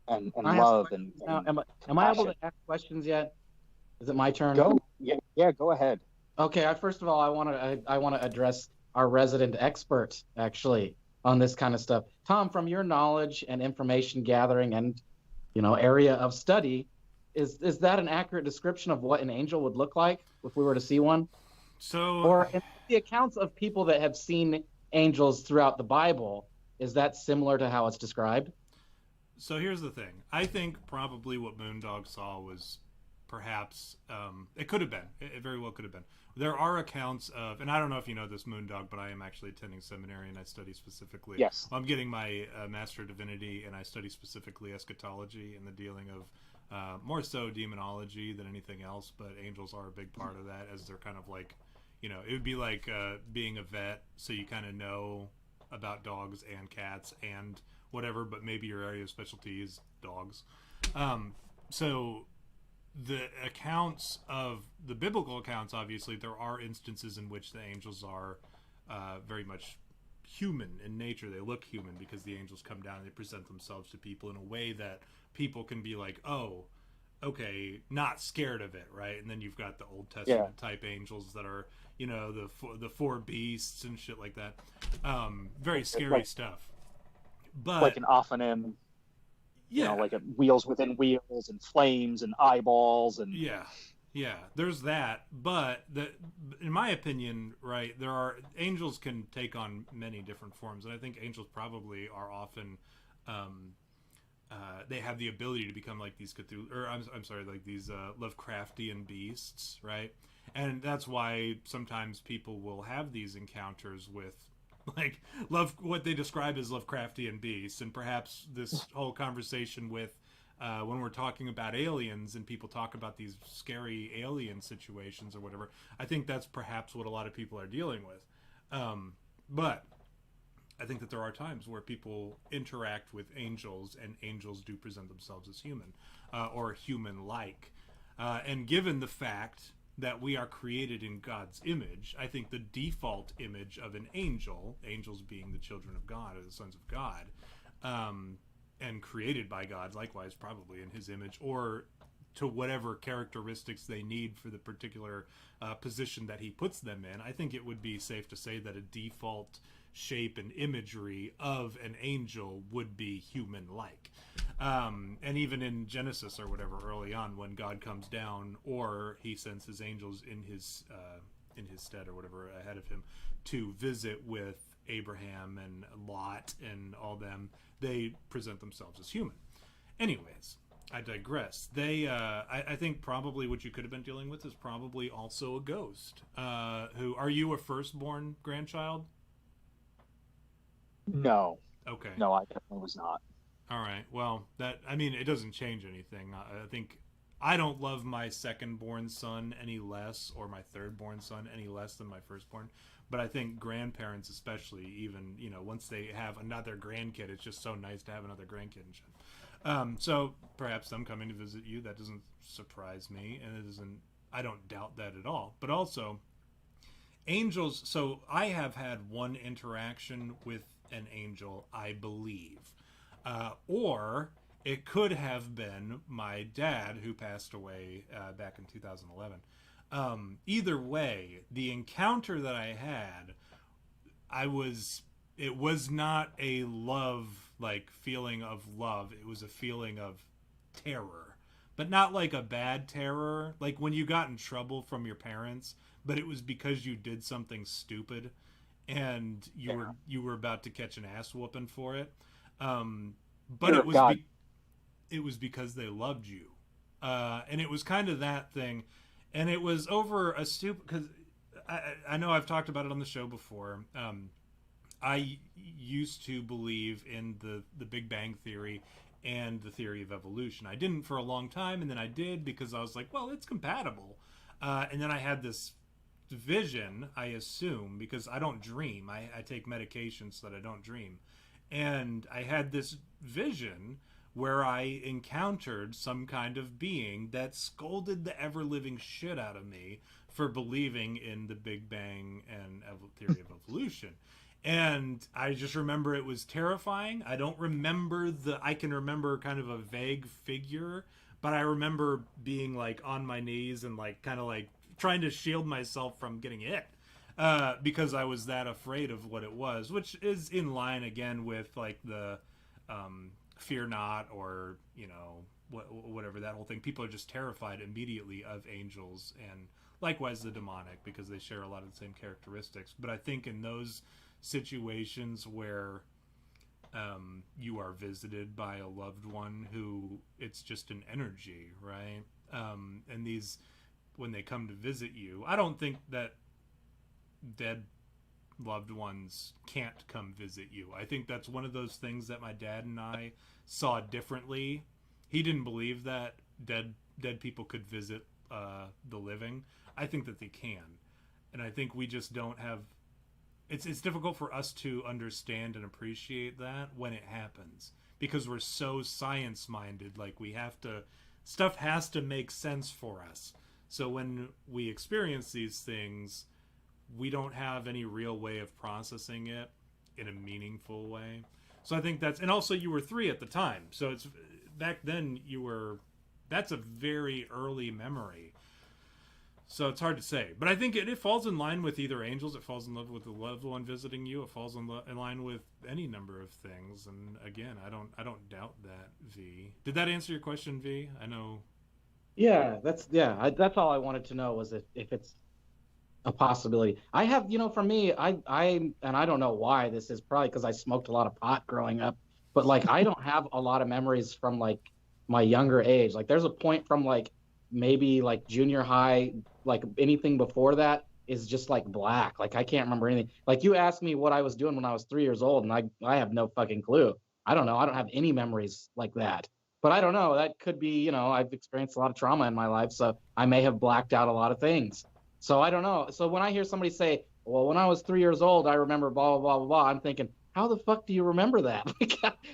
and I have love questions and now. Am I able to passion. ask questions yet? Is it my turn? Go. Yeah, go ahead. Okay. First of all, I want to address our resident expert actually on this kind of stuff. Tom, from your knowledge and information gathering and area of study, is that an accurate description of what an angel would look like if we were to see one? So, Or in the accounts of people that have seen angels throughout the Bible, is that similar to how it's described? So here's the thing. I think probably what Moondog saw was perhaps it could have been. It very well could have been. There are accounts of, and I don't know if you know this, Moondog, but I am actually attending seminary and I study specifically. Yes. I'm getting my Master of Divinity, and I study specifically eschatology and the dealing of more so demonology than anything else. But angels are a big part of that, as they're kind of like, it would be like being a vet, so you kind of know about dogs and cats and whatever, but maybe your area of specialty is dogs. So the accounts of the biblical accounts, obviously, there are instances in which the angels are very much human in nature. They look human because the angels come down and they present themselves to people in a way that people can be like, oh, okay, not scared of it, right? And then you've got the Old Testament type angels that are, the four beasts and shit like that. Very scary stuff. But like an ophonym, yeah, like a wheels within wheels and flames and eyeballs and yeah, there's that. But in my opinion, right, there are angels can take on many different forms, and I think angels probably are often um, they have the ability to become like these Cthulhu, or I'm sorry, like these Lovecraftian beasts, right? And that's why sometimes people will have these encounters with like what they describe as Lovecraftian beasts, and perhaps this whole conversation with when we're talking about aliens and people talk about these scary alien situations or whatever, I think that's perhaps what a lot of people are dealing with. But I think that there are times where people interact with angels, and angels do present themselves as human or human-like. And given the fact that we are created in God's image, I think the default image of an angel, angels being the children of God or the sons of God, and created by God, likewise, probably in His image, or to whatever characteristics they need for the particular position that He puts them in, I think it would be safe to say that a default shape and imagery of an angel would be human-like. And even in Genesis or whatever, early on, when God comes down, or He sends His angels in His stead or whatever ahead of Him to visit with Abraham and Lot and all them, they present themselves as human. Anyways, I digress. I think probably what you could have been dealing with is probably also a ghost. Who are you, a firstborn grandchild? no, Okay. no, I definitely was not. All right. Well, it doesn't change anything. I think I don't love my second-born son any less, or my third-born son any less than my firstborn. But I think grandparents, especially, even once they have another grandkid, it's just so nice to have another grandkid and shit. So perhaps them coming to visit you, that doesn't surprise me, and it isn't. I don't doubt that at all. But also, angels. So I have had one interaction with an angel, I believe, or it could have been my dad who passed away back in 2011. Either way, the encounter that I had, it was not a feeling of love. It was a feeling of terror, but not like a bad terror, like when you got in trouble from your parents, but it was because you did something stupid and you were about to catch an ass whooping for it. But it was because they loved you, and it was kind of that thing, and it was over a stupid. Because I know I've talked about it on the show before. I used to believe in the Big Bang Theory and the theory of evolution. I didn't for a long time, and then I did because I was like, well, it's compatible. And then I had this vision, I assume, because I don't dream. I take medication so that I don't dream. And I had this vision where I encountered some kind of being that scolded the ever-living shit out of me for believing in the Big Bang and theory of evolution. And I just remember it was terrifying. I don't remember I can remember kind of a vague figure, but I remember being like on my knees and like kind of like trying to shield myself from getting hit. Because I was that afraid of what it was, which is in line again with like the fear not, or whatever, that whole thing. People are just terrified immediately of angels, and likewise the demonic, because they share a lot of the same characteristics. But I think in those situations where you are visited by a loved one who it's just an energy, right? And these, when they come to visit you, I don't think that dead loved ones can't come visit you. I think that's one of those things that my dad and I saw differently. He didn't believe that dead people could visit the living. I think that they can, and I think we just don't have. It's difficult for us to understand and appreciate that when it happens, because we're so science minded. Like, stuff has to make sense for us. So when we experience these things, we don't have any real way of processing it in a meaningful way. So I think and also you were 3 at the time. So it's back then that's a very early memory. So it's hard to say, but I think it falls in line with either angels. It falls in love with the loved one visiting you. It falls in line with any number of things. And again, I don't doubt that. V, did that answer your question, V? I know. Yeah, that's all I wanted to know was if it's a possibility. I have, for me, and I don't know why this is, probably because I smoked a lot of pot growing up, but like I don't have a lot of memories from like my younger age. Like there's a point from like maybe like junior high, like anything before that is just like black. Like I can't remember anything. Like you asked me what I was doing when I was 3 years old, and I have no fucking clue. I don't know. I don't have any memories like that. But I don't know. That could be, I've experienced a lot of trauma in my life, so I may have blacked out a lot of things. So I don't know. So when I hear somebody say, "Well, when I was 3 years old, I remember blah blah blah blah blah," I'm thinking, how the fuck do you remember that?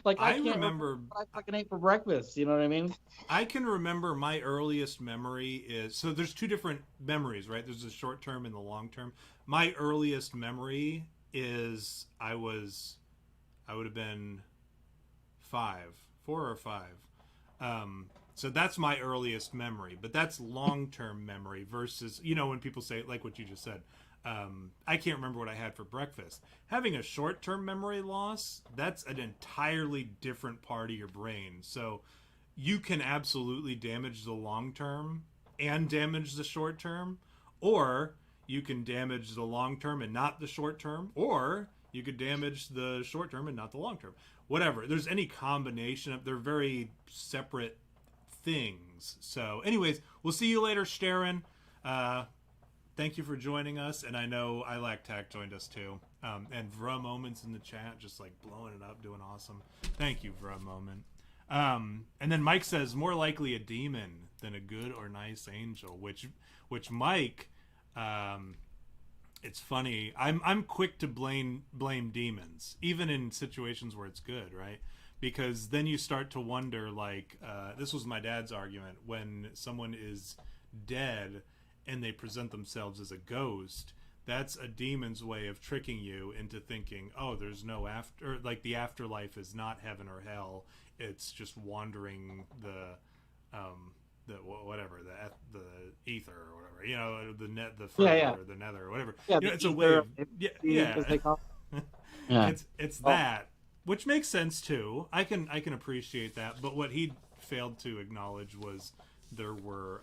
Like I can't remember what I fucking ate for breakfast. You know what I mean? I can remember my earliest memory is, so there's two different memories, right? There's the short term and the long term. My earliest memory is I would have been 4 or 5. So that's my earliest memory, but that's long-term memory versus, when people say, like what you just said, I can't remember what I had for breakfast. Having a short-term memory loss, that's an entirely different part of your brain. So you can absolutely damage the long-term and damage the short-term, or you can damage the long-term and not the short-term, or you could damage the short-term and not the long-term. Whatever. There's any combination of, they're very separate things. So anyways, we'll see you later, Sharon. Thank you for joining us, and I know Ilactac joined us too. And Vra Moments in the chat, just like blowing it up, doing awesome. Thank you, Vra Moment. And then Mike says more likely a demon than a good or nice angel, which Mike, it's funny. I'm quick to blame demons, even in situations where it's good, right? Because then you start to wonder, like, this was my dad's argument, when someone is dead and they present themselves as a ghost, that's a demon's way of tricking you into thinking, oh, there's no after, like the afterlife is not heaven or hell, it's just wandering the ether or whatever, the further or the nether or whatever. It's a way of it's that, which makes sense too. I can appreciate that, but what he failed to acknowledge was there were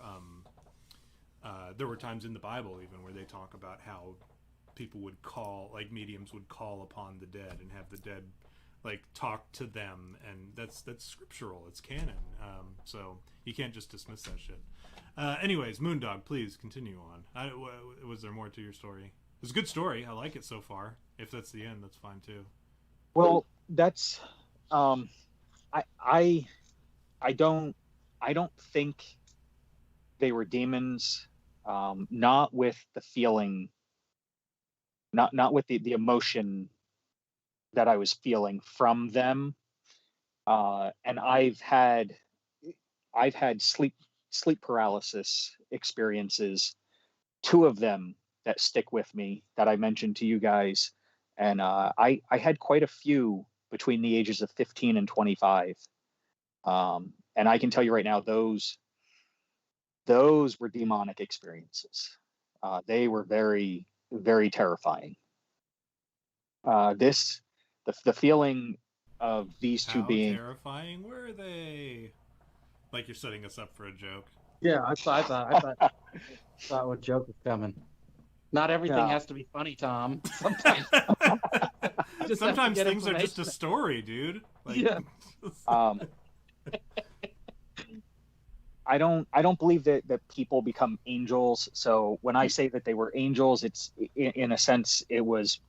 times in the Bible even where they talk about how people would call, like mediums would call upon the dead and have the dead like talk to them, and that's scriptural, it's canon. So you can't just dismiss that shit. Anyways, Moondog, please continue on. Was there more to your story? It's a good story. I like it so far. If that's the end, that's fine too. Well, that's I don't think they were demons. Not with the feeling, not with the emotion that I was feeling from them. And I've had sleep paralysis experiences, 2 of them that stick with me that I mentioned to you guys. And I had quite a few between the ages of 15 and 25. And I can tell you right now, those were demonic experiences. They were very, very terrifying. The feeling of these two being terrifying were they? Like you're setting us up for a joke. Yeah, I thought what joke was coming. Not everything has to be funny, Tom. Sometimes things are just a story, dude. Like, yeah. I don't believe that people become angels. So when I say that they were angels, it's in a sense it was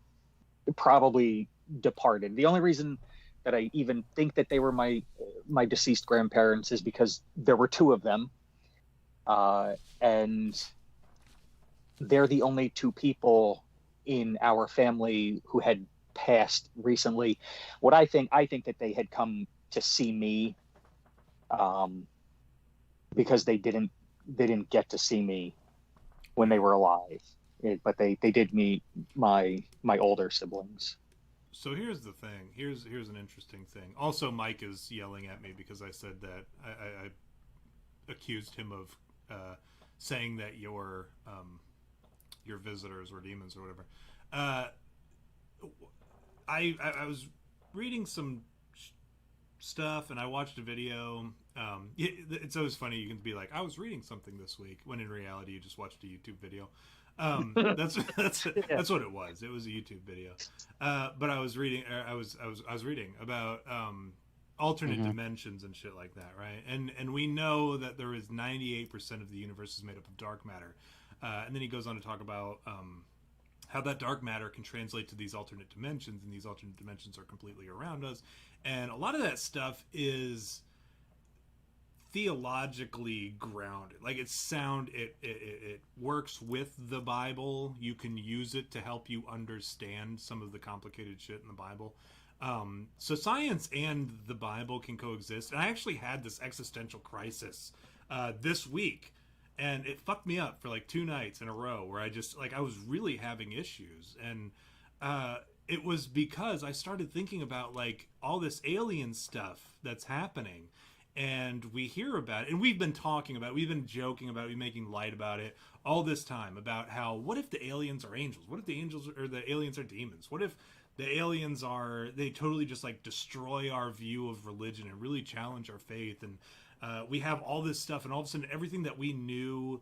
probably departed. The only reason that I even think that they were my deceased grandparents is because there were 2 of them, and they're the only 2 people in our family who had passed recently. I think that they had come to see me, because they didn't get to see me when they were alive, but they did meet my older siblings. So here's the thing. Here's an interesting thing. Also, Mike is yelling at me because I said that I accused him of saying that your visitors were demons or whatever. Uh, I was reading some stuff and I watched a video. It's always funny. You can be like, I was reading something this week, when in reality you just watched a YouTube video. That's what it was. It was a YouTube video. But I was reading. I was reading about alternate dimensions and shit like that, right? And we know that there is 98% of the universe is made up of dark matter. And then he goes on to talk about how that dark matter can translate to these alternate dimensions, and these alternate dimensions are completely around us. And a lot of that stuff is theologically grounded. Like it works with the Bible. You can use it to help you understand some of the complicated shit in the Bible. So science and the Bible can coexist. And I actually had this existential crisis this week. And it fucked me up for like 2 nights in a row where I was really having issues. And it was because I started thinking about like all this alien stuff that's happening. And we hear about it, and we've been talking about it, we've been joking about it, we've been making light about it all this time, about how, what if the aliens are angels? What if the aliens are demons? What if the aliens they totally just like destroy our view of religion and really challenge our faith? And we have all this stuff, and all of a sudden everything that we knew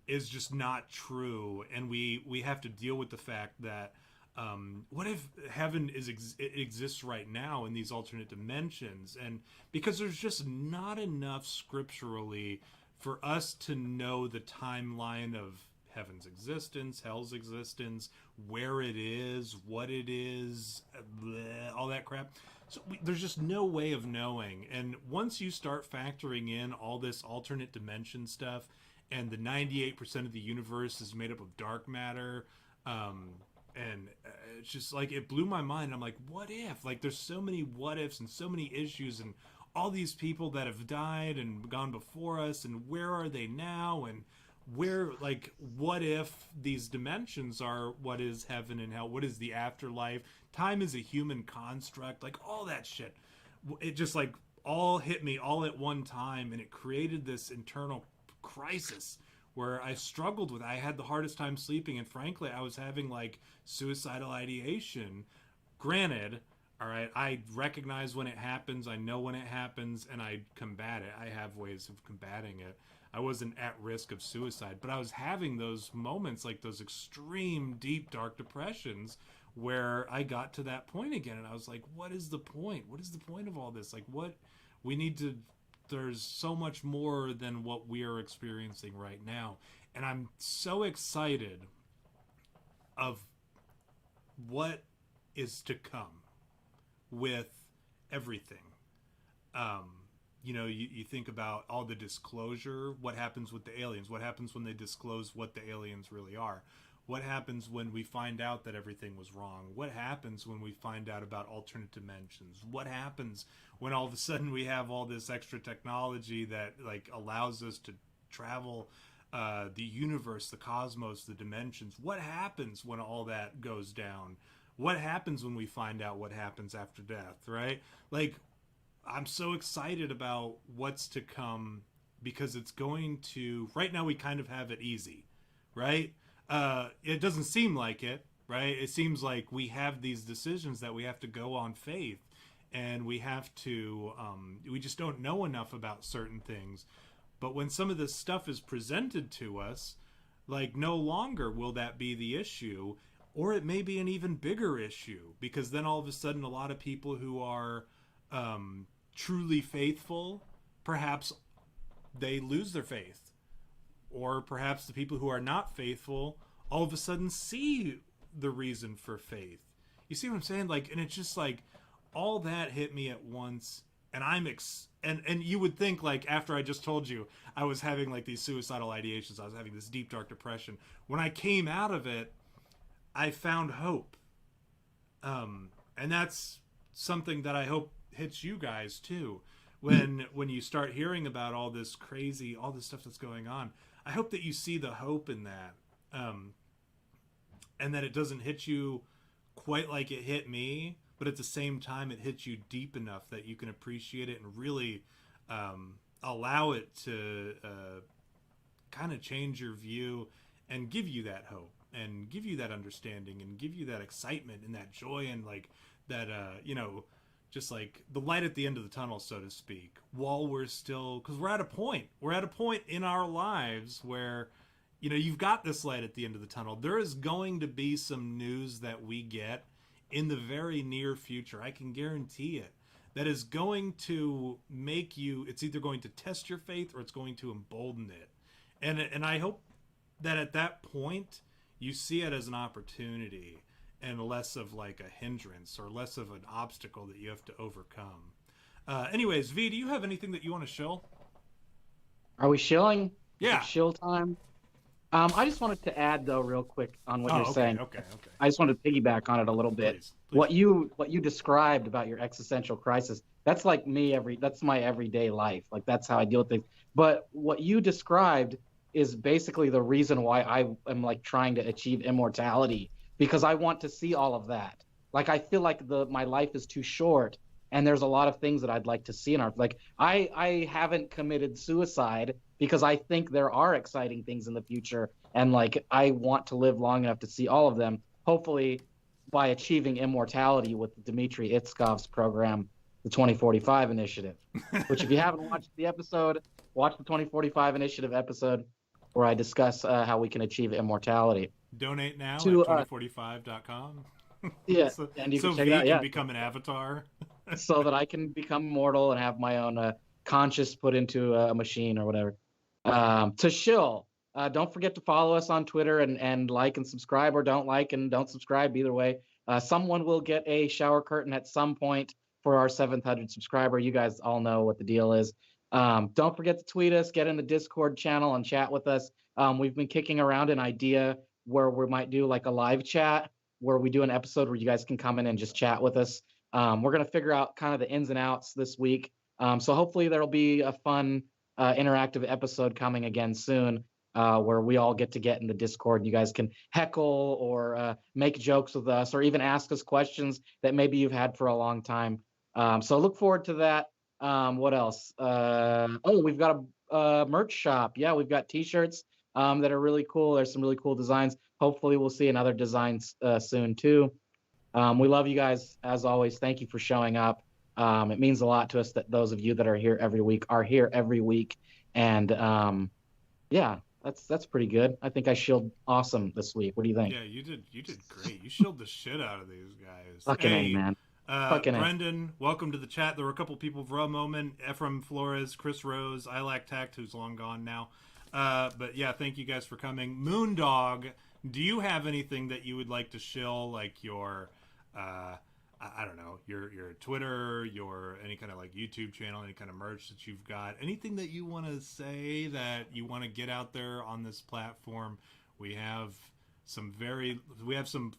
is just not true, and we have to deal with the fact that what if heaven exists right now in these alternate dimensions? And because there's just not enough scripturally for us to know the timeline of heaven's existence, hell's existence, where it is, what it is, bleh, all that crap. So there's just no way of knowing. And once you start factoring in all this alternate dimension stuff, and the 98% of the universe is made up of dark matter, and it's just like, it blew my mind. I'm like, what if? Like, there's so many what ifs and so many issues, and all these people that have died and gone before us, and where are they now? And where, like, what if these dimensions are what is heaven and hell? What is the afterlife? Time is a human construct, like all that shit. It just like all hit me all at one time, and it created this internal crisis where I struggled with. I had the hardest time sleeping, and frankly, I was having like suicidal ideation. Granted, all right, I recognize when it happens, I know when it happens, and I combat it. I have ways of combating it. I wasn't at risk of suicide, but I was having those moments, like those extreme, deep, dark depressions, where I got to that point again, and I was like, what is the point? What is the point of all this? Like, what we need to... There's so much more than what we are experiencing right now. And I'm so excited of what is to come with everything. You think about all the disclosure, what happens with the aliens, what happens when they disclose what the aliens really are, what happens when we find out that everything was wrong, what happens when we find out about alternate dimensions, what happens when all of a sudden we have all this extra technology that like allows us to travel the universe, the cosmos, the dimensions. What happens when all that goes down? What happens when we find out what happens after death, right? Like, I'm so excited about what's to come, because it's going to... Right now we kind of have it easy, right? It doesn't seem like it, right? It seems like we have these decisions that we have to go on faith, and we have to... we just don't know enough about certain things. But when some of this stuff is presented to us, like, no longer will that be the issue, or it may be an even bigger issue, because then all of a sudden a lot of people who are truly faithful, perhaps they lose their faith. Or perhaps the people who are not faithful all of a sudden see the reason for faith. You see what I'm saying? Like, and it's just like all that hit me at once, and and you would think, like, after I just told you I was having like these suicidal ideations, I was having this deep dark depression. When I came out of it, I found hope. And that's something that I hope hits you guys too. When you start hearing about all this stuff that's going on, I hope that you see the hope in that. And that it doesn't hit you quite like it hit me, but at the same time it hits you deep enough that you can appreciate it and really allow it to kind of change your view and give you that hope and give you that understanding and give you that excitement and that joy and like that just like the light at the end of the tunnel, so to speak, while we're still, because we're at a point in our lives where you've got this light at the end of the tunnel. There is going to be some news that we get in the very near future, I can guarantee it, that is going to make you, it's either going to test your faith or it's going to embolden it. And I hope that at that point you see it as an opportunity and less of like a hindrance or less of an obstacle that you have to overcome. Anyways, V, do you have anything that you want to shill? Are we shilling? Yeah. Shill time. I just wanted to add though, real quick, on what you're saying. Okay. I just wanted to piggyback on it a little bit. Please. What you described about your existential crisis, that's like me that's my everyday life. Like that's how I deal with things. But what you described is basically the reason why I am like trying to achieve immortality, because I want to see all of that. Like I feel like my life is too short, and there's a lot of things that I'd like to see in our, like I haven't committed suicide because I think there are exciting things in the future, and like I want to live long enough to see all of them, hopefully by achieving immortality with Dmitry Itskov's program, the 2045 Initiative, which if you haven't watched the episode, watch the 2045 Initiative episode where I discuss how we can achieve immortality. Donate now to, at 2045.com. Yeah, so, and you so can check V it out, can become an avatar. so that I can become immortal and have my own conscious put into a machine or whatever. To shill, don't forget to follow us on Twitter and like and subscribe, or don't like and don't subscribe. Either way, someone will get a shower curtain at some point for our 700 subscriber. You guys all know what the deal is. Don't forget to tweet us, get in the Discord channel and chat with us. We've been kicking around an idea where we might do like a live chat where we do an episode where you guys can come in and just chat with us. We're going to figure out kind of the ins and outs this week. So hopefully there'll be a fun interactive episode coming again soon where we all get in the Discord. You guys can heckle or make jokes with us or even ask us questions that maybe you've had for a long time. So look forward to that. What else? We've got a merch shop. Yeah, we've got t-shirts that are really cool. There's some really cool designs. Hopefully we'll see another designs soon too. We love you guys as always. Thank you for showing up. It means a lot to us that those of you that are here every week are here every week. And yeah, that's pretty good. I think I shielded awesome this week. What do you think? Yeah, you did great. You shielded the shit out of these guys. Fucking A, man. Brendan, welcome to the chat. There were a couple people for a moment. Ephraim Flores, Chris Rose, I Lack Tact, who's long gone now. But yeah, thank you guys for coming. Moondog, do you have anything that you would like to shill, like your I don't know, your Twitter, your any kind of like YouTube channel, any kind of merch that you've got, anything that you want to say that you want to get out there on this platform? We have some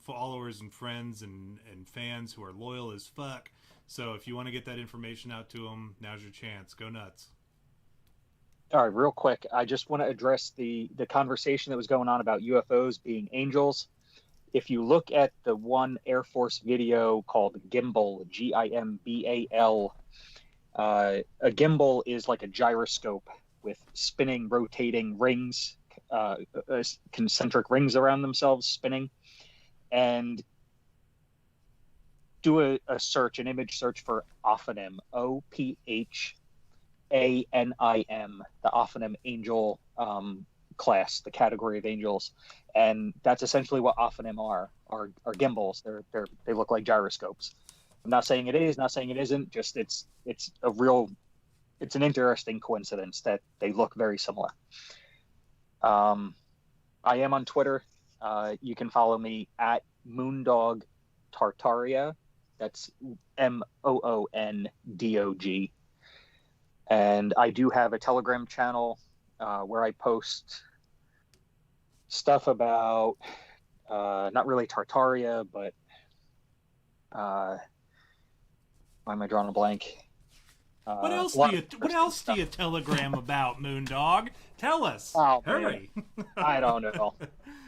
followers and friends and fans who are loyal as fuck. So if you want to get that information out to them, now's your chance. Go nuts. All right, real quick, I just want to address the conversation that was going on about UFOs being angels. If you look at the one Air Force video called Gimbal, Gimbal, a gimbal is like a gyroscope with spinning, rotating rings, concentric rings around themselves spinning. And do an image search for Ophanim, Ophanim, the Ophanim angel class, the category of angels. And that's essentially what Ophanim are gimbals. They look like gyroscopes. I'm not saying it is, not saying it isn't, just it's an interesting coincidence that they look very similar. I am on Twitter. You can follow me at Moondog Tartaria. That's MOONDOG. And I do have a Telegram channel where I post stuff about not really Tartaria, but why am I drawing a blank? What else do you telegram about, Moondog? Tell us. Oh, hurry. I don't know.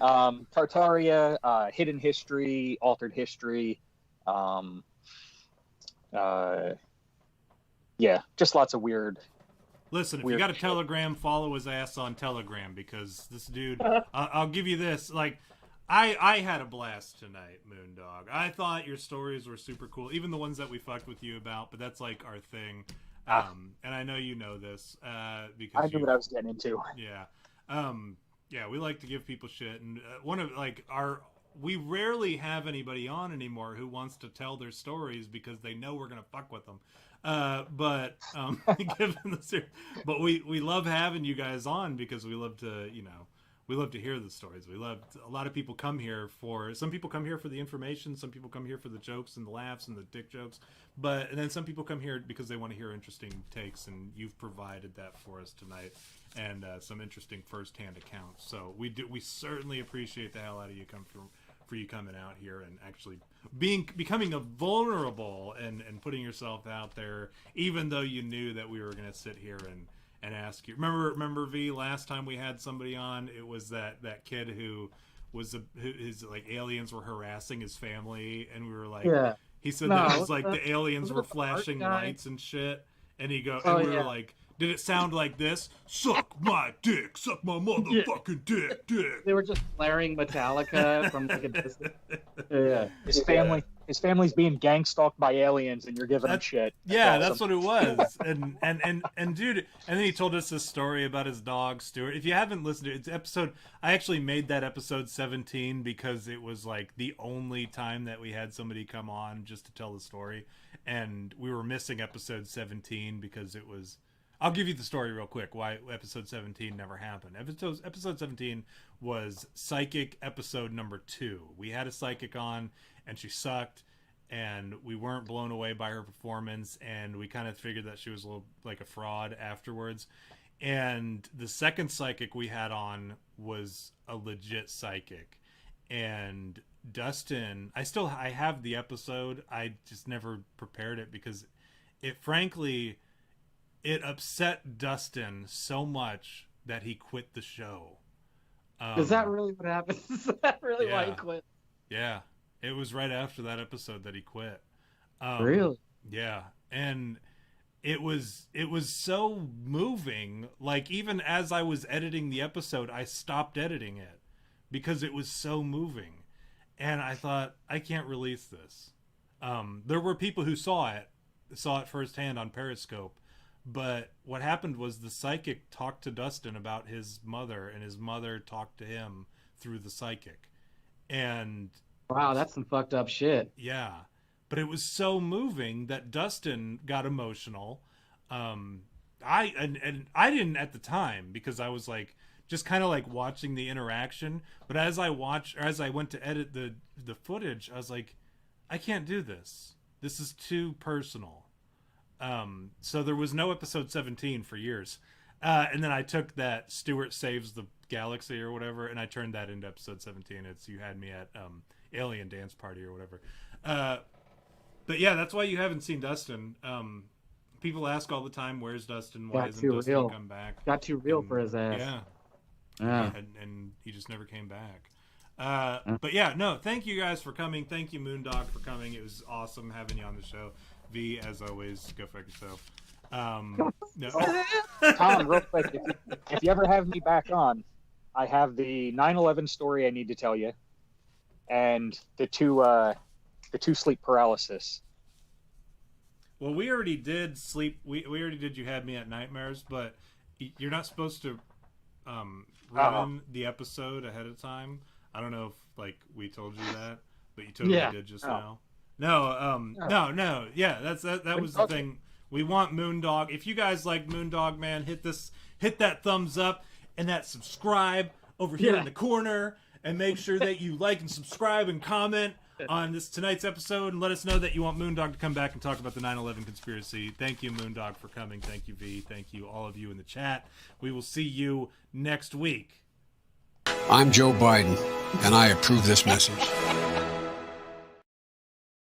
Tartaria, hidden history, altered history. Yeah, just lots of weird Listen, if you weird got a shit. Telegram, follow his ass on Telegram, because this dude, I'll give you this. Like, I had a blast tonight, Moondog. I thought your stories were super cool, even the ones that we fucked with you about, but that's like our thing. And I know you know this, because I knew what I was getting into. Yeah. Yeah, we like to give people shit, and we rarely have anybody on anymore who wants to tell their stories because they know we're gonna fuck with them. But we love having you guys on because we love to, we love to hear the stories. A lot of people come here some people come here for the information, some people come here for the jokes and the laughs and the dick jokes, and then some people come here because they want to hear interesting takes, and you've provided that for us tonight, and some interesting firsthand accounts. So we certainly appreciate the hell out of you for you coming out here and actually becoming a vulnerable and putting yourself out there, even though you knew that we were going to sit here and ask you. Remember V, last time we had somebody on, it was that kid who was his like aliens were harassing his family, and we were like, he said that it was like the aliens were flashing lights and shit, and we were like, did it sound like this? Suck my dick, suck my motherfucking dick. They were just blaring Metallica from like a distance. Yeah. His family's being gang stalked by aliens, and you're giving him shit. That's what it was. And dude, and then he told us this story about his dog Stuart. If you haven't listened to it, it's episode. I actually made that episode 17 because it was like the only time that we had somebody come on just to tell the story, and we were missing episode 17 because it was. I'll give you the story real quick why episode 17 never happened. Episode 17 was psychic episode number 2. We had a psychic on, and she sucked, and we weren't blown away by her performance, and we kind of figured that she was a little like a fraud afterwards. And the second psychic we had on was a legit psychic. And Dustin, I have the episode. I just never prepared it because it upset Dustin so much that he quit the show. Is that really what happened? Is that really why he quit? Yeah. It was right after that episode that he quit. Really? Yeah. And it was so moving. Like, even as I was editing the episode, I stopped editing it because it was so moving. And I thought, I can't release this. There were people who saw it firsthand on Periscope. But what happened was the psychic talked to Dustin about his mother, and his mother talked to him through the psychic. And wow, that's some fucked up shit. Yeah. But it was so moving that Dustin got emotional. I didn't at the time, because I was like just kind of like watching the interaction. But as I went to edit the footage, I was like, I can't do this. This is too personal. So there was no episode 17 for years. And then I took that Stuart Saves the Galaxy or whatever, and I turned that into episode 17. It's You Had Me at Alien Dance Party or whatever. But yeah, that's why you haven't seen Dustin. People ask all the time, where's Dustin? Why isn't Dustin come back? Got too real for his ass. Yeah. And he just never came back. But yeah, no, thank you guys for coming. Thank you, Moondog, for coming. It was awesome having you on the show. V, as always, go fuck yourself. No. Tom, real quick, if you ever have me back on, I have the 9/11 story I need to tell you, and the two sleep paralysis. Well, we already did sleep. We already did. You Had Me at Nightmares, but you're not supposed to run the episode ahead of time. I don't know if we told you that, but you totally did just now. No. Yeah, that was the thing. We want Moondog. If you guys like Moondog, man, hit that thumbs up and that subscribe over here in the corner, and make sure that you like and subscribe and comment on tonight's episode, and let us know that you want Moondog to come back and talk about the 9/11 conspiracy. Thank you, Moondog, for coming. Thank you, V. Thank you, all of you in the chat. We will see you next week. I'm Joe Biden, and I approve this message.